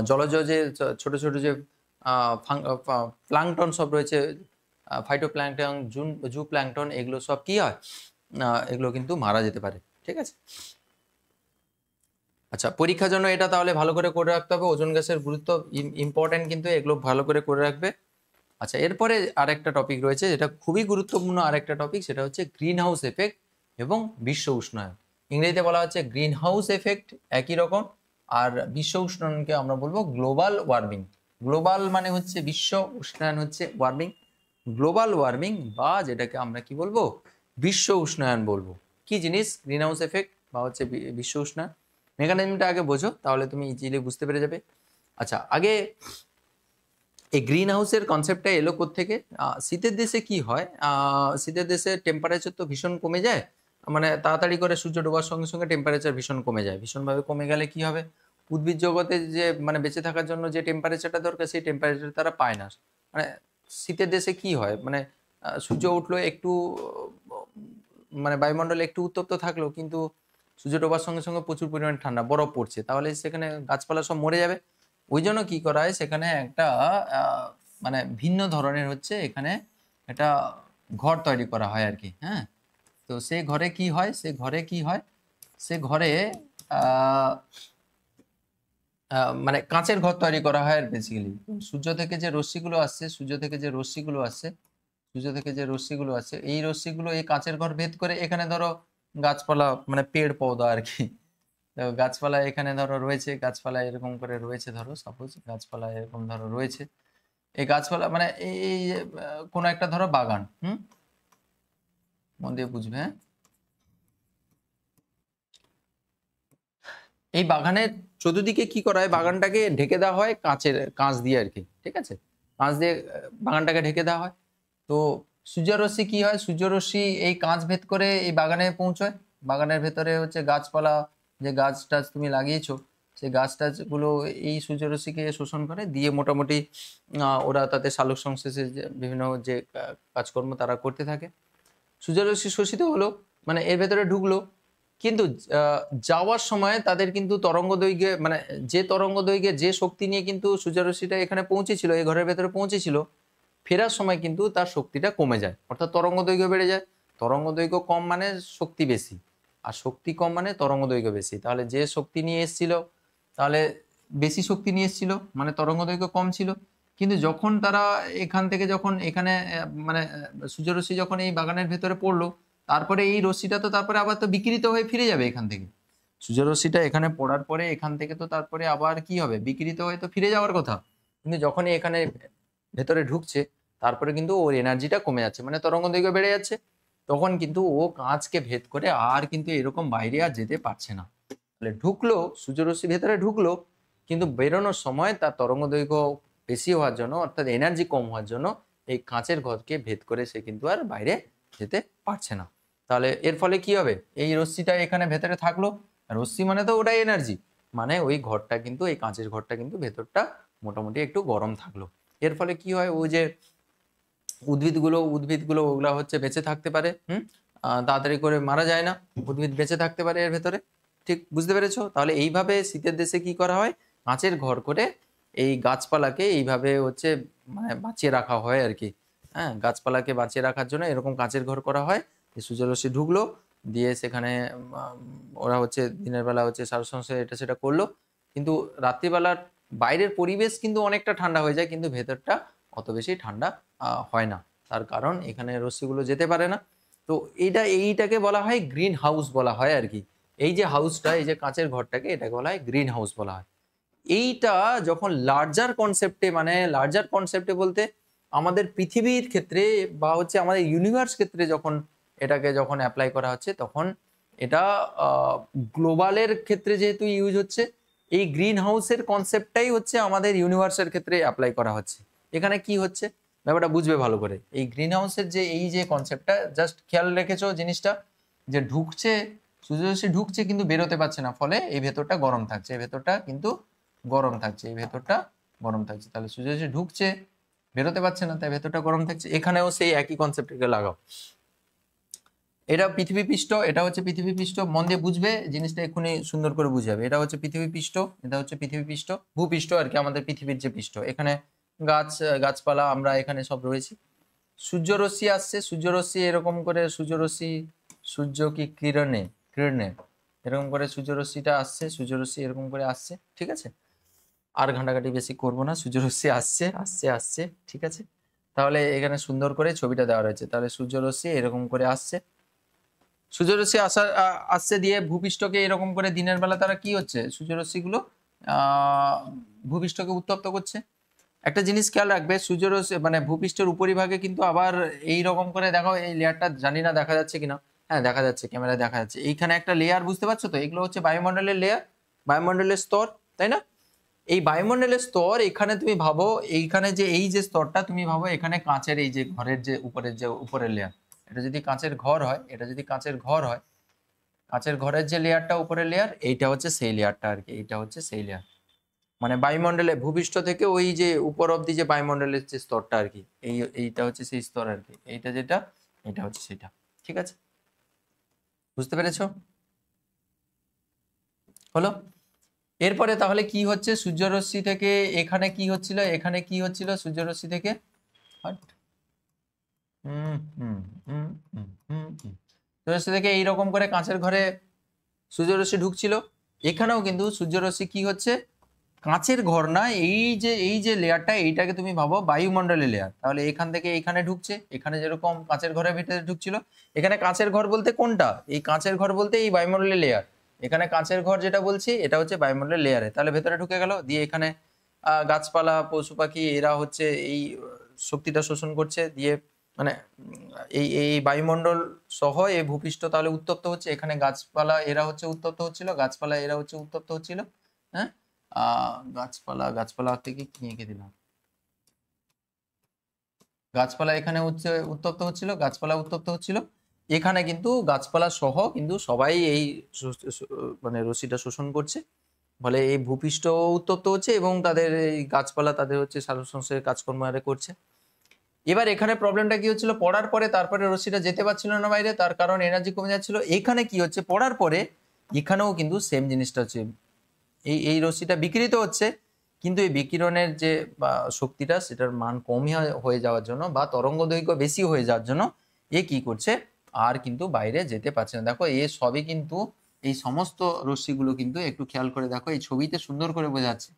জলজ যে ছোট ছোট যে প্লাঙ্কটন সব রয়েছে, ফাইটোপ্ল্যাঙ্কটন, জু প্ল্যাঙ্কটন, এগুলো সব কি হয়, এগুলো কিন্তু মারা যেতে পারে। ঠিক আছে, আচ্ছা, পরীক্ষার জন্য এটা তাহলে ভালো করে রাখতে হবে। ওজোন গ্যাসের গুরুত্ব ইম্পর্টেন্ট, কিন্তু এগুলো ভালো করে রাখবে। আচ্ছা, এরপরে আরেকটা টপিক রয়েছে যেটা খুবই গুরুত্বপূর্ণ, আরেকটা টপিক, সেটা হচ্ছে গ্রিন হাউস এফেক্ট এবং বিশ্ব উষ্ণায়ন। ইংরেজিতে বলা হচ্ছে গ্রিন হাউস এফেক্ট একই রকম, আর বিশ্ব উষ্ণায়নকে আমরা বলবো গ্লোবাল ওয়ার্মিং। গ্লোবাল মানে হচ্ছে বিশ্ব, উষ্ণায়ন হচ্ছে ওয়ার্মিং। গ্লোবাল ওয়ার্মিং বা যেটাকে আমরা কি বলবো, বিশ্ব উষ্ণায়ন বলবো। কি জিনিস গ্রিন হাউস এফেক্ট বা হচ্ছে বিশ্ব উষ্ণায়ন, মেকানিজমটা আগে বোঝো, তাহলে তুমি ইজিলি বুঝতে পেরে যাবে। আচ্ছা, আগে এই গ্রিন হাউসের কনসেপ্টটা এলো কোত্থেকে? শীতের দেশে কি হয়, শীতের দেশে টেম্পারেচার তো ভীষণ কমে যায়, মানে তাড়াতাড়ি করে সূর্য ডোবার সঙ্গে সঙ্গে টেম্পারেচার ভীষণ কমে যায়। ভীষণভাবে কমে গেলে কি হবে, উদ্ভিদ জগতে যে মানে বেঁচে থাকার জন্য যে টেম্পারেচারটা দরকার সেই টেম্পারেচার তারা পায় না। মানে শীতের দেশে কি হয়, মানে সূর্য উঠলো একটু, মানে বায়ুমণ্ডলে একটু উত্তপ্ত থাকলো, কিন্তু সূর্য ডোবার সঙ্গে সঙ্গে প্রচুর পরিমাণে ঠান্ডা, বরফ পড়ছে, তাহলে সেখানে গাছপালা সব মরে যাবে। ওই জন্য কি করা হয়, সেখানে একটা মানে ভিন্ন ধরনের হচ্ছে এখানে একটা ঘর তৈরি করা হয় আর কি। হ্যাঁ, তো সে ঘরে কি হয়, সে ঘরে মানে কাঁচের ঘর তৈরি করা হয়। আর বেসিক্যালি সূর্য থেকে যে রশ্মিগুলো আসছে, এই রশ্মিগুলো এই কাঁচের ঘর ভেদ করে এখানে ধরো গাছপালা, মানে পেড় পৌধা আর কি। তো গাছপালা এখানে ধরো রয়েছে, গাছপালা এরকম করে রয়েছে, ধরো সাপোজ গাছপালা এরকম ধরো রয়েছে। এই গাছপালা মানে এই কোনো একটা ধরো বাগান, মন দিয়ে বুঝবে। হ্যাঁ, এই বাগানের চতুর্দিকে কি করা হয়, বাগানটাকে ঢেকে দেওয়া হয় কাঁচ দিয়ে আর কি। ঠিক আছে, কাঁচ দিয়ে বাগানটাকে ঢেকে দেওয়া হয়। তো সূর্যরশ্মি কি হয়, সূর্যরশ্মি এই কাঁচ ভেদ করে এই বাগানে পৌঁছয়। বাগানের ভেতরে হচ্ছে গাছপালা, যে গাছ টাছ তুমি লাগিয়েছো সেই গাছ টাছগুলো এই সূর্যরশ্মিকে শোষণ করে দিয়ে মোটামুটি ওরা তাতে সালোক সংশ্লেষে বিভিন্ন যে কাজকর্ম তারা করতে থাকে। সূর্যরশ্মি শোষিত হলো, মানে এর ভেতরে ঢুকলো, কিন্তু যাওয়ার সময় তাদের কিন্তু তরঙ্গ দৈর্ঘ্যে মানে যে তরঙ্গ দৈর্ঘ্যে যে শক্তি নিয়ে কিন্তু সূর্যরশ্মিটা এখানে পৌঁছেছিল, এই ঘরের ভেতরে পৌঁছেছিল, ফেরার সময় কিন্তু তার শক্তিটা কমে যায়, অর্থাৎ তরঙ্গ দৈর্ঘ্য বেড়ে যায়। তরঙ্গ দৈর্ঘ্য কম মানে শক্তি বেশি, আর শক্তি কম মানে তরঙ্গ দৈর্ঘ্য বেশি। তাহলে যে শক্তি নিয়ে এসেছিল তাহলে বেশি শক্তি নিয়ে এসেছিল মানে তরঙ্গ দৈর্ঘ্য কম ছিল। কিন্তু যখন তারা এখান থেকে যখন এখানে মানে সূর্যরশ্মি যখন এই বাগানের ভেতরে পড়লো, তারপরে এই রশ্মিটা তো তারপরে আবার তো বিকিরিত হয়ে ফিরে যাবে এখান থেকে। সূর্যরশ্মিটা এখানে পড়ার পরে এখান থেকে তো তারপরে আবার কি হবে, বিকিরিত হয়ে তো ফিরে যাওয়ার কথা। কিন্তু যখনই এখানে ভেতরে ঢুকছে তারপরে কিন্তু ওর এনার্জিটা কমে যাচ্ছে, মানে তরঙ্গ দৈর্ঘ্য বেড়ে যাচ্ছে। তখন কিন্তু ও কাঁচকে ভেদ করে আর কিন্তু এরকম বাইরে আর যেতে পারছে না। তাহলে ঢুকলো, সূর্যরশ্মি ভেতরে ঢুকলো, কিন্তু বেরোনোর সময় তার তরঙ্গ দৈর্ঘ্য বেশি হওয়ার জন্য, অর্থাৎ এনার্জি কম হওয়ার জন্য এই কাঁচের ঘরকে ভেদ করে সে কিন্তু আর বাইরে যেতে পারছে না। তাহলে এর ফলে কি হবে, এই রশ্মিটা এখানে ভেতরে থাকলো, রশ্মি মানে তো ওটাই এনার্জি, মানে ওই ঘরটা কিন্তু এই কাঁচের ঘরটা কিন্তু ভেতরটা মোটামুটি একটু গরম থাকলো। এর ফলে কি হয়, ওই যে উদ্ভিদগুলো ওগুলা হচ্ছে বেঁচে থাকতে পারে, তাড়াতাড়ি করে মারা যায় না, উদ্ভিদ বেঁচে থাকতে পারে এর ভেতরে। ঠিক বুঝতে পেরেছো? তাহলে এইভাবে শীতের দেশে কি করা হয়, কাঁচের ঘর করে এই গাছপালাকে এইভাবে হচ্ছে মানে বাঁচিয়ে রাখা হয় আর কি। হ্যাঁ, গাছপালাকে বাঁচিয়ে রাখার জন্য এরকম কাঁচের ঘর করা হয়। সূর্যরশ্মি ঢুকলো, দিয়ে সেখানে ওরা হচ্ছে দিনের বেলা হচ্ছে সার সংসার এটা সেটা করলো, কিন্তু রাত্রিবেলার বাইরের পরিবেশ কিন্তু অনেকটা ঠান্ডা হয়ে যায়, কিন্তু ভেতরটা অত বেশি ঠান্ডা হয় না। তার কারণ এখানে রশ্মিগুলো যেতে পারে না। তো এইটাকে বলা হয় গ্রিন হাউস বলা হয় আর কি। এই যে হাউসটা, এই যে কাঁচের ঘরটাকে, এটাকে বলা হয় গ্রিন হাউস বলা হয়। এইটা যখন লার্জার কনসেপ্টে, মানে লার্জার কনসেপ্টে বলতে আমাদের পৃথিবীর ক্ষেত্রে বা হচ্ছে আমাদের ইউনিভার্স ক্ষেত্রে যখন এটাকে যখন অ্যাপ্লাই করা হচ্ছে, তখন এটা গ্লোবালের ক্ষেত্রে যেহেতু ইউজ হচ্ছে, এই গ্রিন হাউসের কনসেপ্টটাই হচ্ছে আমাদের ইউনিভার্সের ক্ষেত্রে অ্যাপ্লাই করা হচ্ছে। এখানে কি হচ্ছে ব্যাপারটা বুঝবে ভালো করে। এই গ্রিন হাউসের যে এই যে কনসেপ্টটা, জাস্ট খেয়াল রেখেছো জিনিসটা, যে ঢুকছে, সূর্যরশ্মি ঢুকছে কিন্তু বেরোতে পারছে না, ফলে এই ভেতরটা গরম থাকছে, এই ভেতরটা কিন্তু গরম থাকছে, এই ভেতরটা গরম থাকছে। তাহলে সূর্যরশ্মি ঢুকছে, বেরোতে পারছে না, তাই ভেতরটা গরম থাকছে। এখানেও সেই একই কনসেপ্টকে লাগাও। এটা পৃথিবী পৃষ্ঠ, এটা হচ্ছে পৃথিবী পৃষ্ঠ, মন দিয়ে বুঝবে জিনিসটা, এক্ষুনি সুন্দর করে বুঝে যাবে। এটা হচ্ছে পৃথিবী পৃষ্ঠ, এটা হচ্ছে পৃথিবী পৃষ্ঠ, ভূপৃষ্ঠ আর কি, আমাদের পৃথিবীর যে পৃষ্ঠ। এখানে গাছপালা আমরা এখানে সব রয়েছি। সূর্যরশ্মি আসছে, সূর্যরশ্মি এরকম করে, সূর্যরশ্মি সূর্য কি কিরণে কিরণে এরকম করে সূর্যরশ্মিটা আসছে, সূর্যরশ্মি এরকম করে আসছে, ঠিক আছে। আর ঘাঁটাঘাঁটি বেশি করবো না, সূর্যরশ্মি আসছে আসছে আসছে, ঠিক আছে। তাহলে এখানে সুন্দর করে ছবিটা দেওয়া রয়েছে। তাহলে সূর্যরশ্মি এরকম করে আসছে, সূর্যরশ্মি আসছে দিয়ে ভূপৃষ্ঠকে এরকম করে দিনের বেলা তারা কি হচ্ছে, সূর্যরশ্মিগুলো ভূপৃষ্ঠকে উত্তপ্ত করছে। একটা জিনিস খেয়াল রাখবে, সূর্যরশ্মি মানে ভূপৃষ্ঠের উপরিভাগে কিন্তু আবার এই রকম করে দেখো, এই লেয়ারটা জানি না দেখা যাচ্ছে কিনা, হ্যাঁ দেখা যাচ্ছে, ক্যামেরায় দেখা যাচ্ছে। এইখানে একটা লেয়ার বুঝতে পারছো তো, এগুলো হচ্ছে বায়ুমণ্ডলের লেয়ার, বায়ুমণ্ডলের স্তর, তাই না? এই বায়ুমণ্ডলের স্তর, এখানে তুমি ভাবো, এইখানে যে এই যে স্তরটা তুমি ভাবো, এখানে কাঁচের এই যে ঘরের যে উপরের লেয়ার, এটা যদি কাঁচের ঘর হয়, এটা যদি কাঁচের ঘর হয়, কাঁচের ঘরের যে লেয়ারটা উপরের লেয়ার, এইটা হচ্ছে সেই লেয়ারটা আর কি, এইটা হচ্ছে সেই লেয়ার। মানে বায়ুমণ্ডলে ভূপৃষ্ঠ থেকে ওই যে উপর অব্দি যে বায়ুমণ্ডলের যে স্তরটা আর কি, এইটা হচ্ছে সেই স্তর আর কি, এইটা যেটা, এটা হচ্ছে সেটা, ঠিক আছে। বুঝতে পেরেছো? হলো। এরপরে তাহলে কি হচ্ছে, সূর্যরশ্মি থেকে এখানে কি হচ্ছিল, এখানে কি হচ্ছিল সূর্যরশ্মি থেকে, সূর্যরশ্মি থেকে এইরকম করে কাঁচের ঘরে সূর্যরশ্মি ঢুকছিল। এখানেও কিন্তু সূর্যরশ্মি কি হচ্ছে, কাঁচের ঘর না, এই যে লেয়ারটা, এইটাকে তুমি ভাবো বায়ুমণ্ডলের লেয়ার। তাহলে এখান থেকে এইখানে ঢুকছে, এখানে যেরকম কাঁচের ঘরের ভিতরে ঢুকছিল, এখানে কাঁচের ঘর বলতে কোনটা, এই কাঁচের ঘর বলতে এই বায়ুমণ্ডলের লেয়ার। এখানে কাঁচের ঘর যেটা বলছি, এটা হচ্ছে বায়ুমণ্ডলের লেয়ারে। তাহলে ভেতরে ঢুকে গেল, দিয়ে এখানে গাছপালা পশু পাখি এরা হচ্ছে এই শক্তিটা শোষণ করছে, দিয়ে মানে এই এই বায়ুমণ্ডল সহ এই ভূপৃষ্ঠ তাহলে উত্তপ্ত হচ্ছে। এখানে গাছপালা এরা হচ্ছে উত্তপ্ত হচ্ছিল, গাছপালা এরা হচ্ছে উত্তপ্ত হচ্ছিল। হ্যাঁ, গাছপালা থেকে কি এঁকে দিলাম, গাছপালা এখানে হচ্ছে উত্তপ্ত হচ্ছিল, গাছপালা উত্তপ্ত হচ্ছিল। এখানে কিন্তু গাছপালা সহ কিন্তু সবাই এই মানে রশ্মিটা শোষণ করছে, ফলে এই ভূপৃষ্ঠ উত্তপ্ত হচ্ছে এবং তাদের এই গাছপালা তাদের হচ্ছে সালোক সংশ্লেষের কাজকর্ম আরে করছে। এবার এখানে প্রবলেমটা কি হচ্ছিল, পড়ার পরে তারপরে রশ্মিটা যেতে পারছিল না বাইরে, তার কারণ এনার্জি কমে যাচ্ছিল। এখানে কি হচ্ছে, পড়ার পরে এখানেও কিন্তু সেম জিনিসটা হচ্ছে, এই রশ্মিটা বিকিরিত হচ্ছে, কিন্তু এই বিকিরণের যে শক্তিটা সেটার মান কমই হয়ে যাওয়ার জন্য বা তরঙ্গ দৈর্ঘ্য বেশি হয়ে যাওয়ার জন্য এ কি করছে, আর কিন্তু বাইরে যেতে পারছে না। দেখো এ সবই কিন্তু, এই সমস্ত রশ্মিগুলো কিন্তু একটু খেয়াল করে দেখো, এই ছবিতে সুন্দর করে বোঝাচ্ছে,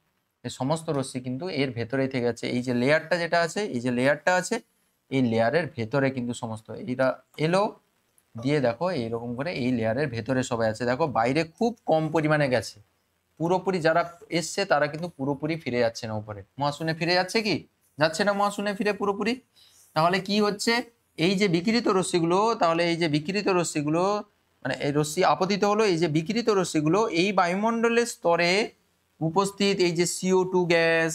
এই সমস্ত রশ্মি কিন্তু এর ভেতরেই থেকে যাচ্ছে। এই যে লেয়ারটা যেটা আছে, এই যে লেয়ারটা আছে, এই লেয়ারের ভেতরে কিন্তু সমস্ত এইটা এলো, দিয়ে দেখো এইরকম করে এই লেয়ারের ভেতরে সবাই আছে। দেখো বাইরে খুব কম পরিমাণে গেছে, পুরোপুরি যারা এসছে তারা কিন্তু পুরোপুরি ফিরে যাচ্ছে না উপরে, মহাশূন্যে ফিরে যাচ্ছে কি, যাচ্ছে না মহাশূন্যে ফিরে পুরোপুরি। তাহলে কি হচ্ছে, এই যে বিকিরিত রশ্মিগুলো, তাহলে এই যে বিকিরিত রশ্মিগুলো মানে এই রশ্মি আপতিত হলো, এই যে বিকিরিত রশ্মিগুলো এই বায়ুমণ্ডলের স্তরে উপস্থিত এই যে CO2 গ্যাস,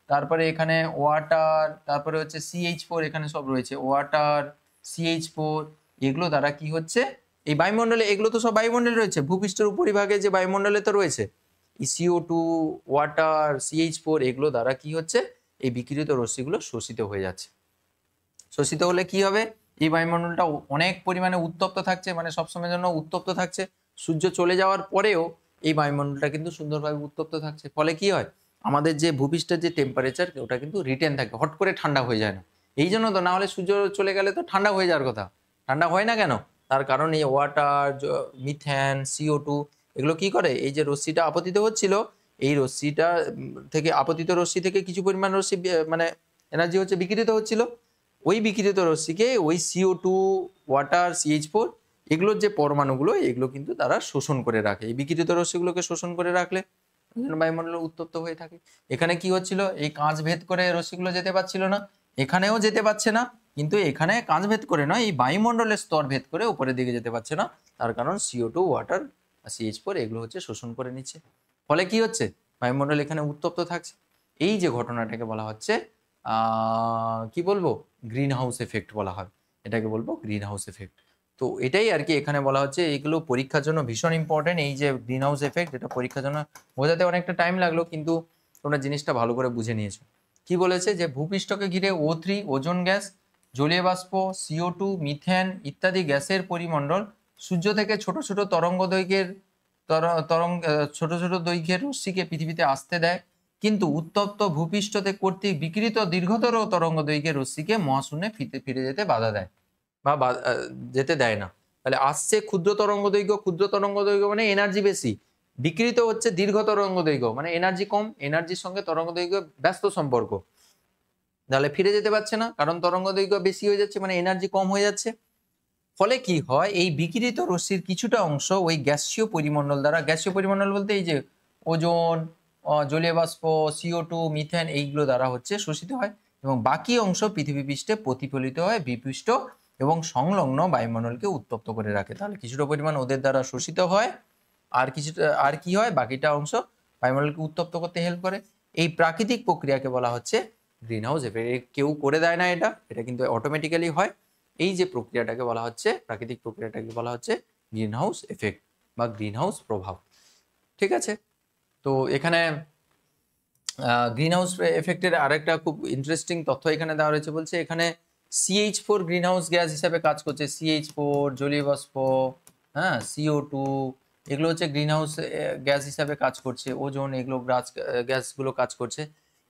তারপরে এখানে ওয়াটার, তারপরে হচ্ছে CH4, এখানে সব রয়েছে ওয়াটার, CH4, এগুলো দ্বারা কি হচ্ছে, এই বায়ুমণ্ডলে, এগুলো তো সব বায়ুমণ্ডলে রয়েছে, ভূপৃষ্ঠের উপরিভাগে যে বায়ুমণ্ডলে তো রয়েছে, এই CO2, ওয়াটার, CH4, এগুলো দ্বারা কি হচ্ছে, এই বিকিরিত রশ্মিগুলো শোষিত হয়ে যাচ্ছে। শোষিত হলে কি হবে, এই বায়ুমণ্ডলটা অনেক পরিমাণে উত্তপ্ত থাকছে, মানে সবসময়ের জন্য উত্তপ্ত থাকছে। সূর্য চলে যাওয়ার পরেও এই বায়ুমণ্ডলটা কিন্তু সুন্দরভাবে উত্তপ্ত থাকছে। ফলে কি হয়, আমাদের যে ভূপৃষ্ঠের যে টেম্পারেচার ওটা কিন্তু রিটেন থাকে, হট করে ঠান্ডা হয়ে যায় না। এই জন্য তো, না হলে সূর্য চলে গেলে তো ঠান্ডা হয়ে যাওয়ার কথা, ঠান্ডা হয় না কেন, তার কারণ এই ওয়াটার, মিথেন, CO2, এগুলো কি করে, এই যে রশ্মিটা আপতিত হচ্ছিল, এই রশ্মিটা থেকে, আপতিত রশ্মি থেকে কিছু পরিমাণ রশ্মি মানে এনার্জি হচ্ছে বিকিরিত হচ্ছিল, ওই বিকিরিত রশ্মিকে ওই CO2, ওয়াটার, CH4, এগুলোর যে পরমাণুগুলো, এগুলো কিন্তু তারা শোষণ করে রাখে। এই বিকিরিত রশ্মিগুলোকে শোষণ করে রাখলে বায়ুমণ্ডল উত্তপ্ত হয়ে থাকে। এখানে কি হচ্ছিল, এই কাঁচ ভেদ করে রশ্মিগুলো যেতে পারছিল না, এখানেও যেতে পারছে না, কিন্তু এখানে কাঁচ ভেদ করে নয়, এই বায়ুমণ্ডলের স্তর ভেদ করে উপরের দিকে যেতে পারছে না, তার কারণ CO2, ওয়াটার, CH4 এগুলো হচ্ছে শোষণ করে নিচ্ছে। ফলে কি হচ্ছে, বায়ুমণ্ডল এখানে উত্তপ্ত থাকছে। এই যে ঘটনাটাকে বলা হচ্ছে কি বলবো, গ্রিন হাউস এফেক্ট বলা হয়, এটাকে বলবো গ্রিন হাউস এফেক্ট। তো এটাই আর কি এখানে বলা হচ্ছে, এগুলো পরীক্ষার জন্য ভীষণ ইম্পর্টেন্ট। এই যে গ্রিন হাউস এফেক্ট, এটা পরীক্ষার জন্য বোঝাতে অনেকটা টাইম লাগলো, কিন্তু তোমরা জিনিসটা ভালো করে বুঝে নিয়েছো। কি বলেছে, যে ভূপৃষ্ঠকে ঘিরে O3, ওজোন গ্যাস, জলীয় বাষ্প, CO2, মিথেন ইত্যাদি গ্যাসের পরিমণ্ডল, সূর্য থেকে ছোট ছোট তরঙ্গ দৈর্ঘ্যের ছোট ছোট দৈর্ঘ্যের রশ্মিকে পৃথিবীতে আসতে দেয়, কিন্তু উত্তপ্ত ভূপৃষ্ঠতে কর্তৃক বিকিরিত দীর্ঘতর তরঙ্গ দৈর্ঘ্যের রশ্মিকে মহাশূন্যে ফিরে যেতে বাধা দেয় বা যেতে দেয় না। তাহলে আসছে ক্ষুদ্র তরঙ্গ দৈর্ঘ্য, ক্ষুদ্র তরঙ্গ দৈর্ঘ্য মানে এনার্জি বেশি, বিকৃত হচ্ছে দীর্ঘ তরঙ্গ দৈর্ঘ্য মানে এনার্জি কম, এনার্জির সঙ্গে তরঙ্গ দৈর্ঘ্য ব্যস্ত সম্পর্ক। তাহলে ফিরে যেতে পারছে না, কারণ তরঙ্গ দৈর্ঘ্য বেশি হয়ে যাচ্ছে, মানে এনার্জি কম হয়ে যাচ্ছে। ফলে কি হয়, এই বিকিরিত রশ্মির কিছুটা অংশ ওই গ্যাসীয় পরিমণ্ডল দ্বারা, গ্যাসীয় পরিমণ্ডল বলতে এই যে ওজোন, জলীয় বাষ্প, CO2, মিথেন, এইগুলো দ্বারা হচ্ছে শোষিত হয়, এবং বাকি অংশ পৃথিবী পৃষ্ঠে প্রতিফলিত হয় ভূপৃষ্ঠ এবং সংলগ্ন বায়ুমণ্ডলকে উত্তপ্ত করে রাখে। তাহলে কিছুটা পরিমাণ ওদের দ্বারা শোষিত হয়, আর কিছুটা, আর কি হয়, বাকিটা অংশ বায়ুমণ্ডলকে উত্তপ্ত করতে হেল্প করে। এই প্রাকৃতিক প্রক্রিয়াকে বলা হচ্ছে গ্রিন হাউস এফেক্ট। কেউ করে দেয় না, এটা এটা কিন্তু অটোমেটিক্যালি হয়। এই যে প্রক্রিয়াটাকে বলা হচ্ছে, প্রাকৃতিক প্রক্রিয়াটাকে বলা হচ্ছে গ্রিন হাউস এফেক্ট বা গ্রিন হাউস প্রভাব। ঠিক আছে, তো এখানে গ্রিন হাউস এফেক্টের আরেকটা খুব ইন্টারেস্টিং তথ্য এখানে দেওয়া রয়েছে। বলছে এখানে CH4 গ্রিন হাউস গ্যাস হিসাবে কাজ করছে, CH4, জলীয় বাষ্প, হ্যাঁ, CO2, এগুলো হচ্ছে গ্রিন হাউস গ্যাস হিসাবে কাজ করছে, ওজোন, এগুলো গ্যাসগুলো কাজ করছে।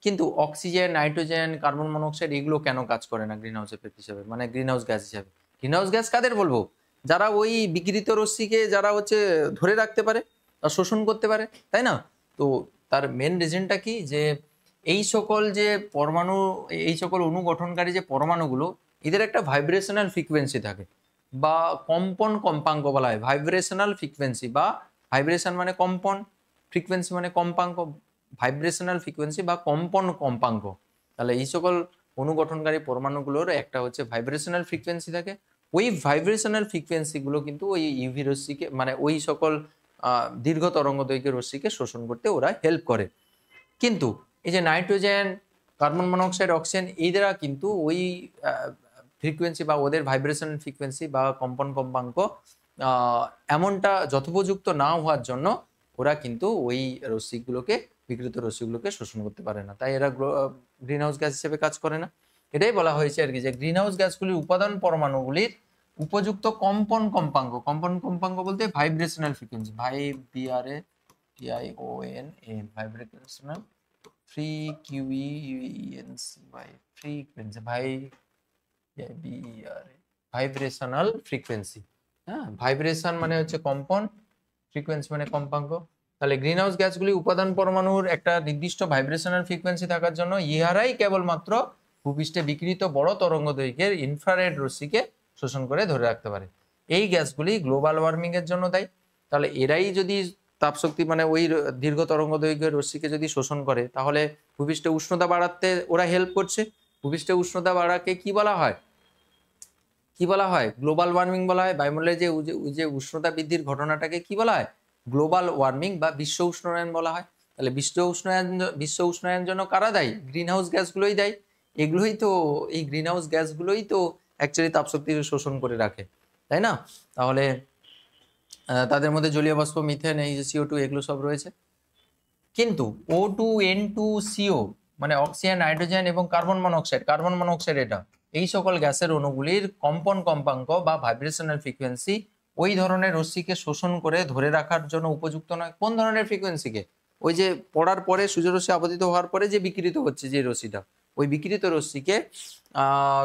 কিন্তু অক্সিজেন, নাইট্রোজেন, কার্বন মনোক্সাইড, এগুলো কেন কাজ করে না গ্রিন হাউস এফেক্ট হিসাবে, মানে গ্রিন হাউস গ্যাস হিসাবে? গ্রিন হাউস গ্যাস কাদের বলবো, যারা ওই বিকিরিত রশ্মিকে যারা হচ্ছে ধরে রাখতে পারে বা শোষণ করতে পারে, তাই না? তো তার মেন রিজনটা কি, যে এই সকল যে পরমাণু, এই সকল অণু গঠনকারী যে পরমাণুগুলো, এদের একটা ভাইব্রেশনাল ফ্রিকোয়েন্সি থাকে বা কম্পন কম্পাঙ্ক বলা হয়। ভাইব্রেশনাল ফ্রিকোয়েন্সি বা ভাইব্রেশন মানে কম্পন, ফ্রিকোয়েন্সি মানে কম্পাঙ্ক, ভাইব্রেশনাল ফ্রিকোয়েন্সি বা কম্পন কম্পাঙ্ক। তাহলে এই সকল অনুগঠনকারী পরমাণুগুলোর একটা হচ্ছে ভাইব্রেশনাল ফ্রিকোয়েন্সি থাকে। ওই ভাইব্রেশনাল ফ্রিকোয়েন্সিগুলো কিন্তু ওই ইউভি রশ্মিকে, মানে ওই সকল দীর্ঘ তরঙ্গ দৈর্ঘ্যের রশ্মিকে শোষণ করতে ওরা হেল্প করে। কিন্তু এই যে নাইট্রোজেন, কার্বন মনোক্সাইড, অক্সিজেন, এরা কিন্তু ওই ফ্রিকোয়েন্সি বা ওদের ভাইব্রেশনাল ফ্রিকোয়েন্সি বা কম্পন কম্পাঙ্ক এমনটা যথোপযুক্ত না হওয়ার জন্য ওরা কিন্তু ওই রশ্মিগুলোকে, বিকৃত রশ্মিগুলোকে শোষণ করতে পারে না, তাই এরা গ্রিন হাউস গ্যাস হিসেবে কাজ করে না। এটাই বলা হয়েছে আর কি, যে গ্রিন হাউস গ্যাসগুলির উপাদান পরমাণুগুলির উপযুক্ত কম্পন কম্পাঙ্ক বলতে vibrational frequency, vibrational vibrational frequency. হ্যাঁ, ভাইব্রেশন মানে হচ্ছে কম্পন, ফ্রিকোয়েন্সি মানে কম্পাঙ্ক। তাহলে গ্রিন হাউস গ্যাসগুলি উপাদান পরমাণুর একটা নির্দিষ্ট ভাইব্রেশনাল ফ্রিকোয়েন্সি থাকার জন্য ইহারাই কেবলমাত্র ভূপৃষ্ঠে বিকিরিত বড় তরঙ্গ দৈর্ঘ্যের ইনফ্রারেড রশ্মিকে শোষণ করে ধরে রাখতে পারে। এই গ্যাসগুলি গ্লোবাল ওয়ার্মিং এর জন্য দায়ী। তাহলে এরাই যদি তাপশক্তি মানে ওই দীর্ঘ তরঙ্গ দৈর্ঘ্যের রশ্মিকে যদি শোষণ করে, তাহলে ভূপৃষ্ঠে উষ্ণতা বাড়াতে ওরা হেল্প করছে। ভূপৃষ্ঠে উষ্ণতা বাড়াকে কি বলা হয়? গ্লোবাল ওয়ার্মিং বলা হয়। বায়ুমণ্ডলে যে উষ্ণতা বৃদ্ধির ঘটনাটাকে কি বলা হয়? গ্লোবাল ওয়ার্মিং বা বিশ্ব উষ্ণায়ন বলা হয়। তাহলে বিশ্ব উষ্ণায়নের জন্য কারা দায়ী? গ্রিন হাউস গ্যাসগুলোই দায়ী। এই গ্রিন হাউস গ্যাসগুলোই তো অ্যাকচুয়ালি তাপশক্তি শোষণ করে রাখে, তাই না? তাহলে তাদের মধ্যে জলীয় বাষ্প, মিথেন, এই যে CO2, এগুলো সব রয়েছে। কিন্তু O2N2CO মানে অক্সিজেন, নাইট্রোজেন এবং কার্বন মনোক্সাইড এটা এই সকল গ্যাসের অণুগুলির কম্পন কম্পাঙ্ক বা ভাইব্রেশনাল ফ্রিকোয়েন্সি ওই ধরনের রশ্মিকে শোষণ করে ধরে রাখার জন্য উপযুক্ত নয়। কোন ধরনের ফ্রিকোয়েন্সিকে? ওই যে পড়ার পরে সূর্যরশ্মি আপতিত হওয়ার পরে যে বিকিরিত হচ্ছে যে রশ্মিটা, ওই বিকিরিত রশ্মিকে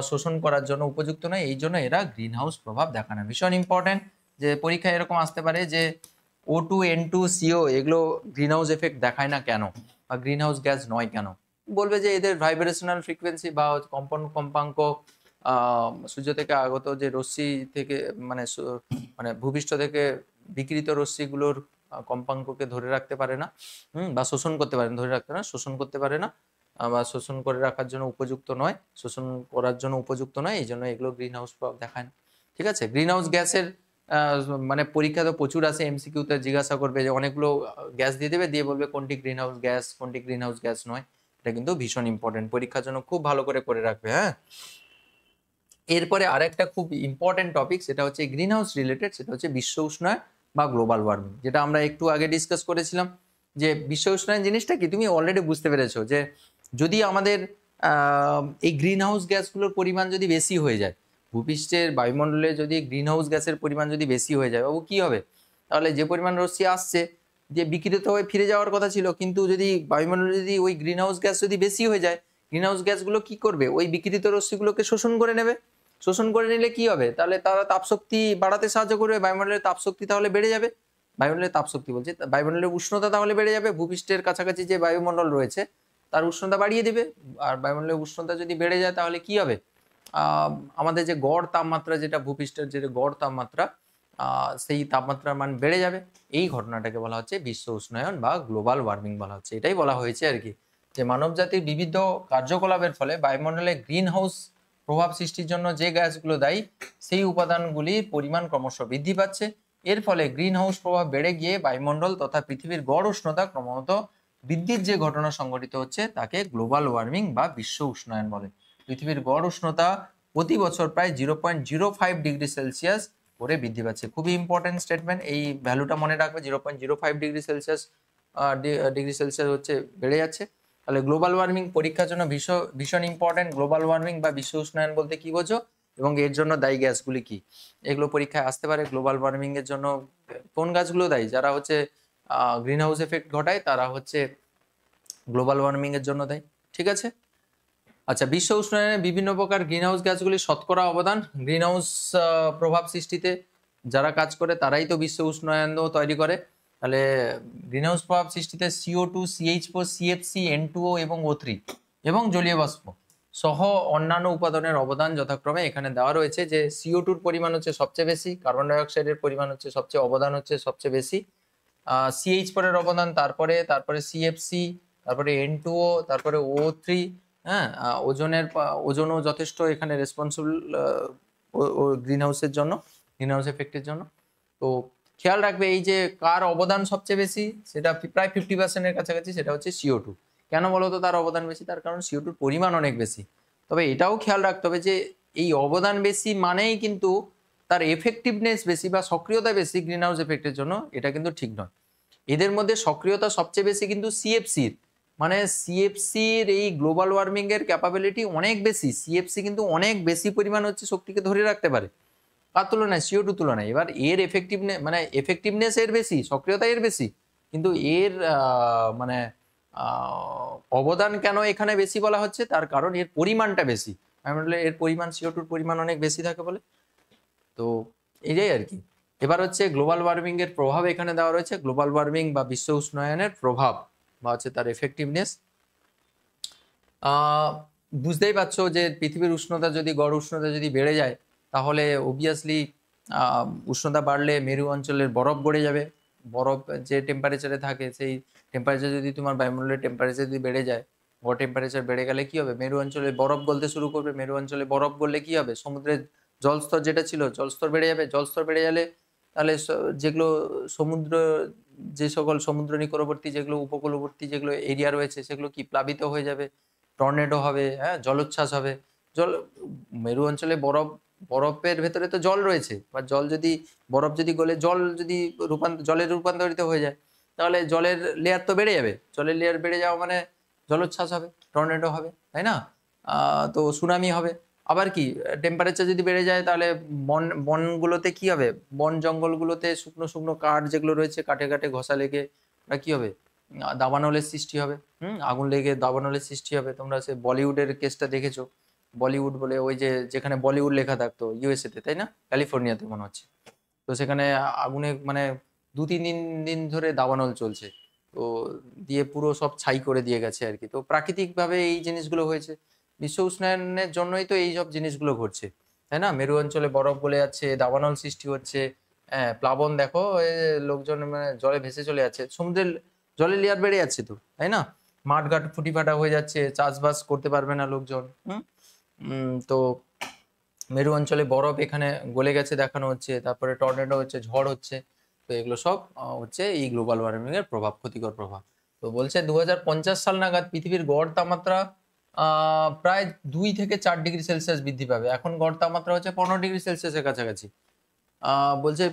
শোষণ করার জন্য উপযুক্ত নয়। এই জন্য এরা গ্রিন হাউস প্রভাব দেখায় না। ভীষণ ইম্পর্টেন্ট, যে পরীক্ষায় এরকম আসতে পারে যে O2N2CO এগুলো গ্রিন হাউস এফেক্ট দেখায় না কেন, বা গ্রিন হাউস গ্যাস নয় কেন? বলবে যে এদের ভাইব্রেশনাল ফ্রিকোয়েন্সি বা কম্পন কম্পাঙ্ক সূর্য থেকে আগত যে রশ্মি থেকে মানে ভূপৃষ্ঠ থেকে বিকিরিত রশ্মিগুলোর কম্পাঙ্ককে ধরে রাখতে পারে না, বা শোষণ করতে পারে না, শোষণ করতে পারে না, বা শোষণ করে রাখার জন্য উপযুক্ত নয়, এই জন্য এগুলো গ্রিন হাউস প্রভাব দেখায় না। ঠিক আছে? গ্রিন হাউস গ্যাসের মানে পরীক্ষা তো প্রচুর আছে, MCQ-তে জিজ্ঞাসা করবে যে অনেকগুলো গ্যাস দিয়ে দেবে, দিয়ে বলবে কোনটি গ্রিন হাউস গ্যাস, কোনটি গ্রিন হাউস গ্যাস নয়। এটা কিন্তু ভীষণ ইম্পর্টেন্ট, পরীক্ষার জন্য খুব ভালো করে রাখবে। হ্যাঁ, এরপরে আরেকটা খুব ইম্পর্টেন্ট টপিক, সেটা হচ্ছে গ্রিন হাউস রিলেটেড, সেটা হচ্ছে বিশ্ব উষ্ণায়ন বা গ্লোবাল ওয়ার্মিং, যেটা আমরা একটু আগে ডিসকাস করেছিলাম। যে বিশ্ব উষ্ণায়ন জিনিসটা কি তুমি অলরেডি বুঝতে পেরেছো, যে যদি আমাদের এই গ্রিন হাউস গ্যাসগুলোর পরিমাণ যদি বেশি হয়ে যায়, ভূপৃষ্ঠের বায়ুমণ্ডলে যদি গ্রিন হাউস গ্যাসের পরিমাণ যদি বেশি হয়ে যায়, বাবু কি হবে? তাহলে যে পরিমাণ রশ্মি আসছে, যে বিকিরিত হয়ে ফিরে যাওয়ার কথা ছিল, কিন্তু যদি বায়ুমণ্ডলে যদি ওই গ্রিন হাউস গ্যাস যদি বেশি হয়ে যায়, গ্রিন হাউস গ্যাসগুলো কি করবে? ওই বিকিরিত রশ্মিগুলোকে শোষণ করে নেবে। শোষণ করে নিলে কি হবে? তাহলে তারা তাপশক্তি বাড়াতে সাহায্য করবে, বায়ুমণ্ডলের তাপশক্তি তাহলে বেড়ে যাবে। বায়ুমণ্ডলের উষ্ণতা তাহলে বেড়ে যাবে। ভূপৃষ্ঠের কাছাকাছি যে বায়ুমণ্ডল রয়েছে তার উষ্ণতা বাড়িয়ে দিবে। আর বায়ুমণ্ডলের উষ্ণতা যদি বেড়ে যায়, তাহলে কি হবে? আমাদের যে গড় তাপমাত্রা, যেটা ভূপৃষ্ঠের যে গড় তাপমাত্রা, সেই তাপমাত্রার মান বেড়ে যাবে। এই ঘটনাটাকে বলা হচ্ছে বিশ্ব উষ্ণায়ন বা গ্লোবাল ওয়ার্মিং বলা হচ্ছে। এটাই বলা হয়েছে আর কি, যে মানবজাতির বিবিধ কার্যকলাপের ফলে বায়ুমণ্ডলে গ্রিন হাউস প্রভাব সৃষ্টির জন্য যে গ্যাসগুলো দায়ী, সেই উপাদানগুলির পরিমাণ ক্রমশ বৃদ্ধি পাচ্ছে। এর ফলে গ্রিন হাউস প্রভাব বেড়ে গিয়ে বায়ুমণ্ডল তথা পৃথিবীর গড় উষ্ণতা ক্রমাগত বৃদ্ধির যে ঘটনা সংঘটিত হচ্ছে, তাকে গ্লোবাল ওয়ার্মিং বা বিশ্ব উষ্ণায়ন বলে। পৃথিবীর গড় উষ্ণতা প্রতি বছর প্রায় 0.05 ডিগ্রি সেলসিয়াস করে বৃদ্ধি পাচ্ছে। খুবই ইম্পর্টেন্ট স্টেটমেন্ট, এই ভ্যালুটা মনে রাখবে। 0.05 ডিগ্রি সেলসিয়াস হচ্ছে বেড়ে যাচ্ছে। তাহলে গ্লোবাল ওয়ার্মিং পরীক্ষার জন্য ভীষণ ইম্পর্টেন্ট। গ্লোবাল ওয়ার্মিং বা বিশ্ব উষ্ণায়ন বলতে কি বোঝো, এবং এর জন্য দায়ী গ্যাসগুলি কি, এগুলো পরীক্ষায় আসতে পারে। গ্লোবাল ওয়ার্মিং এর জন্য কোন গাছগুলো দায়ী? যারা হচ্ছে গ্রিন হাউস এফেক্ট ঘটায়, তারা হচ্ছে গ্লোবাল ওয়ার্মিং এর জন্য দায়ী। ঠিক আছে? আচ্ছা, বিশ্ব উষ্ণায়নে বিভিন্ন প্রকার গ্রিন হাউস গ্যাসগুলি শতকরা অবদান। গ্রিন হাউস প্রভাব সৃষ্টিতে যারা কাজ করে, তারাই তো বিশ্ব উষ্ণায়নও তৈরি করে। তাহলে গ্রিন হাউস প্রভাব সৃষ্টিতে CO2, CH4, CFC, N2O এবং O3 এবং জলীয় বাষ্প সহ অন্যান্য উপাদানের অবদান যথাক্রমে এখানে দেওয়া রয়েছে। যে CO2-র পরিমাণ হচ্ছে সবচেয়ে বেশি, কার্বন ডাইঅক্সাইডের পরিমাণ হচ্ছে অবদান হচ্ছে সবচেয়ে বেশি, CH4 এর অবদান, তারপরে CFC, তারপরে N2O, তারপরে O3। হ্যাঁ, ওজনও যথেষ্ট এখানে রেসপন্সিবল গ্রিন হাউসের জন্য, গ্রিন হাউস এফেক্টের জন্য। তো খেয়াল রাখবে, এই যে কার অবদান সবচেয়ে বেশি, সেটা প্রায় 50%-এর কাছাকাছি, সেটা হচ্ছে CO2। কেন বলো তো তার অবদান বেশি? তার কারণ CO2-র পরিমাণ অনেক বেশি। তবে এটাও খেয়াল রাখতে হবে যে এই অবদান বেশি মানেই কিন্তু তার এফেক্টিভনেস বেশি বা সক্রিয়তা বেশি গ্রিন হাউস এফেক্টের জন্য, এটা কিন্তু ঠিক নয়। এদের মধ্যে সক্রিয়তা সবচেয়ে বেশি কিন্তু CFC-র, মানে সিএফসির এই গ্লোবাল ওয়ার্মিং এর ক্যাপাবিলিটি অনেক বেশি। সিএফসি কিন্তু অনেক বেশি পরিমাণ হচ্ছে শক্তিকে ধরে রাখতে পারে কার তুলনায়, CO2 তুলনায়। এবার এর এফেক্টিভনেস মানে এফেক্টিভনেস এর বেশি, সক্রিয়তা এর বেশি, কিন্তু এর মানে অবদান কেন এখানে বেশি বলা হচ্ছে, তার কারণ এর পরিমাণটা বেশি। আমি বললে এর পরিমাণ, CO2-র পরিমাণ অনেক বেশি থাকে বলে। তো এটাই আর কি। এবার হচ্ছে গ্লোবাল ওয়ার্মিং এর প্রভাব এখানে দেওয়া রয়েছে। গ্লোবাল ওয়ার্মিং বা বিশ্ব উষ্ণায়নের প্রভাব বা হচ্ছে তার এফেক্টিভনেস। বুঝতেই পারছো যে পৃথিবীর উষ্ণতা যদি, গড় উষ্ণতা যদি বেড়ে যায়, তাহলে অবভিয়াসলি উষ্ণতা বাড়লে মেরু অঞ্চলের বরফ গড়ে যাবে। বরফ যে টেম্পারেচারে থাকে, সেই টেম্পারেচার যদি তোমার বায়ুমণ্ডলের টেম্পারেচার যদি বেড়ে যায়, গড় টেম্পারেচার বেড়ে গেলে কি হবে, মেরু অঞ্চলে বরফ গলতে শুরু করবে। মেরু অঞ্চলে বরফ গললে কি হবে, সমুদ্রের জলস্তর যেটা ছিল, জলস্তর বেড়ে যাবে। জলস্তর বেড়ে গেলে তাহলে যেগুলো সমুদ্র, যে সকল সমুদ্র নিকটবর্তী যেগুলো উপকূলবর্তী যেগুলো এরিয়া রয়েছে, সেগুলো কি প্লাবিত হয়ে যাবে, টর্নেডো হবে, হ্যাঁ, জলোচ্ছ্বাস হবে। জল, মেরু অঞ্চলে বরফের ভেতরে তো জল রয়েছে, বা জল যদি, বরফ যদি গলে জল যদি জলে রূপান্তরিত হয়ে যায়, তাহলে জলের লেয়ার তো বেড়ে যাবে। জলের লেয়ার বেড়ে যাওয়া মানে জলোচ্ছ্বাস হবে, টর্নেডো হবে, তাই না? তো সুনামি হবে। আবার কি, টেম্পারেচার যদি বেড়ে যায়, তাহলে বনগুলোতে কি হবে, বন জঙ্গলগুলোতে শুকনো শুকনো কাঠ যেগুলো রয়েছে, কাঠে কাঠে ঘষা লেগে কি হবে, দাবানলের সৃষ্টি হবে। আগুন লেগে দাবানলের সৃষ্টি হবে। তোমরা সে বলিউডের কেসটা দেখেছো, বলিউড বলে ওই যে যেখানে বলিউড লেখা থাকতো USA তে, তাই না, ক্যালিফোর্নিয়াতে মনে হচ্ছে। তো সেখানে আগুনে মানে 2-3 দিন ধরে দাবানল চলছে। তো দিয়ে পুরো সব ছাই করে দিয়ে গেছে আর কি। তো প্রাকৃতিকভাবে এই জিনিসগুলো হয়েছে, বিশ্ব উষ্ণায়নের জন্যই তো এই সব জিনিসগুলো ঘটছে, তাই না? মেরু অঞ্চলে বরফ গলে যাচ্ছে, দাবানল সৃষ্টি হচ্ছে, হ্যাঁ, প্লাবন দেখো, লোকজন মানে জলে ভেসে চলে যাচ্ছে, সমুদ্রের জলের লেয়ার বেড়ে যাচ্ছে তো, তাই না? মাঠঘাট ফুটি ফাটা হয়ে যাচ্ছে, চাষবাস করতে পারবে না লোকজন। তো মেরু অঞ্চলে বরফ এখানে গলে গেছে দেখানো হচ্ছে, তারপরে টর্নেডো হচ্ছে, ঝড় হচ্ছে। তো এগুলো সব হচ্ছে এই গ্লোবাল ওয়ার্মিং এর প্রভাব, ক্ষতিকর প্রভাব। তো বলছে 2050 সাল নাগাদ পৃথিবীর গড় তাপমাত্রা প্রায় 2 থেকে 4 ডিগ্রি সেলসিয়াস বৃদ্ধি পাবে। এখন গড় তাপমাত্রা হচ্ছে 15 ডিগ্রি সেলসিয়াসের কাছাকাছি। বলছে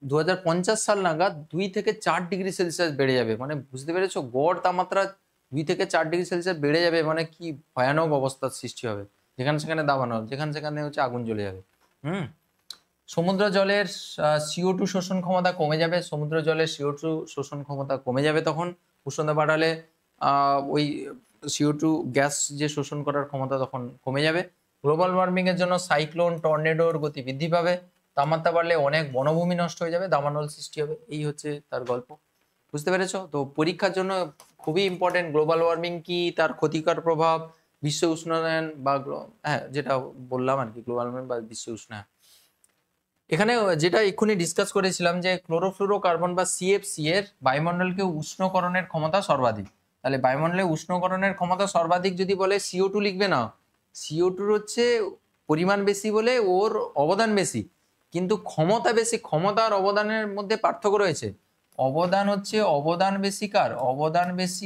2050 সাল নাগাদ 2 থেকে 4 ডিগ্রি সেলসিয়াস বেড়ে যাবে। মানে বুঝতে পেরেছো, গড় তাপমাত্রা 2 থেকে 4 ডিগ্রি সেলসিয়াস বেড়ে যাবে মানে কি ভয়ানক অবস্থার সৃষ্টি হবে। যেখানে সেখানে দাবানল, যেখানে সেখানে হচ্ছে আগুন জ্বলে যাবে। সমুদ্র জলের CO2 শোষণ ক্ষমতা কমে যাবে। সমুদ্র জলের CO2 শোষণ ক্ষমতা কমে যাবে তখন উষ্ণতা বাড়ালে। ওই CO2 গ্যাস যে শোষণ করার ক্ষমতা তখন কমে যাবে। গ্লোবাল ওয়ার্মিং এর জন্য সাইক্লোন, টর্নেডোর গতি বৃদ্ধি পাবে। তাপমাত্রা বাড়লে অনেক বনভূমি নষ্ট হয়ে যাবে, দাবানল সৃষ্টি হবে। এই হচ্ছে তার গল্প। বুঝতে পেরেছো? তো পরীক্ষার জন্য খুবই ইম্পর্টেন্ট গ্লোবাল ওয়ার্মিং কি, তার ক্ষতিকর প্রভাব, বিশ্ব উষ্ণায়ন বা হ্যাঁ যেটা বললাম আর কি, গ্লোবাল ওয়ার্মিং বা বিশ্ব উষ্ণায়ন। এখানে যেটা এক্ষুনি ডিসকাস করেছিলাম যে ক্লোরোফ্লুরোকার্বন বা CFC এর বায়ুমণ্ডলকে উষ্ণকরণের ক্ষমতা সর্বাধিক। তাহলে বায়ুমণ্ডলে উষ্ণকরণের ক্ষমতা সর্বাধিক যদি বলে, CO2 লিখবে না। CO2 হচ্ছে পরিমাণ বেশি বলে ওর অবদান বেশি, কিন্তু ক্ষমতা বেশি। ক্ষমতা আর অবদানের মধ্যে পার্থক্য রয়েছে। অবদান হচ্ছে, অবদান বেশি কার, অবদান বেশি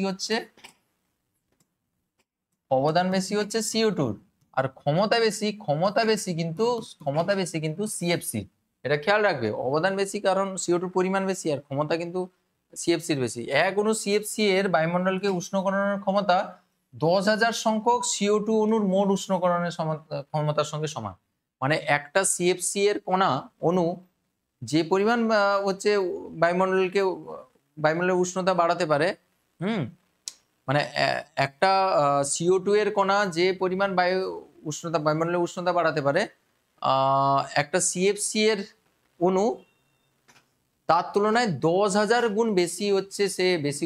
হচ্ছে CO2-র। আর ক্ষমতা বেশি কিন্তু CFC। এটা খেয়াল রাখবে, অবদান বেশি কারণ CO2 পরিমাণ বেশি, আর ক্ষমতা কিন্তু CFC-র বেশি। এক অণু CFC এর বায়ুমণ্ডলকে উষ্ণকরণের ক্ষমতা 10,000 সংখ্যক CO2 অণুর মোট উষ্ণকরণের ক্ষমতার সঙ্গে সমান। মানে একটা CFC এর অণু যে পরিমাণ হচ্ছে বায়ুমণ্ডলের উষ্ণতা বাড়াতে পারে, মানে একটা CO2 এর কণা যে পরিমাণ বায়ুমণ্ডলের উষ্ণতা বাড়াতে পারে, একটা CFC এর অণু তার তুলনায় 10,000 গুণ বেশি হচ্ছে, সে বেশি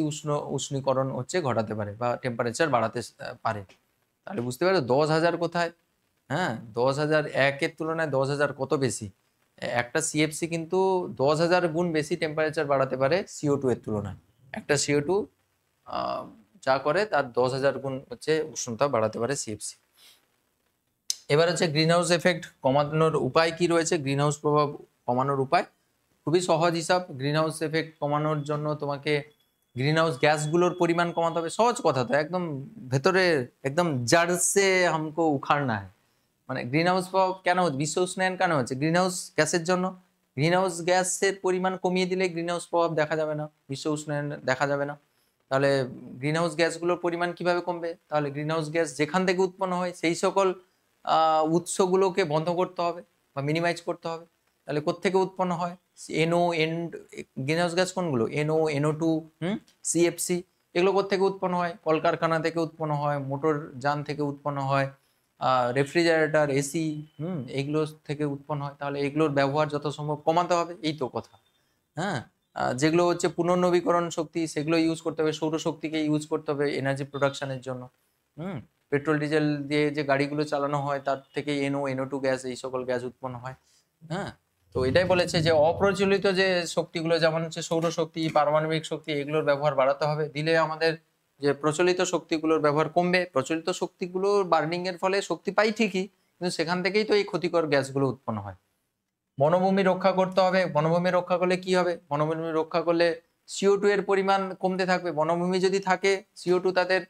উষ্ণীকরণ হচ্ছে ঘটাতে পারে বা টেম্পারেচার বাড়াতে পারে। তাহলে বুঝতে পারো 10,000 কোথায়, হ্যাঁ, 10,000 একের তুলনায় 10,000 কত বেশি। একটা CFC কিন্তু 10,000 গুণ বেশি টেম্পারেচার বাড়াতে পারে CO2 এর তুলনায়। একটা CO2 যা করে তার 10,000 গুণ হচ্ছে উষ্ণতা বাড়াতে পারে CFC। এবার হচ্ছে গ্রিন হাউস এফেক্ট কমানোর উপায় কি রয়েছে। গ্রিন হাউস প্রভাব কমানোর উপায় খুবই সহজ হিসাব। গ্রিন হাউস এফেক্ট কমানোর জন্য তোমাকে গ্রিন হাউস গ্যাসগুলোর পরিমাণ কমাতে হবে। সহজ কথা তো, একদম ভেতরে একদম জড় সে হামকো উখাড়না है। মানে গ্রিন হাউস প্রভাব কেন হচ্ছে, বিশ্ব উষ্ণায়ন কেন হচ্ছে, গ্রিন হাউস গ্যাসের জন্য। গ্রিন হাউস গ্যাসের পরিমাণ কমিয়ে দিলে গ্রিন হাউস প্রভাব দেখা যাবে না, বিশ্ব উষ্ণায়ন দেখা যাবে না। তাহলে গ্রিন হাউস গ্যাসগুলোর পরিমাণ কিভাবে কমবে? তাহলে গ্রিন হাউস গ্যাস যেখান থেকে উৎপন্ন হয় সেই সকল উৎসগুলোকে বন্ধ করতে হবে বা মিনিমাইজ করতে হবে। তাহলে কোত্থেকে উৎপন্ন হয়? NO N green house gas কোনগুলো? এনও, NO2, সিএফসি, এগুলো কোত্থেকে উৎপন্ন হয়? কলকারখানা থেকে উৎপন্ন হয়, মোটর যান থেকে উৎপন্ন হয়, রেফ্রিজারেটর, এসি, এগুলো থেকে উৎপন্ন হয়। তাহলে এগুলোর ব্যবহার যত সম্ভব কমাতে হবে, এই তো কথা। হ্যাঁ, যেগুলো হচ্ছে পুনর্নবীকরণ শক্তি সেগুলো ইউজ করতে হবে, সৌরশক্তিকে ইউজ করতে হবে এনার্জি প্রোডাকশনের জন্য। পেট্রোল ডিজেল দিয়ে যে গাড়িগুলো চালানো হয় তার থেকে NO2 গ্যাস, এই সকল গ্যাস উৎপন্ন হয়। হ্যাঁ, তো এটাই বলেছে যে অপ্রচলিত যে শক্তিগুলো যেমন হচ্ছে সৌরশক্তি, পারমাণবিক শক্তি, এগুলোর ব্যবহার বাড়াতে হবে। দিলে আমাদের যে প্রচলিত শক্তিগুলোর ব্যবহার কমবে। প্রচলিত শক্তিগুলো বার্নিং এর ফলে শক্তি পাই ঠিকই, কিন্তু সেখান থেকেই তো এই ক্ষতিকর গ্যাসগুলো উৎপন্ন হয়। বনভূমি রক্ষা করতে হবে। বনভূমি রক্ষা করলে কি হবে? বনভূমি রক্ষা করলে CO2 এর পরিমাণ কমতে থাকবে। বনভূমি যদি থাকে, CO2 তাদের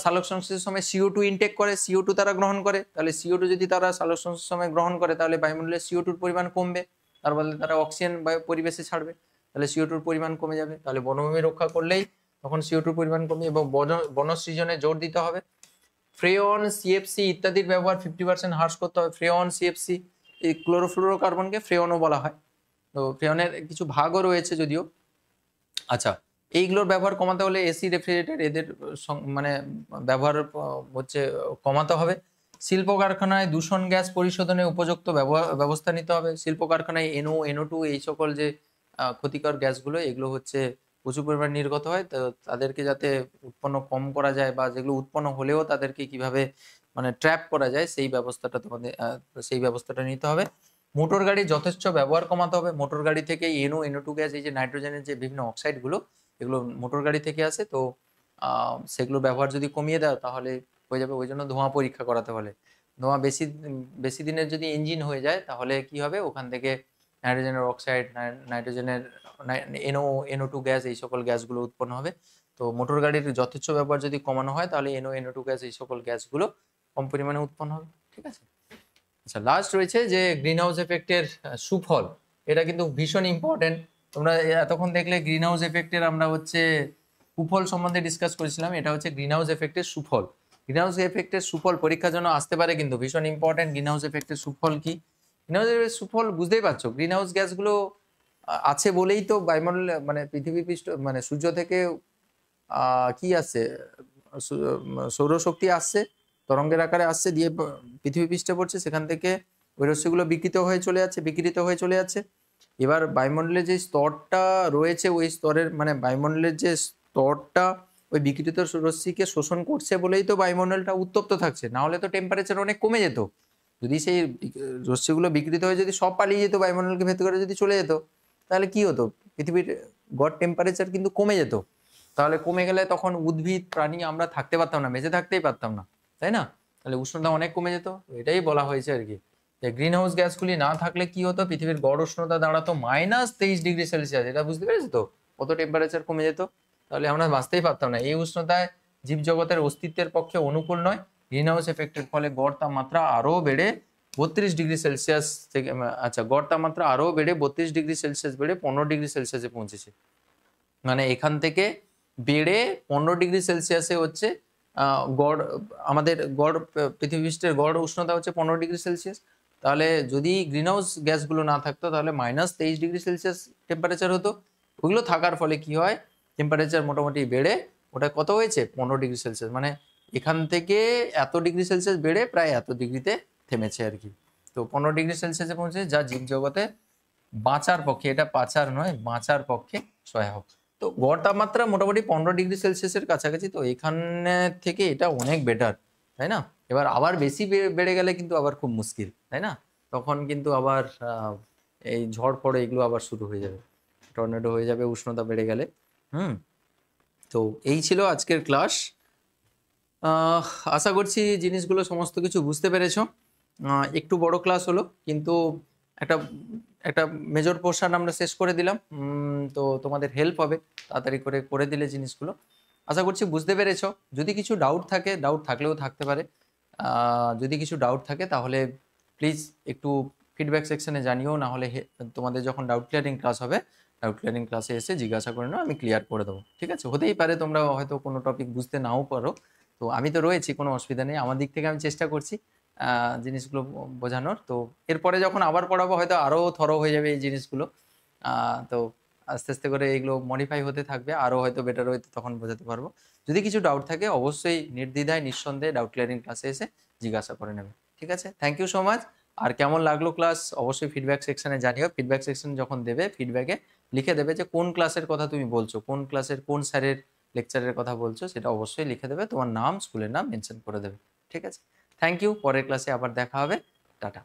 সালোকসংশ্লেষের সময় CO2 ইনটেক করে, CO2 তারা গ্রহণ করে। তাহলে CO2 যদি তারা সালোকসংশ্লেষের সময় গ্রহণ করে তাহলে বায়ুমণ্ডলে CO2 এর পরিমাণ কমবে। তার বদলে তারা অক্সিজেন পরিবেশে ছাড়বে। তাহলে CO2 এর পরিমাণ কমে যাবে। তাহলে বনভূমি রক্ষা করলেই তখন CO2 এর পরিমাণ কমবে এবং বনসৃজনে জোর দিতে হবে। ফ্রেয়ন, সিএফসি ইত্যাদির ব্যবহার 50% হ্রাস করতে হবে। ফ্রেয়ন, সিএফসি, এই ক্লোরোফ্লুরোকার্বনকে ফ্রেয়নও বলা হয়। তো ফ্রেয়নের কিছু ভাগও রয়েছে যদিও। আচ্ছা, এইগুলোর ব্যবহার কমাতে হলে এসি, রেফ্রিজারেটর এদের মানে ব্যবহার হচ্ছে কমাতে হবে। শিল্প কারখানায় দূষণ গ্যাস পরিশোধনে উপযুক্ত ব্যবস্থা নিতে হবে। শিল্প কারখানায় NO2 এই সকল যে ক্ষতিকর গ্যাসগুলো, এগুলো হচ্ছে প্রচুর পরিমাণ নির্গত হয়। তো তাদেরকে যাতে উৎপন্ন কম করা যায় বা যেগুলো উৎপন্ন হলেও তাদেরকে কিভাবে মানে ট্র্যাপ করা যায় সেই ব্যবস্থাটা নিতে হবে। মোটর গাড়ির যথেষ্ট ব্যবহার কমাতে হবে। মোটর গাড়ি থেকে NO2 গ্যাস, এই যে নাইট্রোজেনের যে বিভিন্ন অক্সাইডগুলো, এগুলো মোটর গাড়ি থেকে আসে। তো সেগুলোর ব্যবহার যদি কমিয়ে দেয় তাহলে হয়ে যাবে। ওই জন্য ধোঁয়া পরীক্ষা করাতে বলে। ধোঁয়া বেশি বেশি দিনের যদি ইঞ্জিন হয়ে যায় তাহলে কি হবে? ওখান থেকে নাইট্রোজেনের অক্সাইড, নাইট্রোজেনের NO2 গ্যাস, এই সকল গ্যাসগুলো উৎপন্ন হবে। তো মোটর গাড়ির যথেচ্ছ ব্যবহার যদি কমানো হয় তাহলে NO2 গ্যাস, এই সকল গ্যাসগুলো কম পরিমাণে উৎপন্ন হবে। ঠিক আছে। আচ্ছা, লাস্ট রয়েছে যে গ্রিন হাউস এফেক্টের সুফল। এটা কিন্তু ভীষণ ইম্পর্টেন্ট। তোমরা এতক্ষণ দেখলে গ্রিন হাউস এফেক্টের আমরা হচ্ছে কুফল সম্বন্ধে ডিসকাস করেছিলাম। এটা হচ্ছে গ্রিন হাউস এফেক্টের সুফল। গ্রিন হাউস এফেক্টের সুফল পরীক্ষার জন্য আসতে পারে, কিন্তু ভীষণ ইম্পর্টেন্ট। গ্রিন হাউস এফেক্টের সুফল কি? গ্রিন হাউস এফেক্টের সুফল বুঝতেই পারছো। গ্রিন হাউস গ্যাসগুলো আছে বলেই তো বায়ুমণ্ডলে মানে পৃথিবী পৃষ্ঠ মানে সূর্য থেকে কি আসছে? সৌরশক্তি আসছে, তরঙ্গের আকারে আসছে, দিয়ে পৃথিবী পৃষ্ঠে পড়ছে। সেখান থেকে ওই রশ্মিগুলো বিকৃত হয়ে চলে যাচ্ছে। এবার বায়ুমণ্ডলের যে স্তরটা রয়েছে, ওই স্তরের মানে বায়ুমণ্ডলের যে স্তরটা ওই বিকৃত রশ্মিকে শোষণ করছে বলেই তো বায়ুমণ্ডলটা উত্তপ্ত থাকছে। না হলে তো টেম্পারেচার অনেক কমে যেত। যদি সেই রশ্মিগুলো বিকৃত হয়ে যদি সব পালিয়ে যেত, বায়ুমণ্ডলকে ভেতর করে যদি চলে যেত, তাহলে কি হতো? পৃথিবীর গড় টেম্পারেচার কিন্তু কমে যেত। তাহলে কমে গেলে তখন উদ্ভিদ প্রাণী আমরা থাকতে পারতাম না, বেঁচে থাকতেই পারতাম না, তাই না? তাহলে উষ্ণতা অনেক কমে যেত। এটাই বলা হয়েছে আর কি, যে গ্রিন হাউস গ্যাসগুলি না থাকলে কি হতো? পৃথিবীর গড় উষ্ণতা দাঁড়াতো -23°C। এটা বুঝতে পেরেছো তো? কত টেম্পারেচার কমে যেত? তাহলে আমরা বাঁচতেই পারতাম না। এই উষ্ণতায় জীবজগতের অস্তিত্বের পক্ষে অনুকূল নয়। গ্রিন হাউস এফেক্টের ফলে গড় তাপমাত্রা আরো বেড়ে 32°C থেকে, আচ্ছা, গড় তাপমাত্রা আরো বেড়ে 32°C বেড়ে 15°C পৌঁছেছে। মানে এখান থেকে বেড়ে 15°C হচ্ছে গড়, আমাদের গড় পৃথিবীপৃষ্ঠের গড় উষ্ণতা হচ্ছে 15°C। তাহলে যদি গ্রিন হাউস গ্যাসগুলো না থাকতো তাহলে -23°C টেম্পারেচার হতো। ওগুলো থাকার ফলে কি হয়? টেম্পারেচার মোটামুটি বেড়ে ওটা কত হয়েছে? 15°C। মানে এখান থেকে এত °C বেড়ে প্রায় এত ডিগ্রিতে থেমেছে আর কি। তো 15°C পৌঁছে, যা জীবজগতে বাঁচার পক্ষে, এটা পাচার নয়, বাঁচার পক্ষে সহায়ক। তো গড় তাপমাত্রা মোটামুটি 15°C কাছাকাছি। তো এখানে থেকে এটা অনেক বেটার, তাই না? এবার আবার বেশি বেড়ে গেলে কিন্তু আবার খুব মুশকিল, তাই না? তখন কিন্তু আবার এই ঝড় পড়ে এগুলো আবার শুরু হয়ে যাবে, টর্নেডো হয়ে যাবে উষ্ণতা বেড়ে গেলে। তো এই ছিল আজকের ক্লাস। আশা করছি জিনিসগুলো সমস্ত কিছু বুঝতে পেরেছো। একটু বড় ক্লাস হলো, কিন্তু একটা একটা মেজর পোর্শন আমরা শেষ করে দিলাম। তো তোমাদের হেল্প হবে তাড়াতাড়ি করে দিলে জিনিসগুলো। আশা করছি বুঝতে পেরেছো। যদি কিছু ডাউট থাকে, ডাউট থাকলেও থাকতে পারে, যদি কিছু ডাউট থাকে তাহলে প্লিজ একটু ফিডব্যাক সেকশনে জানিও। না হলে তোমাদের যখন ডাউট ক্লিয়ারিং ক্লাস হবে ডাউট ক্লিয়ারিং ক্লাসে এসে জিজ্ঞাসা করে নাও, আমি ক্লিয়ার করে দেবো। ঠিক আছে? হতেই পারে তোমরা হয়তো কোনো টপিক বুঝতে নাও পারো, তো আমি তো রয়েছি, কোনো অসুবিধা নেই। আমার দিক থেকে আমি চেষ্টা করছি জিনিসগুলো বোঝানোর। তো এরপরে যখন আবার পড়াবো হয়তো আরও থরো হয়ে যাবে এই জিনিসগুলো। তো আস্তে আস্তে করে এগুলো মডিফাই হতে থাকবে, আরও হয়তো বেটার হয়তো তখন বোঝাতে পারবো। যদি কিছু ডাউট থাকে অবশ্যই নির্দ্বিধায় নিঃসন্দেহে ডাউট ক্লিয়ারিং ক্লাসে এসে জিজ্ঞাসা করে নেবে। ঠিক আছে? Thank you so much. আর কেমন লাগলো ক্লাস অবশ্যই ফিডব্যাক সেকশনে জানিও। ফিডব্যাক সেকশন যখন দেবে, ফিডব্যাকে লিখে দেবে যে কোন ক্লাসের কথা তুমি বলছো, কোন ক্লাসের কোন স্যারের লেকচারের কথা বলছো, সেটা অবশ্যই লিখে দেবে। তোমার নাম, স্কুলের নাম মেনশন করে দেবে। ঠিক আছে? Thank you. পরের ক্লাসে আবার দেখা হবে। টাটা।